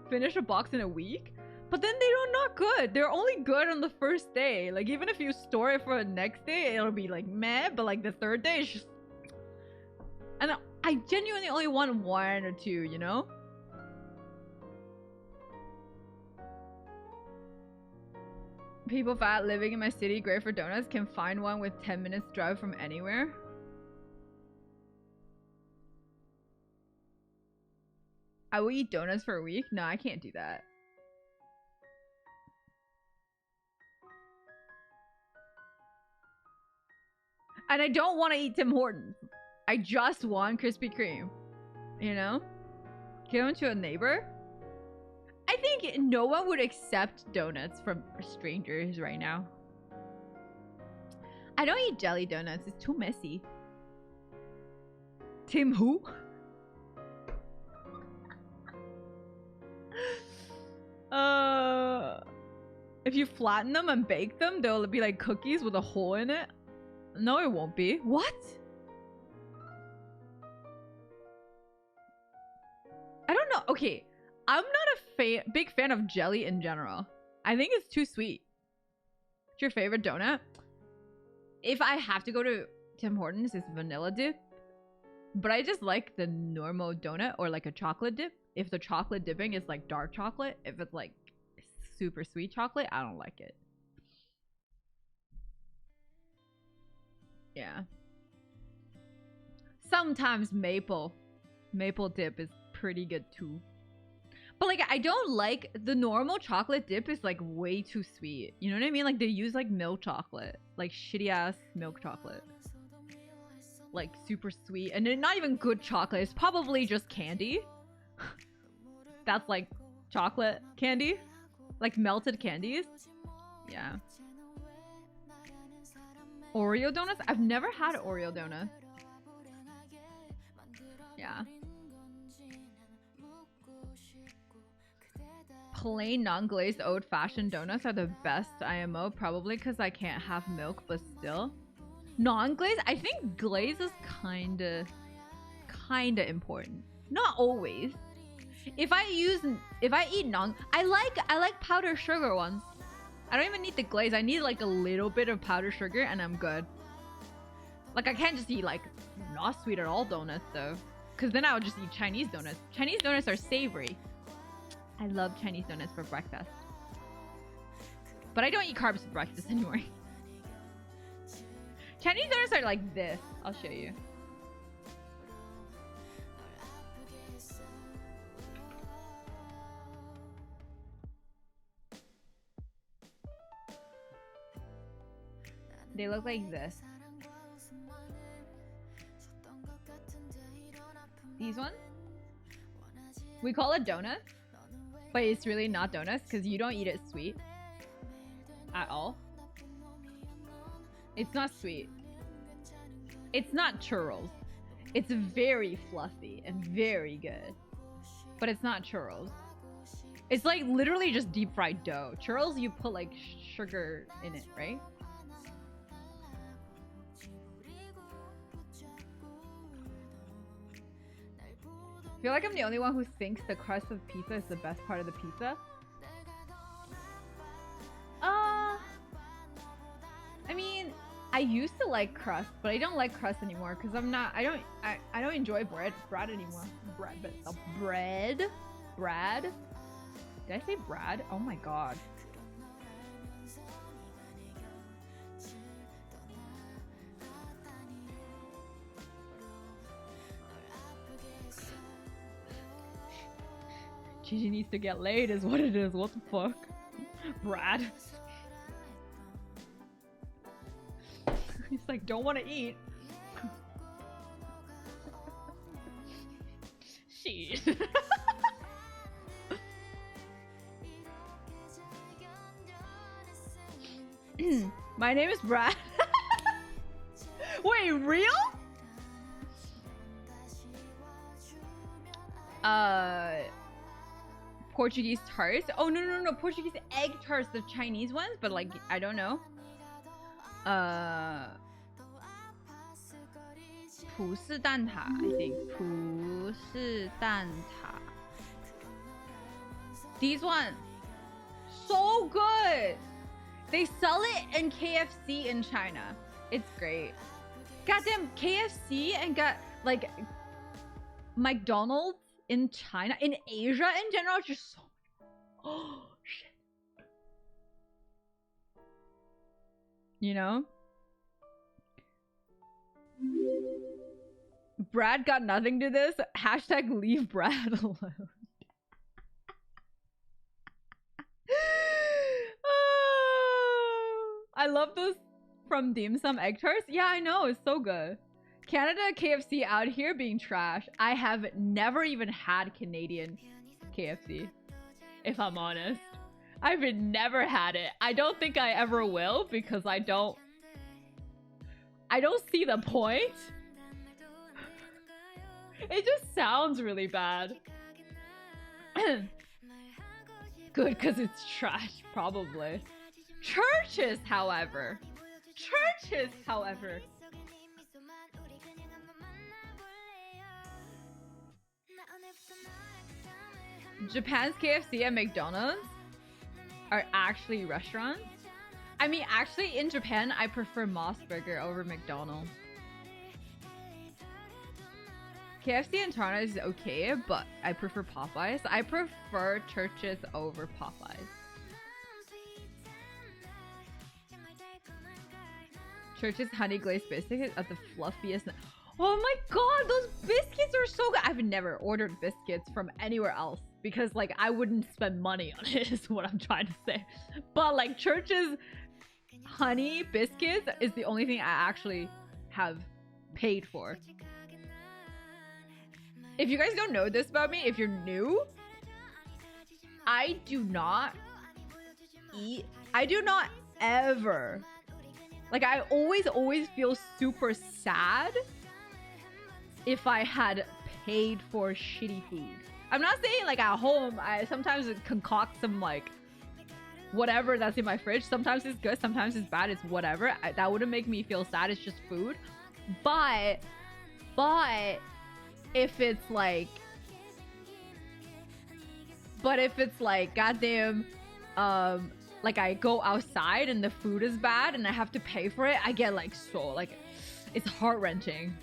Finish a box in a week? But then they're not good. They're only good on the first day. Like, even if you store it for the next day, it'll be like meh, but like the third day is just... And I genuinely only want 1 or 2, you know? People fat living in my city, great for donuts, can find one with 10 minutes drive from anywhere. I will eat donuts for a week? No, I can't do that. And I don't want to eat Tim Hortons. I just want Krispy Kreme. You know? Give them to a neighbor? I think no one would accept donuts from strangers right now. I don't eat jelly donuts. It's too messy. Tim who? If you flatten them and bake them, they'll be like cookies with a hole in it. No, it won't be. What? I don't know. Okay, I'm not a big fan of jelly in general. I think it's too sweet. What's your favorite donut? If I have to go to Tim Hortons, it's vanilla dip. But I just like the normal donut or like a chocolate dip. If the chocolate dipping is like dark chocolate, if it's like super sweet chocolate, I don't like it. Yeah. Sometimes maple dip is pretty good too. But like, I don't like the normal chocolate dip is like way too sweet. You know what I mean? Like they use like milk chocolate, like shitty ass milk chocolate. Like super sweet, and they're not even good chocolate. It's probably just candy. That's like chocolate candy, like melted candies. Yeah. Oreo donuts? I've never had Oreo donuts. Yeah. Plain non-glazed old-fashioned donuts are the best IMO, probably because I can't have milk, but still. Non-glazed? I think glaze is kinda important. Not always. If I eat I like powdered sugar ones. I don't even need the glaze. I need like a little bit of powdered sugar and I'm good. Like I can't just eat like not sweet at all donuts though. Cause then I would just eat Chinese donuts. Chinese donuts are savory. I love Chinese donuts for breakfast. But I don't eat carbs for breakfast anymore. Chinese donuts are like this. I'll show you. They look like this. These ones? We call it donuts, but it's really not donuts because you don't eat it sweet at all. It's not sweet. It's not churros. It's very fluffy and very good, but it's not churros. It's like literally just deep fried dough. Churros, you put like sugar in it, right? I feel like I'm the only one who thinks the crust of pizza is the best part of the pizza. used to like crust, but I don't like crust anymore because I don't enjoy bread anymore. Bread. Did I say Brad? Oh my god. Gigi needs to get laid is what it is. What the fuck? Brad. He's like, don't want to eat. Shit. My name is Brad. Wait, real? Portuguese tarts. Oh no, Portuguese egg tarts, the Chinese ones, but like I don't know. 葡式蛋挞, I think. 葡式蛋挞. These ones, so good. They sell it in KFC in China. It's great. Goddamn KFC and got like McDonald's in China, in Asia in general, just so much. Oh shit. You know? Brad got nothing to this. Hashtag leave Brad alone. I love those from dim sum egg tarts. Yeah, I know. It's so good. Canada KFC out here being trash. I have never even had Canadian KFC, if I'm honest. I've never had it. I don't think I ever will because I don't see the point. It just sounds really bad. Good, because it's trash, probably. Churches, however. Japan's KFC and McDonald's are actually restaurants. I mean, actually, in Japan, I prefer Moss Burger over McDonald's. KFC in Toronto is okay, but I prefer Popeyes. I prefer Churches over Popeyes. Church's honey glazed biscuits are the fluffiest. Oh my god, those biscuits are so good. I've never ordered biscuits from anywhere else because like I wouldn't spend money on it is what I'm trying to say. But like Church's honey biscuits is the only thing I actually have paid for. If you guys don't know this about me, if you're new, I do not ever, like I always feel super sad if I had paid for shitty food. I'm not saying like at home, I sometimes concoct some like whatever that's in my fridge. Sometimes it's good, sometimes it's bad, it's whatever. That wouldn't make me feel sad, it's just food. But if it's like goddamn like I go outside and the food is bad and I have to pay for it, I get like so like it's heart-wrenching.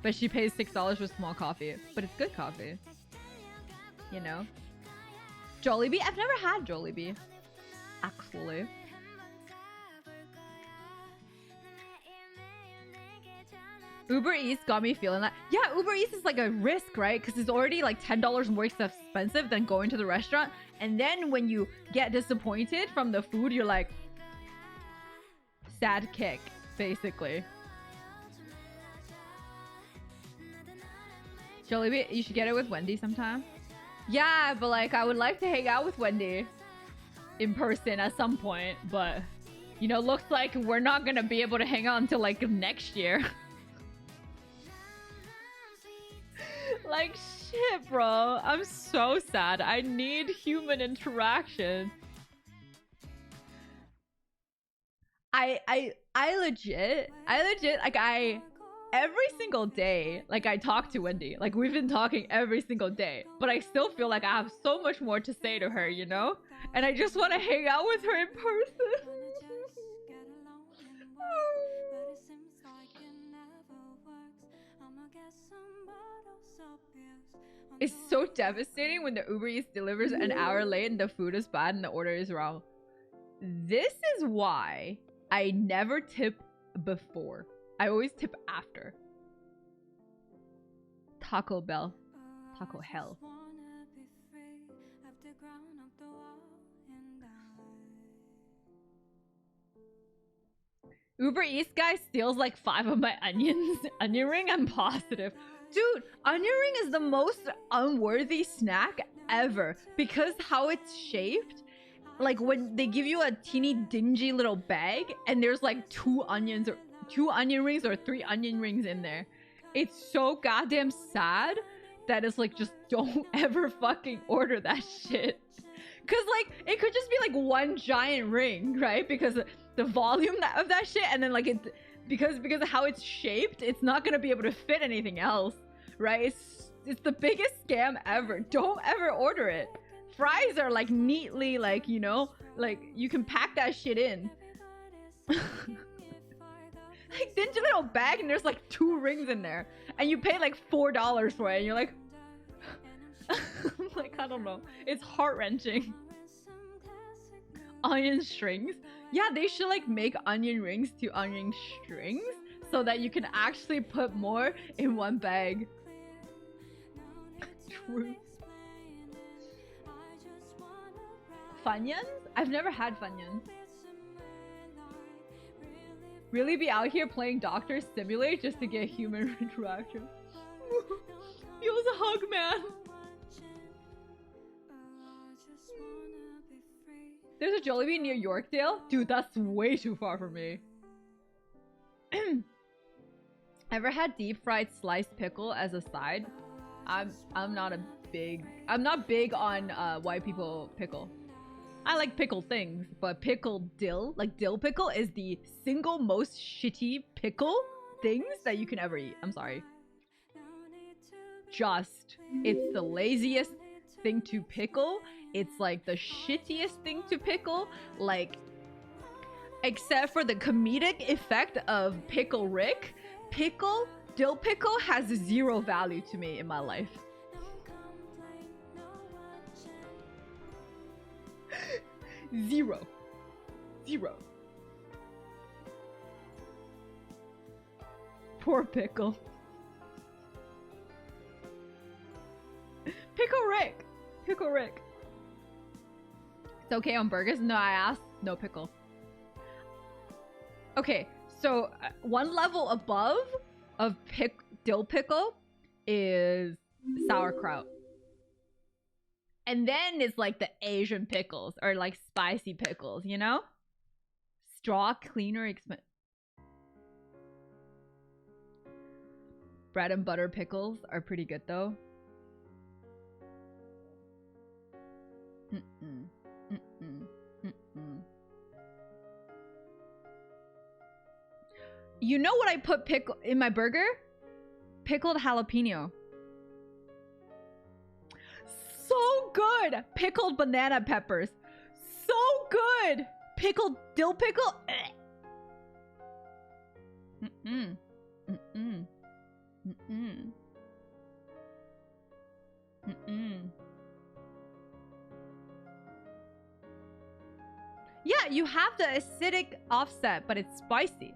But she pays $6 for small coffee, but it's good coffee, you know. Jollibee, I've never had Jollibee actually. Uber Eats got me feeling that. Yeah, Uber Eats is like a risk, right? Because it's already like $10 more expensive than going to the restaurant. And then when you get disappointed from the food, you're like, sad kick, basically. Jollibee, you should get it with Wendy sometime. Yeah, but like I would like to hang out with Wendy in person at some point. But, you know, looks like we're not going to be able to hang out until like next year. Like shit, bro. I'm so sad. I need human interaction. I legit like every single day, like I talk to Wendy. Like we've been talking every single day, but I still feel like I have so much more to say to her, you know? And I just want to hang out with her in person. It's so devastating when the Uber Eats delivers an hour late and the food is bad and the order is wrong. This is why I never tip before. I always tip after. Taco Bell. Taco Hell. Uber Eats guy steals like 5 of my onions. Onion ring, I'm positive. Dude, onion ring is the most unworthy snack ever because how it's shaped. Like when they give you a teeny dingy little bag and there's like 2 onion rings or 3 onion rings in there. It's so goddamn sad that it's like, just don't ever fucking order that shit. Cause like it could just be like one giant ring, right? Because the volume of that shit, and then like it because of how it's shaped, it's not gonna be able to fit anything else, right? It's the biggest scam ever. Don't ever order it. Fries are like neatly, like, you know, like you can pack that shit in. Like dingy little bag and there's like 2 rings in there and you pay like $4 for it and you're like like, I don't know, it's heart-wrenching. Onion strings. Yeah, they should like make onion rings to onion strings so that you can actually put more in one bag. True. Funyuns? I've never had Funyuns. Really be out here playing Doctor Simulate just to get human interaction. Feels a hug, man. There's a Jollibee near Yorkdale? Dude, that's way too far for me. Ever had deep fried sliced pickle as a side? I'm not big on white people pickle. I like pickled things, but pickled dill, like dill pickle, is the single most shitty pickle things that you can ever eat. I'm sorry. It's the laziest thing to pickle. It's like the shittiest thing to pickle. Like, except for the comedic effect of Pickle Rick, dill pickle has 0 value to me in my life. Zero. Poor pickle. Pickle Rick. It's okay on burgers? No, I asked. No pickle. Okay, so one level above of dill pickle is sauerkraut. And then it's like the Asian pickles or like spicy pickles, you know? Straw cleaner bread and butter pickles are pretty good though. You know what I put pickle in my burger? Pickled jalapeno. So good. Pickled banana peppers. So good. Pickled dill pickle. Yeah, you have the acidic offset, but it's spicy.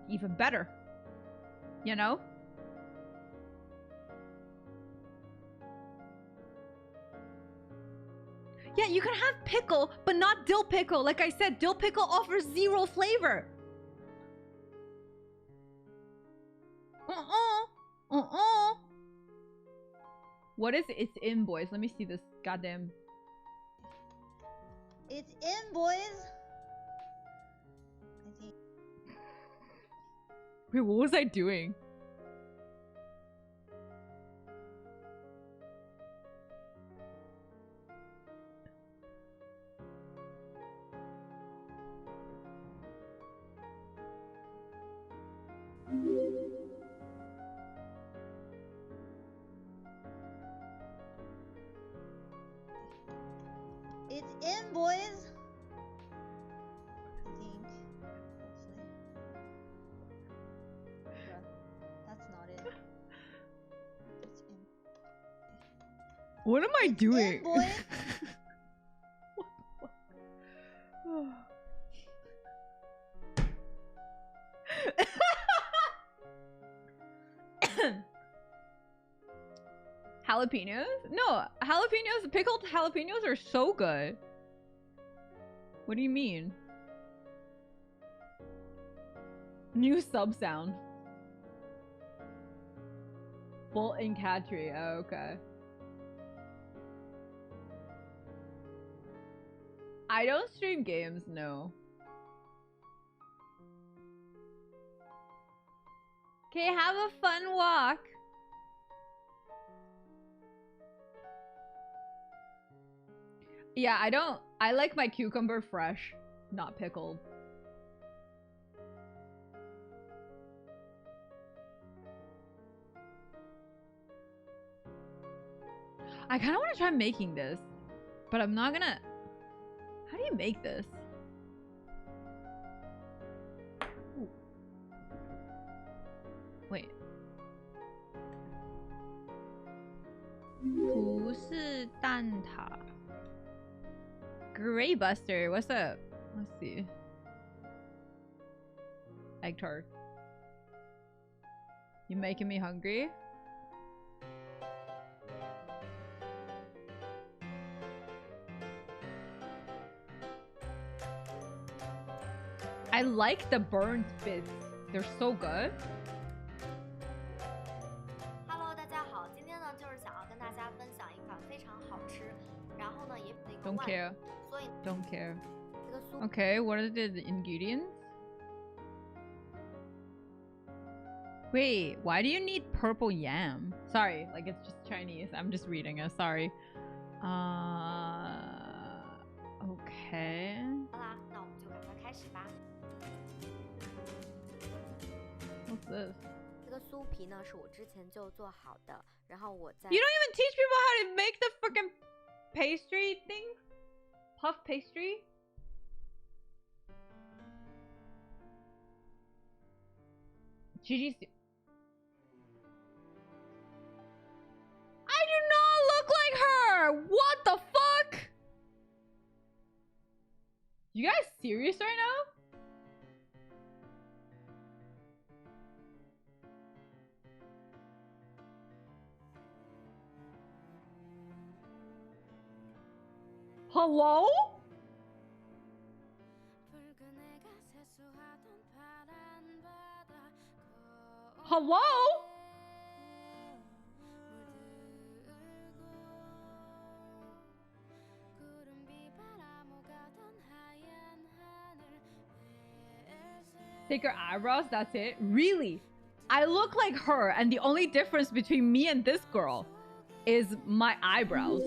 Even better. You know? Yeah, you can have pickle, but not dill pickle. Like I said, dill pickle offers 0 flavor. What is it? It's in, boys. Let me see this goddamn... It's in, boys. Wait, what was I doing? It's in, boys. I think. What am I doing? boy. Jalapenos? No, jalapenos, pickled jalapenos are so good. What do you mean? New sub sound. Bolt and Catry. Oh, okay. I don't stream games, no. Okay, have a fun walk. Yeah, I like my cucumber fresh, not pickled. I kind of want to try making this, but I'm not gonna. How do you make this? Ooh. Wait. 葡式蛋挞 Gray Buster, what's up? Let's see. Egg tart. You making me hungry? I like the burnt bits. They're so good. Hello， 大家好，今天呢就是想要跟大家分享一款非常好吃，然后呢也一个 Don't 万 care. 所以 Don't care. 这个酥 Okay, what are the ingredients? Wait, why do you need purple yam? Sorry, like it's just Chinese. I'm just reading it. Sorry. Okay. 好啦，那我们就赶快开始吧。 What's this? 这个酥皮呢是我之前就做好的，然后我在 You don't even teach people how to make the freaking pastry thing? Puff pastry? GG's. I do not look like her! What the fuck? You guys serious right now? Hello? Hello? Take her eyebrows, that's it? Really? I look like her, and the only difference between me and this girl is my eyebrows.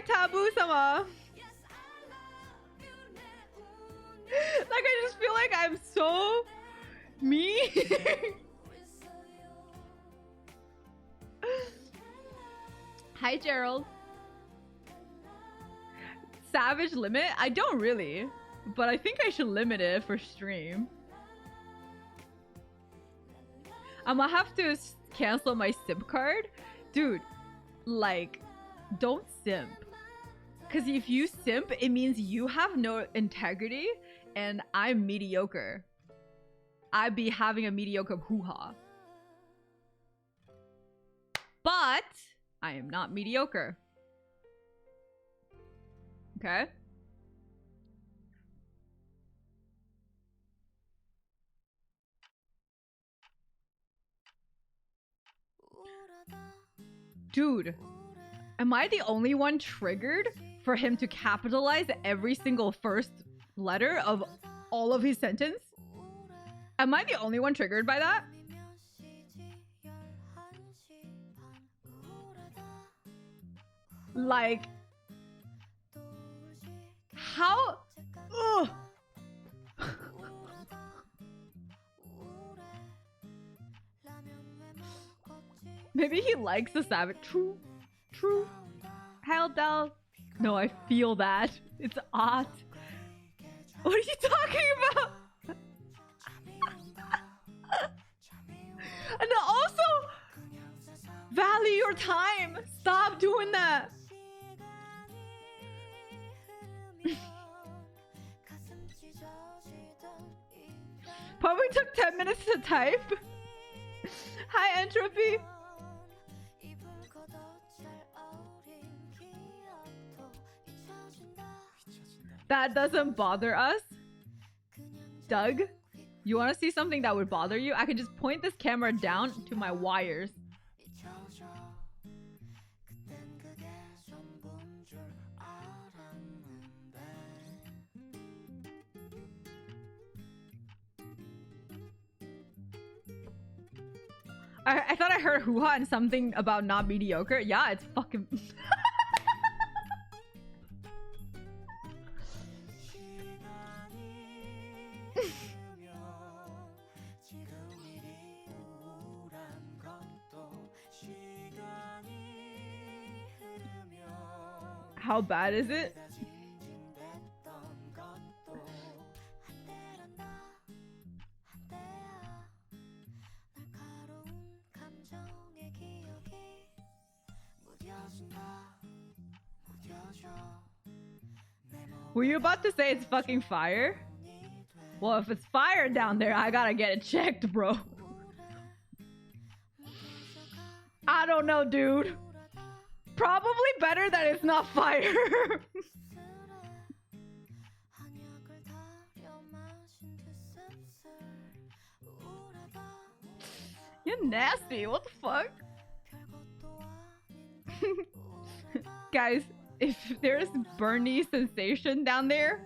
taboo sama. Like I just feel like I'm so me. Hi Gerald. Savage limit? I don't really, but I think I should limit it for stream. I'm gonna have to cancel my simp card. Dude, like, don't simp. Because if you simp, it means you have no integrity and I'm mediocre. I'd be having a mediocre hoo-ha. But I am not mediocre. Okay? Dude, am I the only one triggered for him to capitalize every single first letter of all of his sentence? Am I the only one triggered by that? Like, how? Ugh. Maybe he likes the savage. True. True. Hell Del. No, I feel that. It's odd. What are you talking about? And also, value your time. Stop doing that. Probably took 10 minutes to type. Hi, Entropy. That doesn't bother us. Doug, you want to see something that would bother you? I can just point this camera down to my wires. I thought I heard hoo-ha and something about not mediocre. Yeah, it's fucking... How bad is it? Were you about to say it's fucking fire? Well, if it's fire down there, I gotta get it checked, bro. I don't know, dude. Probably better that it's not fire. You're nasty. What the fuck? Guys, if there's Bernie sensation down there,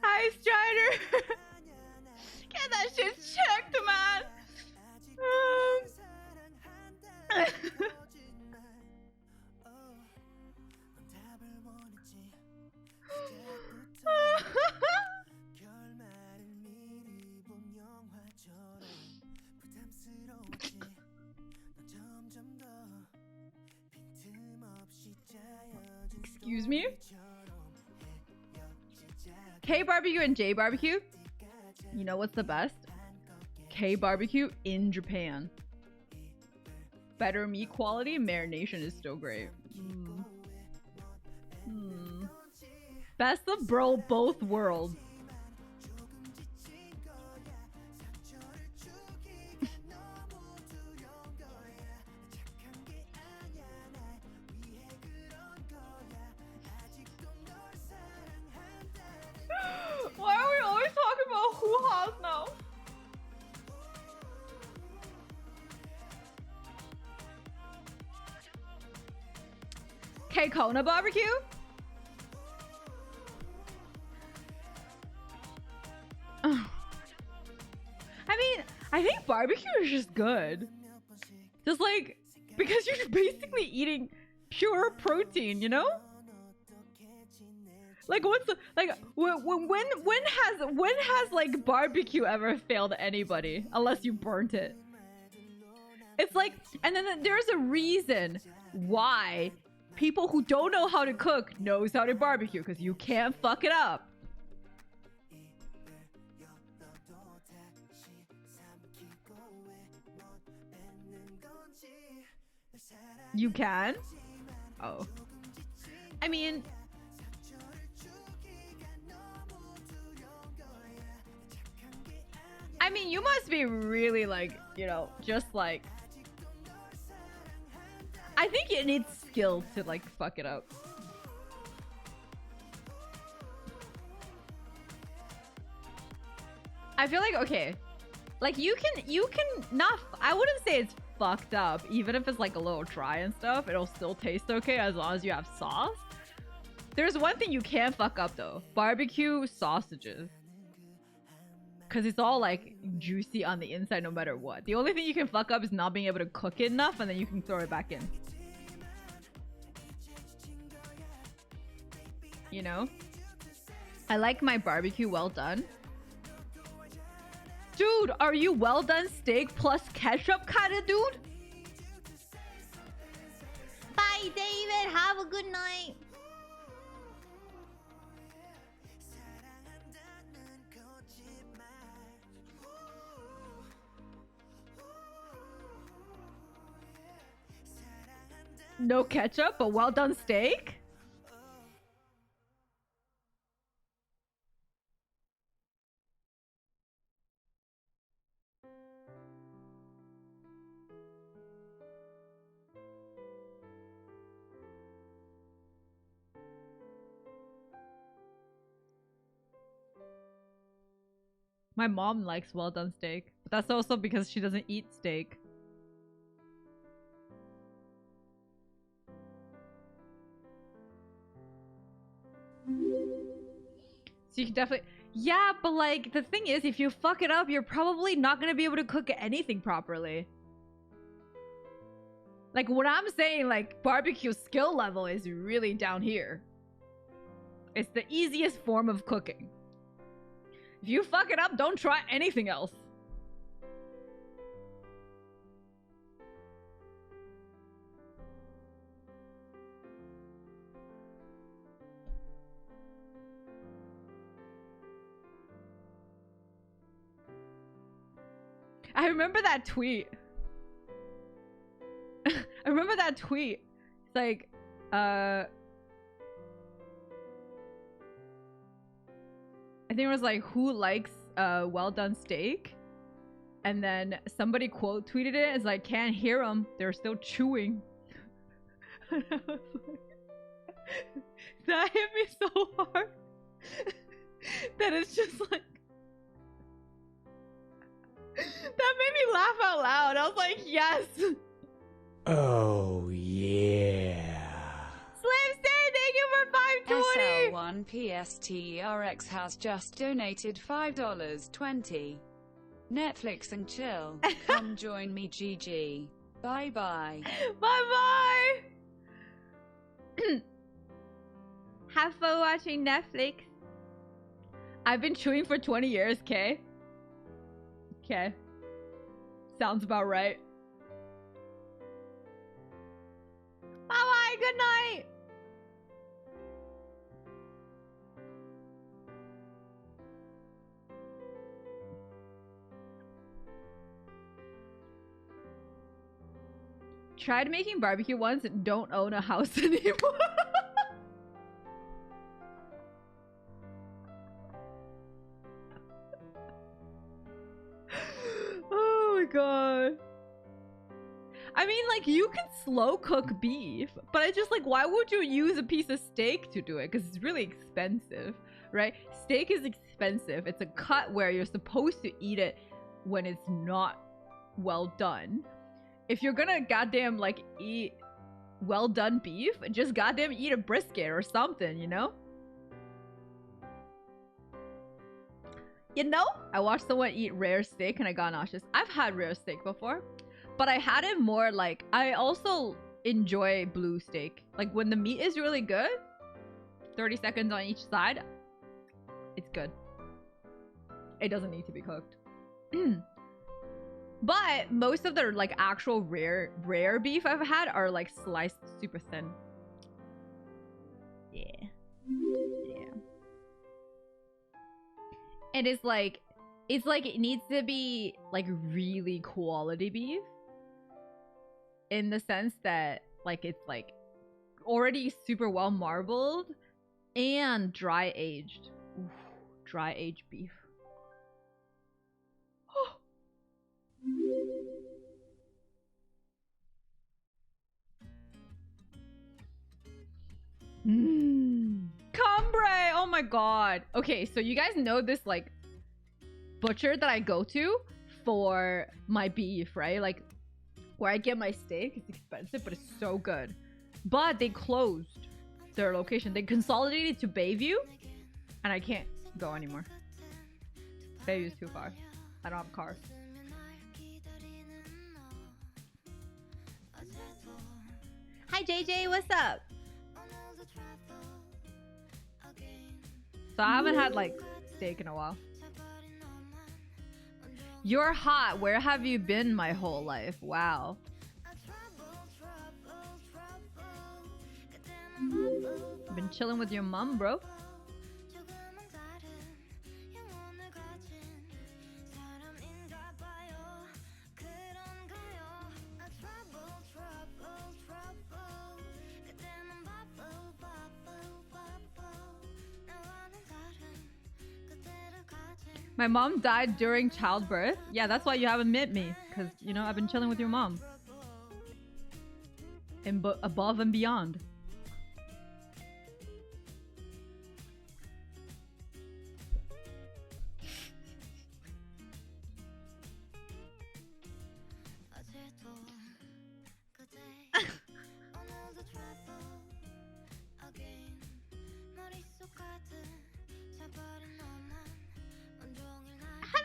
hi Strider. Get that shit checked, man. Excuse me? K barbecue and J barbecue? You know what's the best? K barbecue in Japan. Better meat quality, marination is still great. Best of both worlds. Why are we always talking about hoo-has now? Kona barbecue? I mean, I think barbecue is just good. Just like, because you're basically eating pure protein, you know? Like, what's the, like, when has like barbecue ever failed anybody? Unless you burnt it. It's like, and then there's a reason why people who don't know how to cook knows how to barbecue, because you can't fuck it up. You can? Oh. I mean... you must be really like, you know, just like... I think it needs skill to like fuck it up. I feel like, okay. Like you can not, I wouldn't say it's fucked up. Even if it's like a little dry and stuff, it'll still taste okay as long as you have sauce. There's one thing you can't fuck up though. Barbecue sausages. Because it's all like juicy on the inside no matter what. The only thing you can fuck up is not being able to cook it enough and then you can throw it back in. You know? I like my barbecue well done. Dude, are you well done steak plus ketchup kind of dude? Bye, David. Have a good night. No ketchup, but well done steak? My mom likes well done steak, but that's also because she doesn't eat steak. So you can definitely... Yeah, but like, the thing is, if you fuck it up, you're probably not gonna be able to cook anything properly. Like, what I'm saying, like, barbecue skill level is really down here. It's the easiest form of cooking. If you fuck it up, don't try anything else. I remember that tweet. I remember that tweet. It's like, I think it was like, who likes well done steak? And then somebody quote tweeted it. It's like, can't hear them. They're still chewing. And I was like, that hit me so hard. That it's just like, that made me laugh out loud. I was like, yes. Oh, yeah. Slimster, thank you for 520. SL1PSTRX has just donated $5.20. Netflix and chill. Come join me, GG. Bye bye. Bye bye. Have fun watching Netflix. I've been chewing for 20 years, okay? Okay. Sounds about right. Bye bye, good night. Tried making barbecue once and don't own a house anymore. Oh my god. I mean, like, you can slow cook beef, but I just like, why would you use a piece of steak to do it? Because it's really expensive, right? Steak is expensive. It's a cut where you're supposed to eat it when it's not well done. If you're gonna goddamn like eat well done beef, just goddamn eat a brisket or something, you know? You know? I watched someone eat rare steak and I got nauseous. I've had rare steak before, but I had it more like, I also enjoy blue steak. Like when the meat is really good, 30 seconds on each side, it's good. It doesn't need to be cooked. But most of the like actual rare beef I've had are like sliced super thin. Yeah. Yeah. And it's like it needs to be like really quality beef. In the sense that like it's like already super well marbled and dry aged. Oof, dry aged beef. Cumbre! Oh my god. Okay, so you guys know this like butcher that I go to for my beef, right? Like where I get my steak. It's expensive, but it's so good. But they closed their location. They consolidated to Bayview, and I can't go anymore. Bayview's too far. I don't have a car. Hi JJ, what's up? So I haven't had like steak in a while. You're hot. Where have you been my whole life? Wow. Been chilling with your mom, bro. My mom died during childbirth. Yeah, that's why you haven't met me. Because, you know, I've been chilling with your mom. Above and beyond.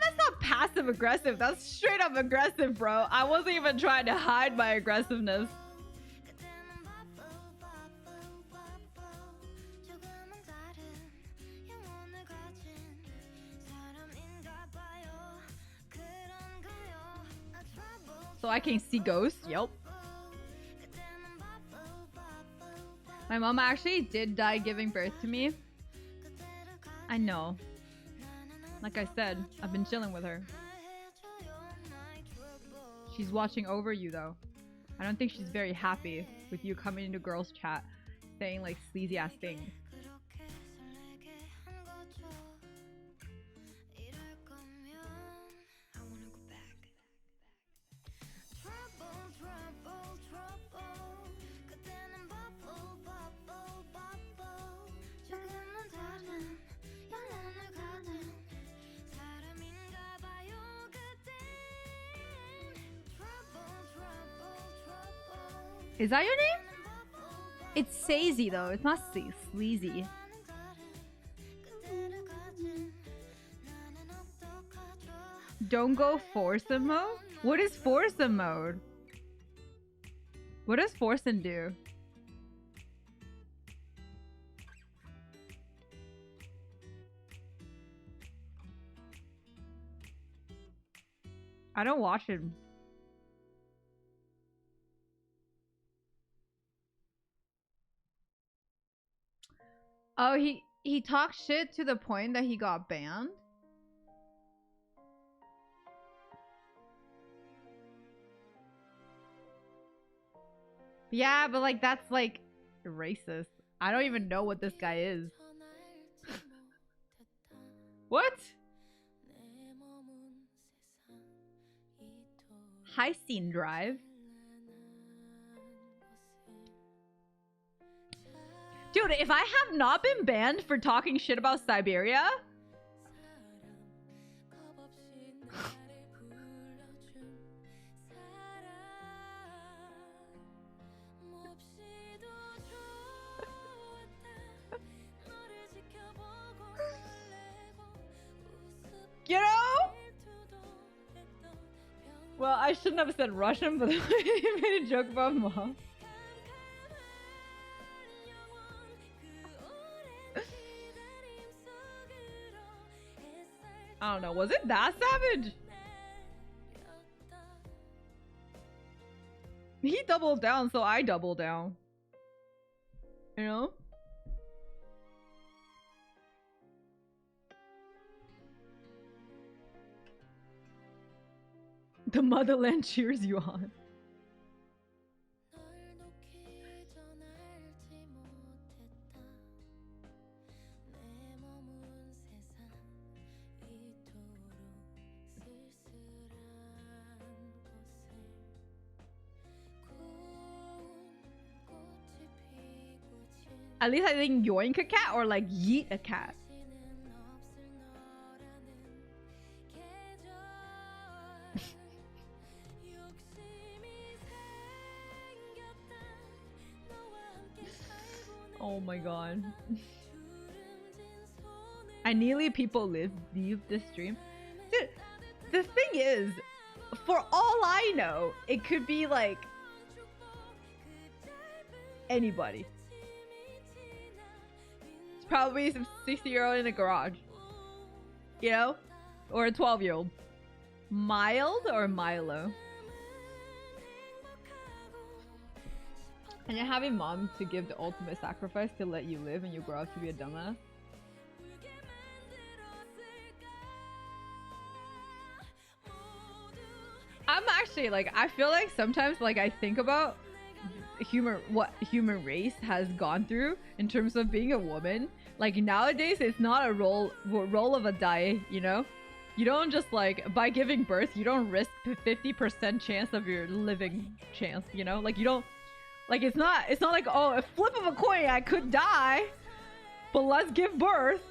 That's not passive aggressive. That's straight up aggressive, bro. I wasn't even trying to hide my aggressiveness. So I can see ghosts? Yep. My mom actually did die giving birth to me. I know. Like I said, I've been chilling with her. She's watching over you though. I don't think she's very happy with you coming into girls chat saying like sleazy ass things. Is that your name? It's Sazy though. It's not sleazy. Don't go foursome mode? What is foursome mode? What does foursome do? I don't watch him. Oh, he talked shit to the point that he got banned? Yeah, but like that's like racist. I don't even know what this guy is. What? High Scene Drive? Dude, if I have not been banned for talking shit about Siberia... Well, I shouldn't have said Russian, but he made a joke about mom. I don't know. Was it that savage? He doubled down, so I doubled down. You know? The motherland cheers you on. At least I think yoink a cat or like yeet a cat. Oh my god. I nearly people leave this stream. Dude, the thing is, for all I know, it could be like anybody. It's probably some 60-year-old in a garage. You know? Or a 12-year-old. Mild or Milo? And you're having mom to give the ultimate sacrifice to let you live and you grow up to be a dumbass. I'm actually like, I feel like sometimes like I think about what human race has gone through in terms of being a woman. Like nowadays it's not a roll of a die, you know? You don't just like, by giving birth, you don't risk 50% chance of your living chance, you know? Like you don't, like it's not like, oh, a flip of a coin, I could die, but let's give birth.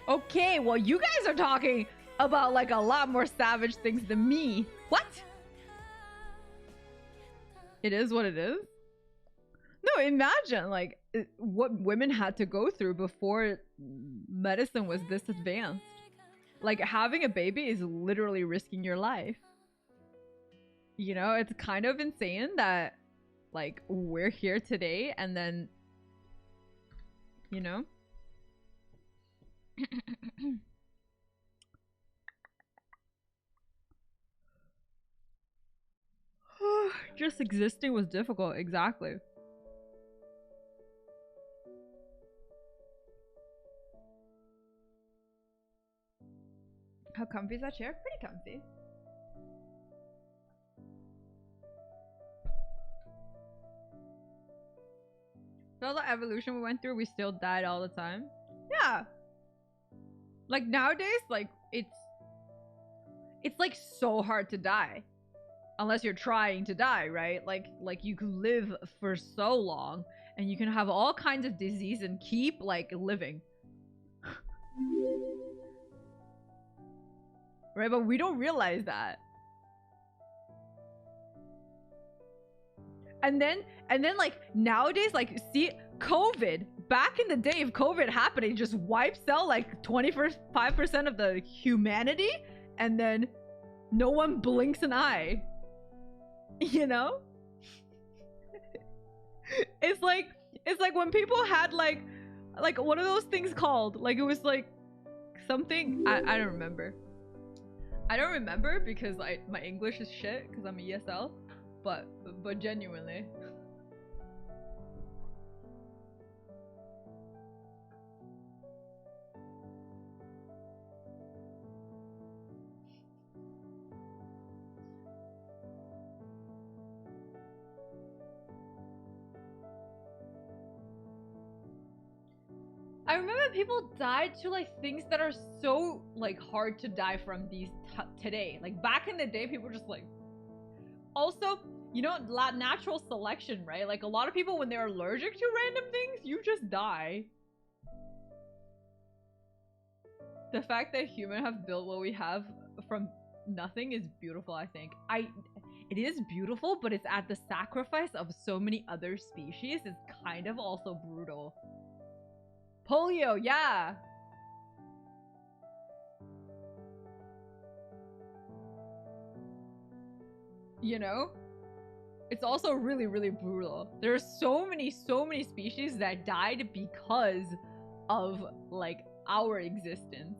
Okay, well you guys are talking about like a lot more savage things than me. What? It is what it is? No, imagine like what women had to go through before medicine was this advanced. Like having a baby is literally risking your life. You know, it's kind of insane that like we're here today and then, you know. Just existing was difficult, exactly. How comfy is that chair? Pretty comfy. So the evolution we went through, we still died all the time. Yeah. Like nowadays, like it's like so hard to die. Unless you're trying to die, right? Like you can live for so long and you can have all kinds of disease and keep like living. Right? But we don't realize that. And then like nowadays, like see COVID, back in the day, if COVID happened, it just wipes out like 25% of the humanity and then no one blinks an eye. You know? It's like when people had like what are those things called? Like it was like something I don't remember. I don't remember because my English is shit because I'm a ESL, but genuinely. I remember people died to like things that are so like hard to die from these today. Like back in the day, people were just like. Also, you know, natural selection, right? Like a lot of people, when they're allergic to random things, you just die. The fact that humans have built what we have from nothing is beautiful. I think It is beautiful, but it's at the sacrifice of so many other species. It's kind of also brutal. Polio, yeah. You know? It's also really, really brutal. There's so many species that died because of, like, our existence.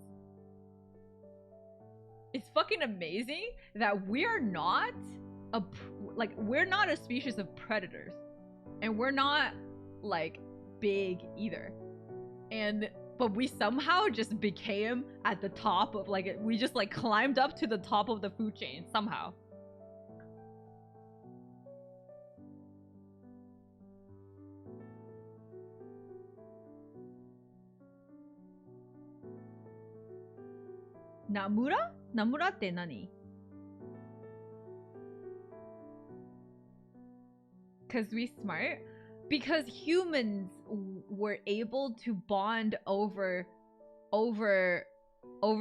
It's fucking amazing that we're not we're not a species of predators. And we're not, like, big either. But we somehow just became at the top of, like, we just, like, climbed up to the top of the food chain somehow. Namura? Namura って何? Because we smart? Because humans were able to bond over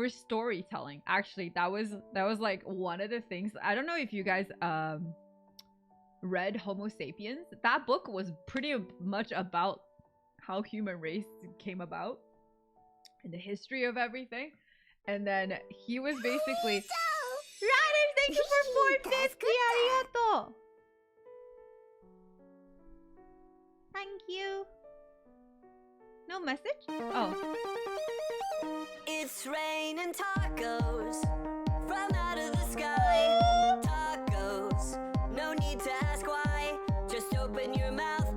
storytelling. Actually, that was like one of the things. I don't know if you guys read Homo sapiens. That book was pretty much about how human race came about and the history of everything. And then he was basically Ryder, thank you for 450. Arigato. Thank you. No message? Oh. It's raining tacos from out of the sky. Tacos, no need to ask why. Just open your mouth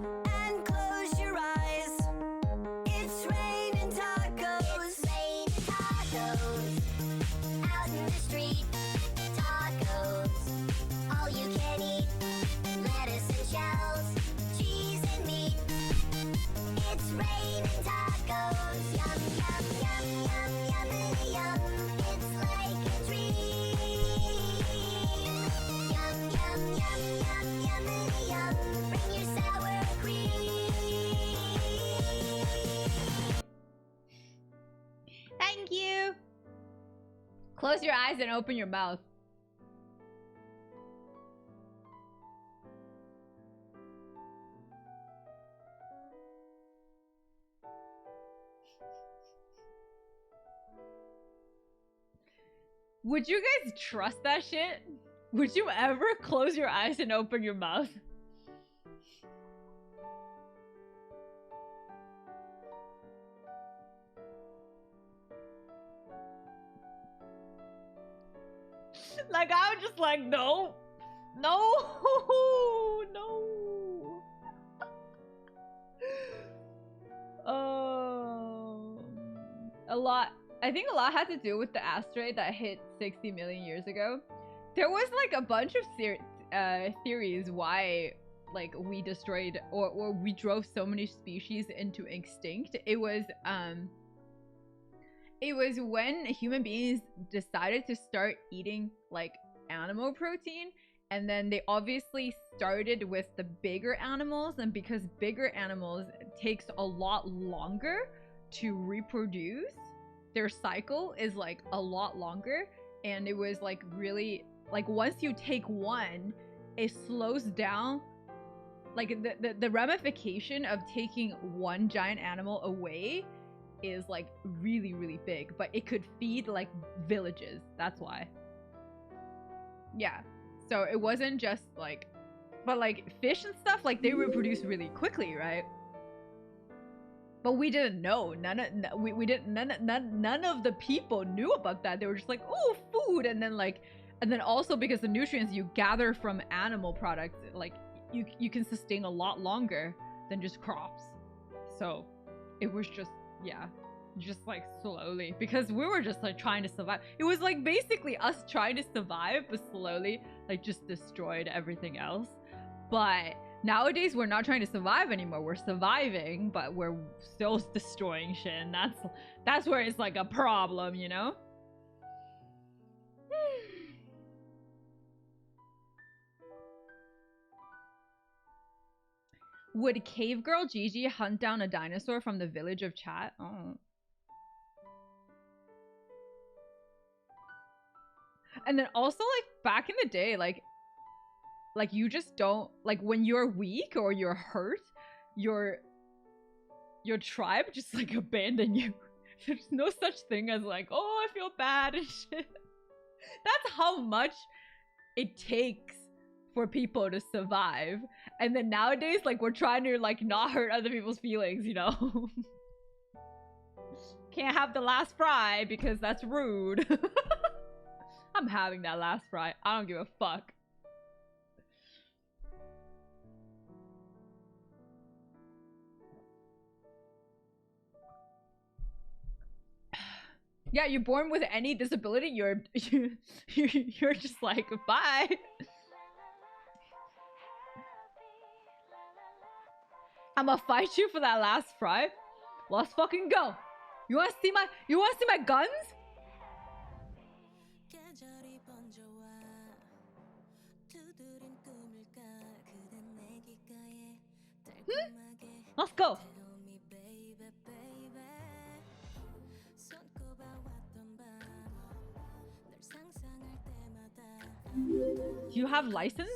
and close your eyes. It's raining tacos. It's raining tacos out in the street. Tacos, all you can eat. Lettuce and shells, cheese and meat. It's raining tacos. Yum, yum, yum, yum, yum, yum. It's like a dream. Yum, yum, yum, yum, yum, yum. Bring your sour cream. Thank you. Close your eyes and open your mouth. Would you guys trust that shit? Would you ever close your eyes and open your mouth? Like, I was just like, no. No. No. I think a lot had to do with the asteroid that hit 60 million years ago. There was like a bunch of theories why like we destroyed or we drove so many species into extinct. It was when human beings decided to start eating like animal protein, and then they obviously started with the bigger animals, and because bigger animals takes a lot longer to reproduce, their cycle is like a lot longer, and it was like really like once you take one, it slows down. Like the ramification of taking one giant animal away is like really, really big, but it could feed like villages. That's why. Yeah. So it wasn't just like, but like fish and stuff, like they reproduce really quickly, right? But we didn't know. None of the people knew about that. They were just like, oh, food, and then also because the nutrients you gather from animal products, like you can sustain a lot longer than just crops. So it was just, yeah, just like slowly, because we were just like trying to survive. It was like basically us trying to survive, but slowly like just destroyed everything else. But nowadays we're not trying to survive anymore. We're surviving, but we're still destroying shit, and that's where it's like a problem, you know? Would cave girl Gigi hunt down a dinosaur from the village of chat? Oh. And then also, like, back in the day, like, Like, you just don't, like, when you're weak or you're hurt, your tribe just like abandon you. There's no such thing as like, oh, I feel bad and shit. That's how much it takes for people to survive. And then nowadays, like, we're trying to like not hurt other people's feelings, you know? Can't have the last fry because that's rude. I'm having that last fry. I don't give a fuck. Yeah, you're born with any disability, you're just like, bye. I'ma fight you for that last fry. Let's fucking go. You wanna see my guns? Let's go. Do you have license?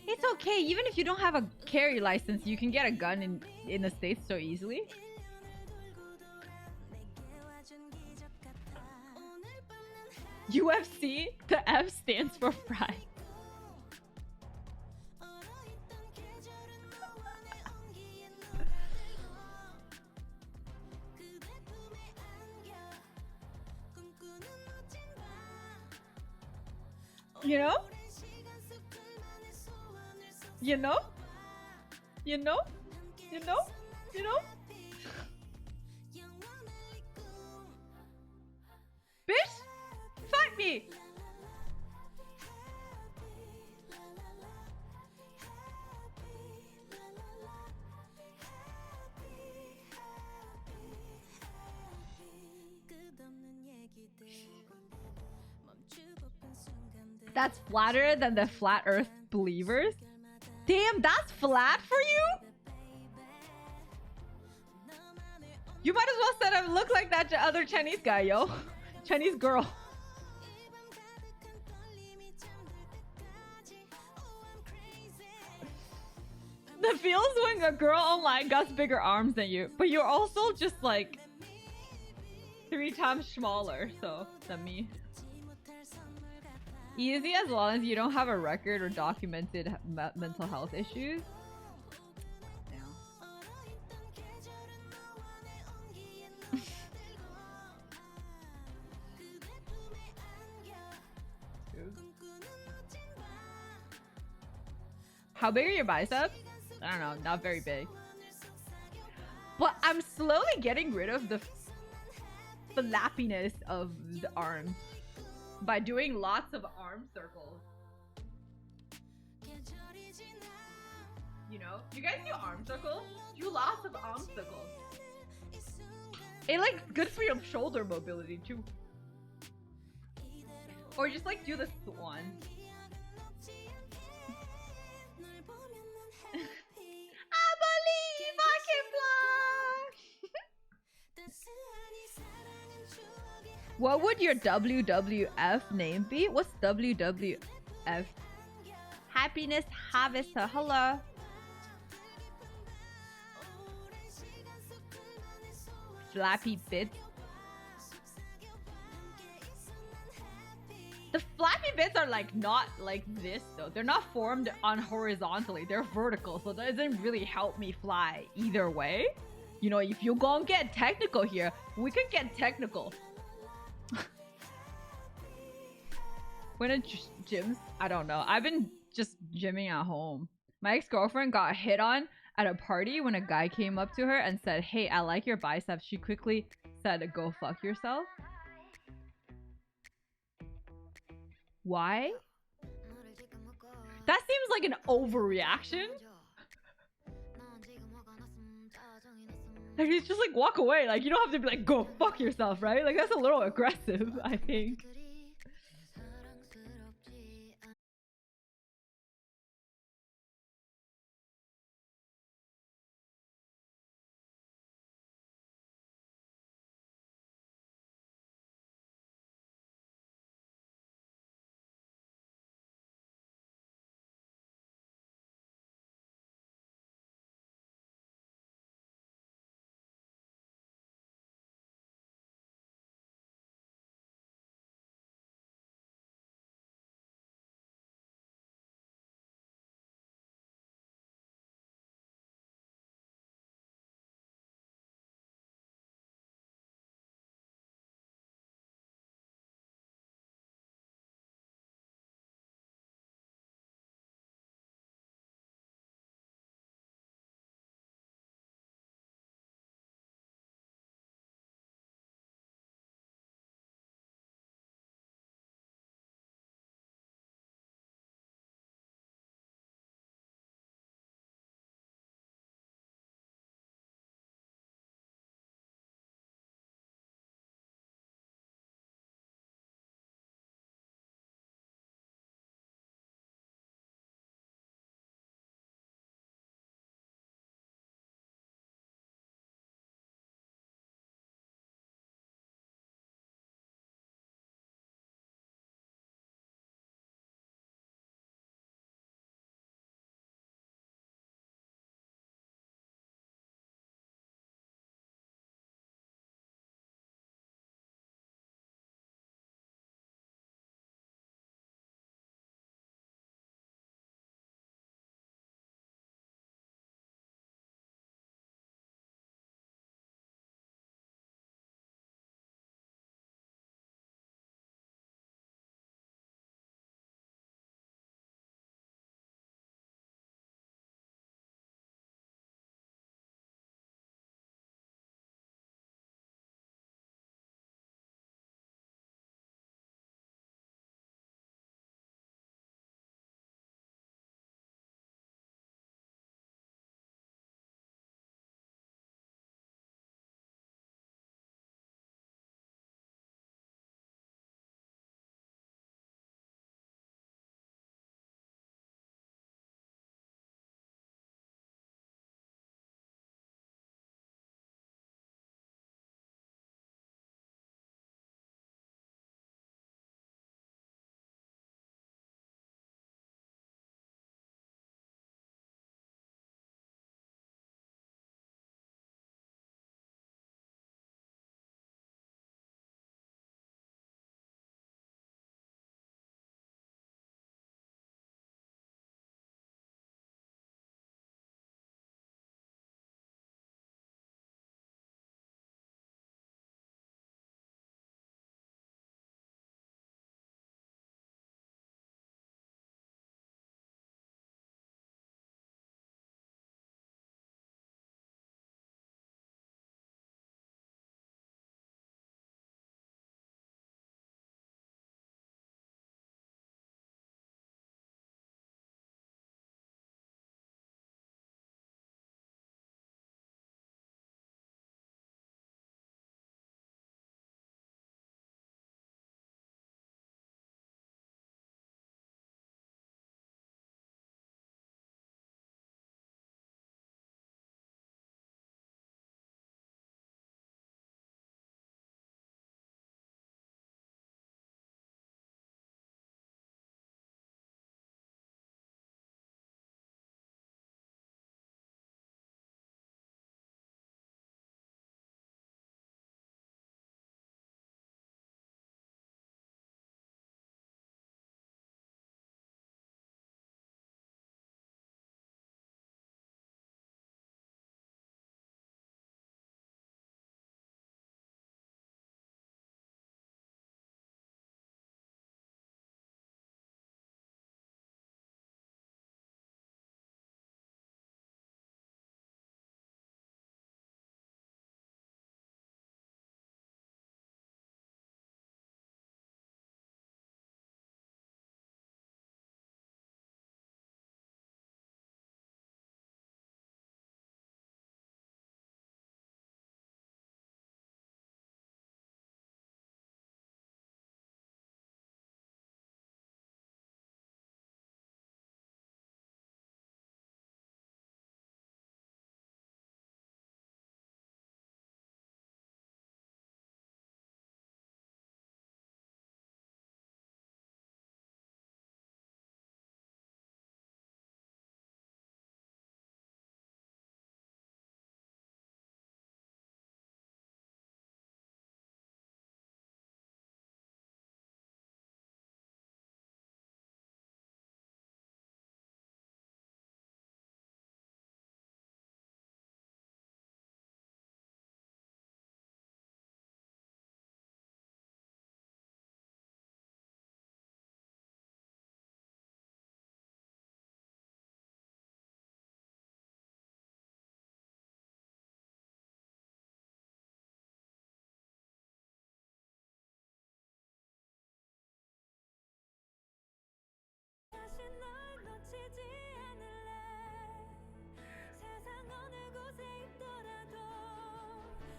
It's okay, even if you don't have a carry license, you can get a gun in the States so easily. UFC, the F stands for fry. You know? You know? You know? You know? You know? Bitch! Fight me! That's flatter than the flat earth believers? Damn, that's flat for you? You might as well set up look like that other Chinese guy, yo. Chinese girl. The feels when a girl online got bigger arms than you, but you're also just like 3 times smaller, so than me. Easy as long as you don't have a record or documented mental health issues. How big are your biceps? I don't know, not very big. But I'm slowly getting rid of the flappiness of the arms by doing lots of arm circles. You know? You guys do arm circles? Do lots of arm circles. It like good for your shoulder mobility too. Or just like do this one. I believe I can fly. What would your WWF name be? What's WWF? Happiness Harvester. Hello. Flappy bits. The flappy bits are like not like this though. They're not formed on horizontally. They're vertical, so that doesn't really help me fly either way. You know, if you go and get technical here, we can get technical. When at gyms, I don't know. I've been just gymming at home. My ex-girlfriend got hit on at a party when a guy came up to her and said, "Hey, I like your biceps." She quickly said, "Go fuck yourself." Why? That seems like an overreaction. Like, it's just like walk away. Like, you don't have to be like, "Go fuck yourself," right? Like, that's a little aggressive, I think.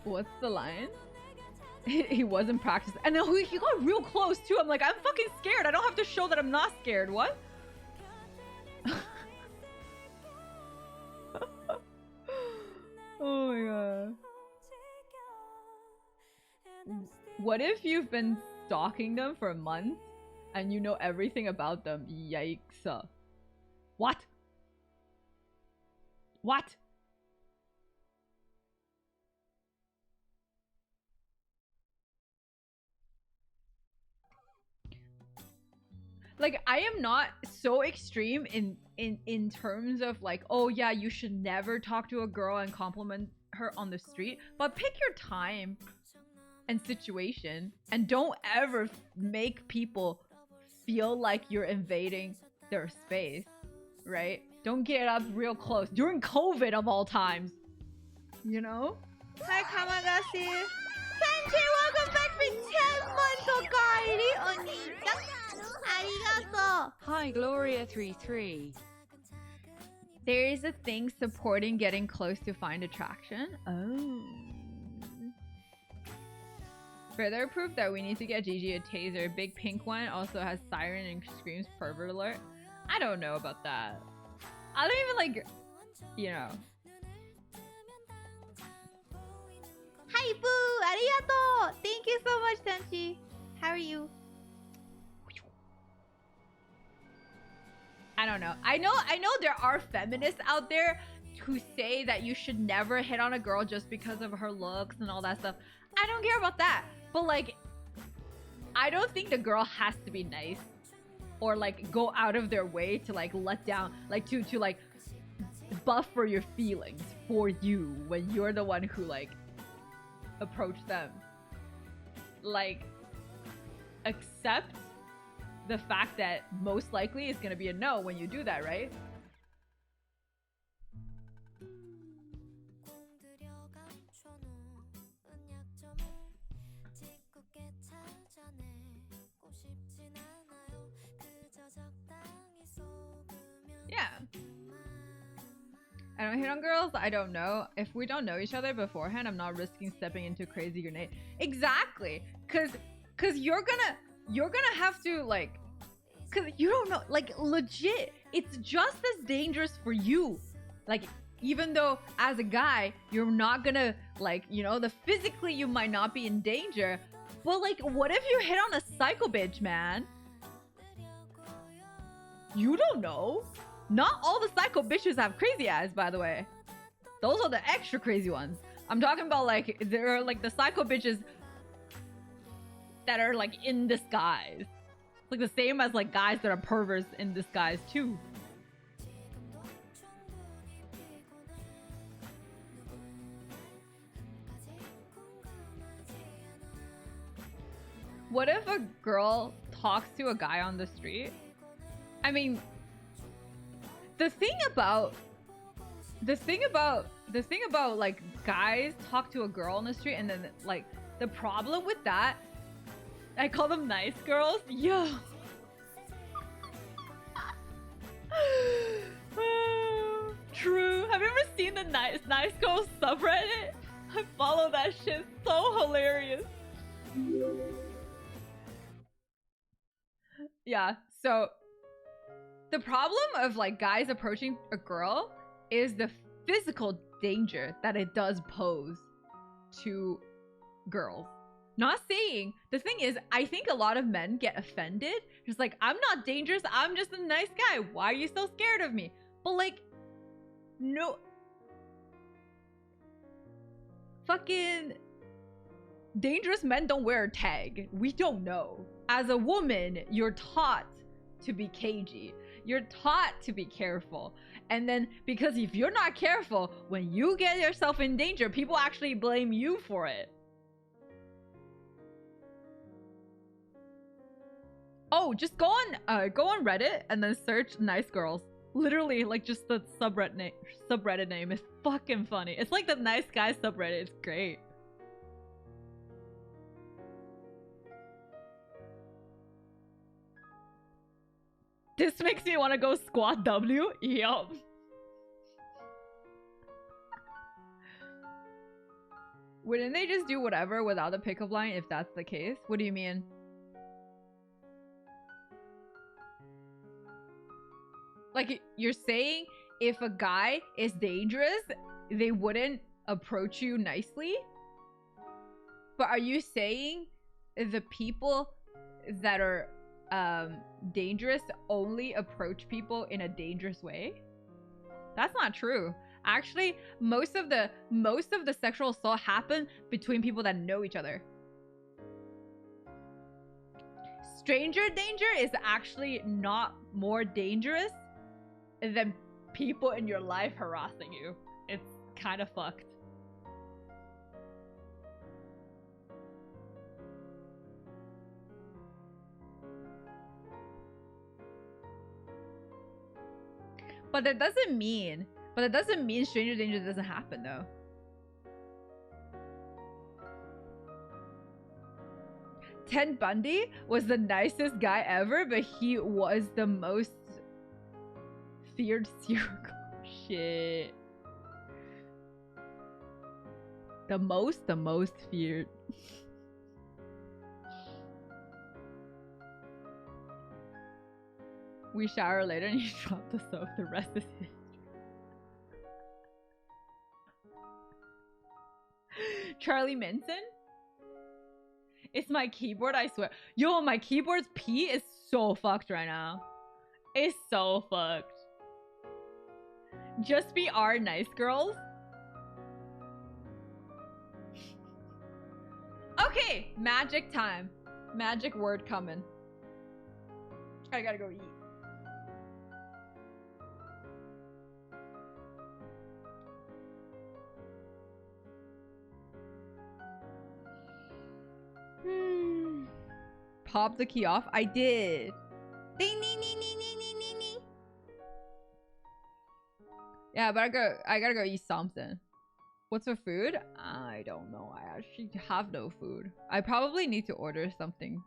What's the line? He wasn't practicing. And then he got real close too. I'm like, I'm fucking scared. I don't have to show that I'm not scared. What? Oh my god. What if you've been stalking them for a month and you know everything about them? Yikes. What? What? Like, I am not so extreme in terms of like, oh yeah, you should never talk to a girl and compliment her on the street, but pick your time and situation and don't ever make people feel like you're invading their space, right? Don't get up real close during COVID of all times, you know? Hi, Kamagashi. Sanchi, welcome back for 10 months, Okairi, Oni-chan. Arigato. Hi, Gloria33. There is a thing supporting getting close to find attraction. Oh. Further proof that we need to get Gigi a taser. Big pink one also has siren and screams pervert alert. I don't know about that. I don't even like, you know. Hi, Boo. Arigato. Thank you so much, Sanchi. How are you? I don't know. I know there are feminists out there who say that you should never hit on a girl just because of her looks and all that stuff. I don't care about that. But like, I don't think the girl has to be nice or like go out of their way to like let down, like to like buffer your feelings for you when you're the one who like approach them. Like, accept the fact that most likely it's gonna be a no when you do that, right? Yeah. I don't hit on girls. I don't know. If we don't know each other beforehand, I'm not risking stepping into crazy grenade. Exactly. Cause you're gonna have to like, cause you don't know, like legit, it's just as dangerous for you. Like, even though as a guy, you're not gonna like, you know, physically you might not be in danger, but like, what if you hit on a psycho bitch, man? You don't know. Not all the psycho bitches have crazy eyes, by the way. Those are the extra crazy ones. I'm talking about like, there are like the psycho bitches that are like in disguise. It's like the same as like guys that are perverts in disguise too. What if a girl talks to a guy on the street? I mean, the thing about like guys talk to a girl on the street and then like the problem with that, I call them nice girls. Yo. True. Have you ever seen the nice girls subreddit? I follow that shit. So hilarious. Yeah, so the problem of like guys approaching a girl is the physical danger that it does pose to girls. Not saying, the thing is, I think a lot of men get offended. Just like, I'm not dangerous, I'm just a nice guy. Why are you so scared of me? But like, no. Fucking dangerous men don't wear a tag. We don't know. As a woman, you're taught to be cagey. You're taught to be careful. And then, because if you're not careful, when you get yourself in danger, people actually blame you for it. Oh, just go on Reddit and then search nice girls. Literally, like just the subreddit name is fucking funny. It's like the nice guy subreddit. It's great. This makes me want to go squat W. Yup. Wouldn't they just do whatever without a pickup line if that's the case? What do you mean? Like, you're saying if a guy is dangerous, they wouldn't approach you nicely? But are you saying the people that are dangerous only approach people in a dangerous way? That's not true. Actually, most of the sexual assault happen between people that know each other. Stranger danger is actually not more dangerous than people in your life harassing you. It's kind of fucked. But that doesn't mean stranger danger doesn't happen though. Ted Bundy was the nicest guy ever, but he was the most feared serial shit. The most feared. We shower later and he dropped the soap. The rest is history. Charlie Manson? It's my keyboard, I swear. Yo, my keyboard's P is so fucked right now. It's so fucked. Just be our nice girls. Okay, magic time. Magic word coming. I gotta go eat. Pop the key off? I did. Ding, ding, ding, ding, ding, ding, ding, ding. Yeah, but I gotta go eat something. What's for food? I don't know. I actually have no food. I probably need to order something.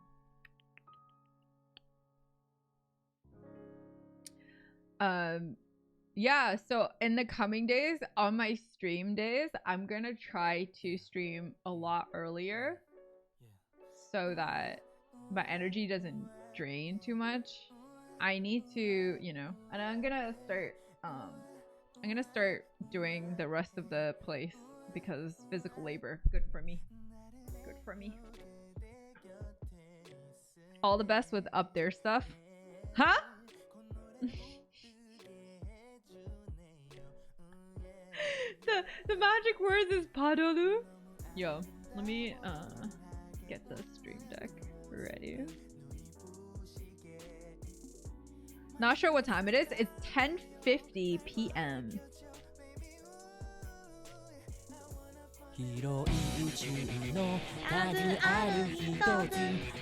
Yeah, so in the coming days, on my stream days, I'm gonna try to stream a lot earlier so that my energy doesn't drain too much. I need to, you know, and I'm gonna start doing the rest of the place because physical labor, good for me. Good for me. All the best with up there stuff. Huh? the magic words is Padolu. Yo, let me get the stream deck ready. Not sure what time it is. It's 10:50 p.m. 広い宇宙の数ある一つ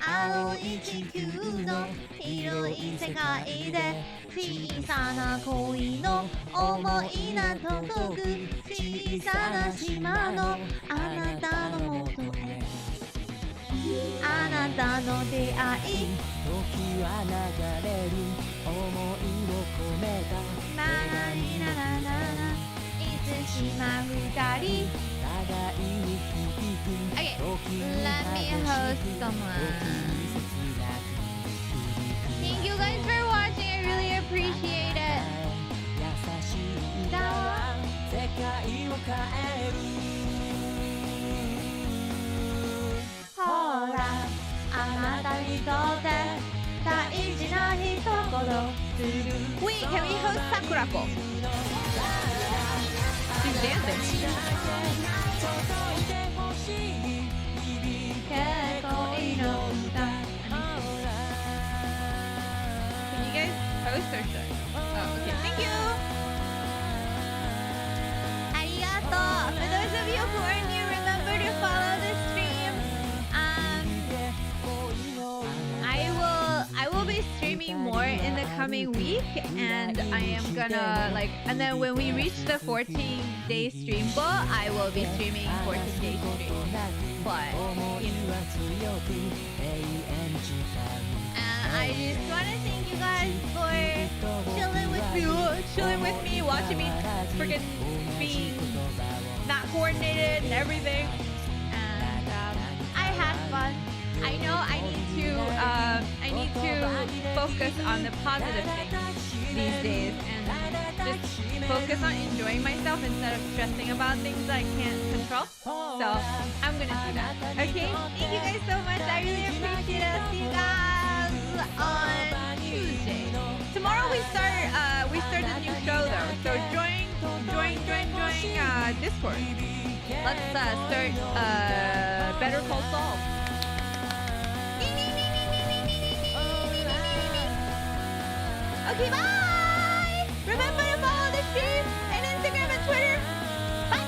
青い地球の広い世界で小さな恋の思いが届く小さな島のあなたのもとへあなたの出会い時は流れる思いを込めたならにならならいつしま二人 Okay, let me host someone. Thank you guys for watching. I really appreciate it. ほら、あなたにとって大事な一言。Wait, can we host Sakurako? She's dancing. Can you guys post or should? Oh, okay. Thank you. Arigato. For those of you who are new, remember to follow the stream. I will be streaming more in the coming week, and I am gonna and then when we reach the 14-day stream goal, I will be streaming 14-day stream. But you know, I just want to thank you guys for chilling with me, watching me freaking being not coordinated and everything. And I had fun. I know I need to focus on the positive things these days and just focus on enjoying myself instead of stressing about things that I can't control. So I'm gonna do that. Okay? Thank you guys so much. I really appreciate it. See you guys on Tuesday. Tomorrow we start a new show though. So join Discord. Let's start Better Call Saul. Okay, bye! Remember to follow the stream and Instagram and Twitter. Bye!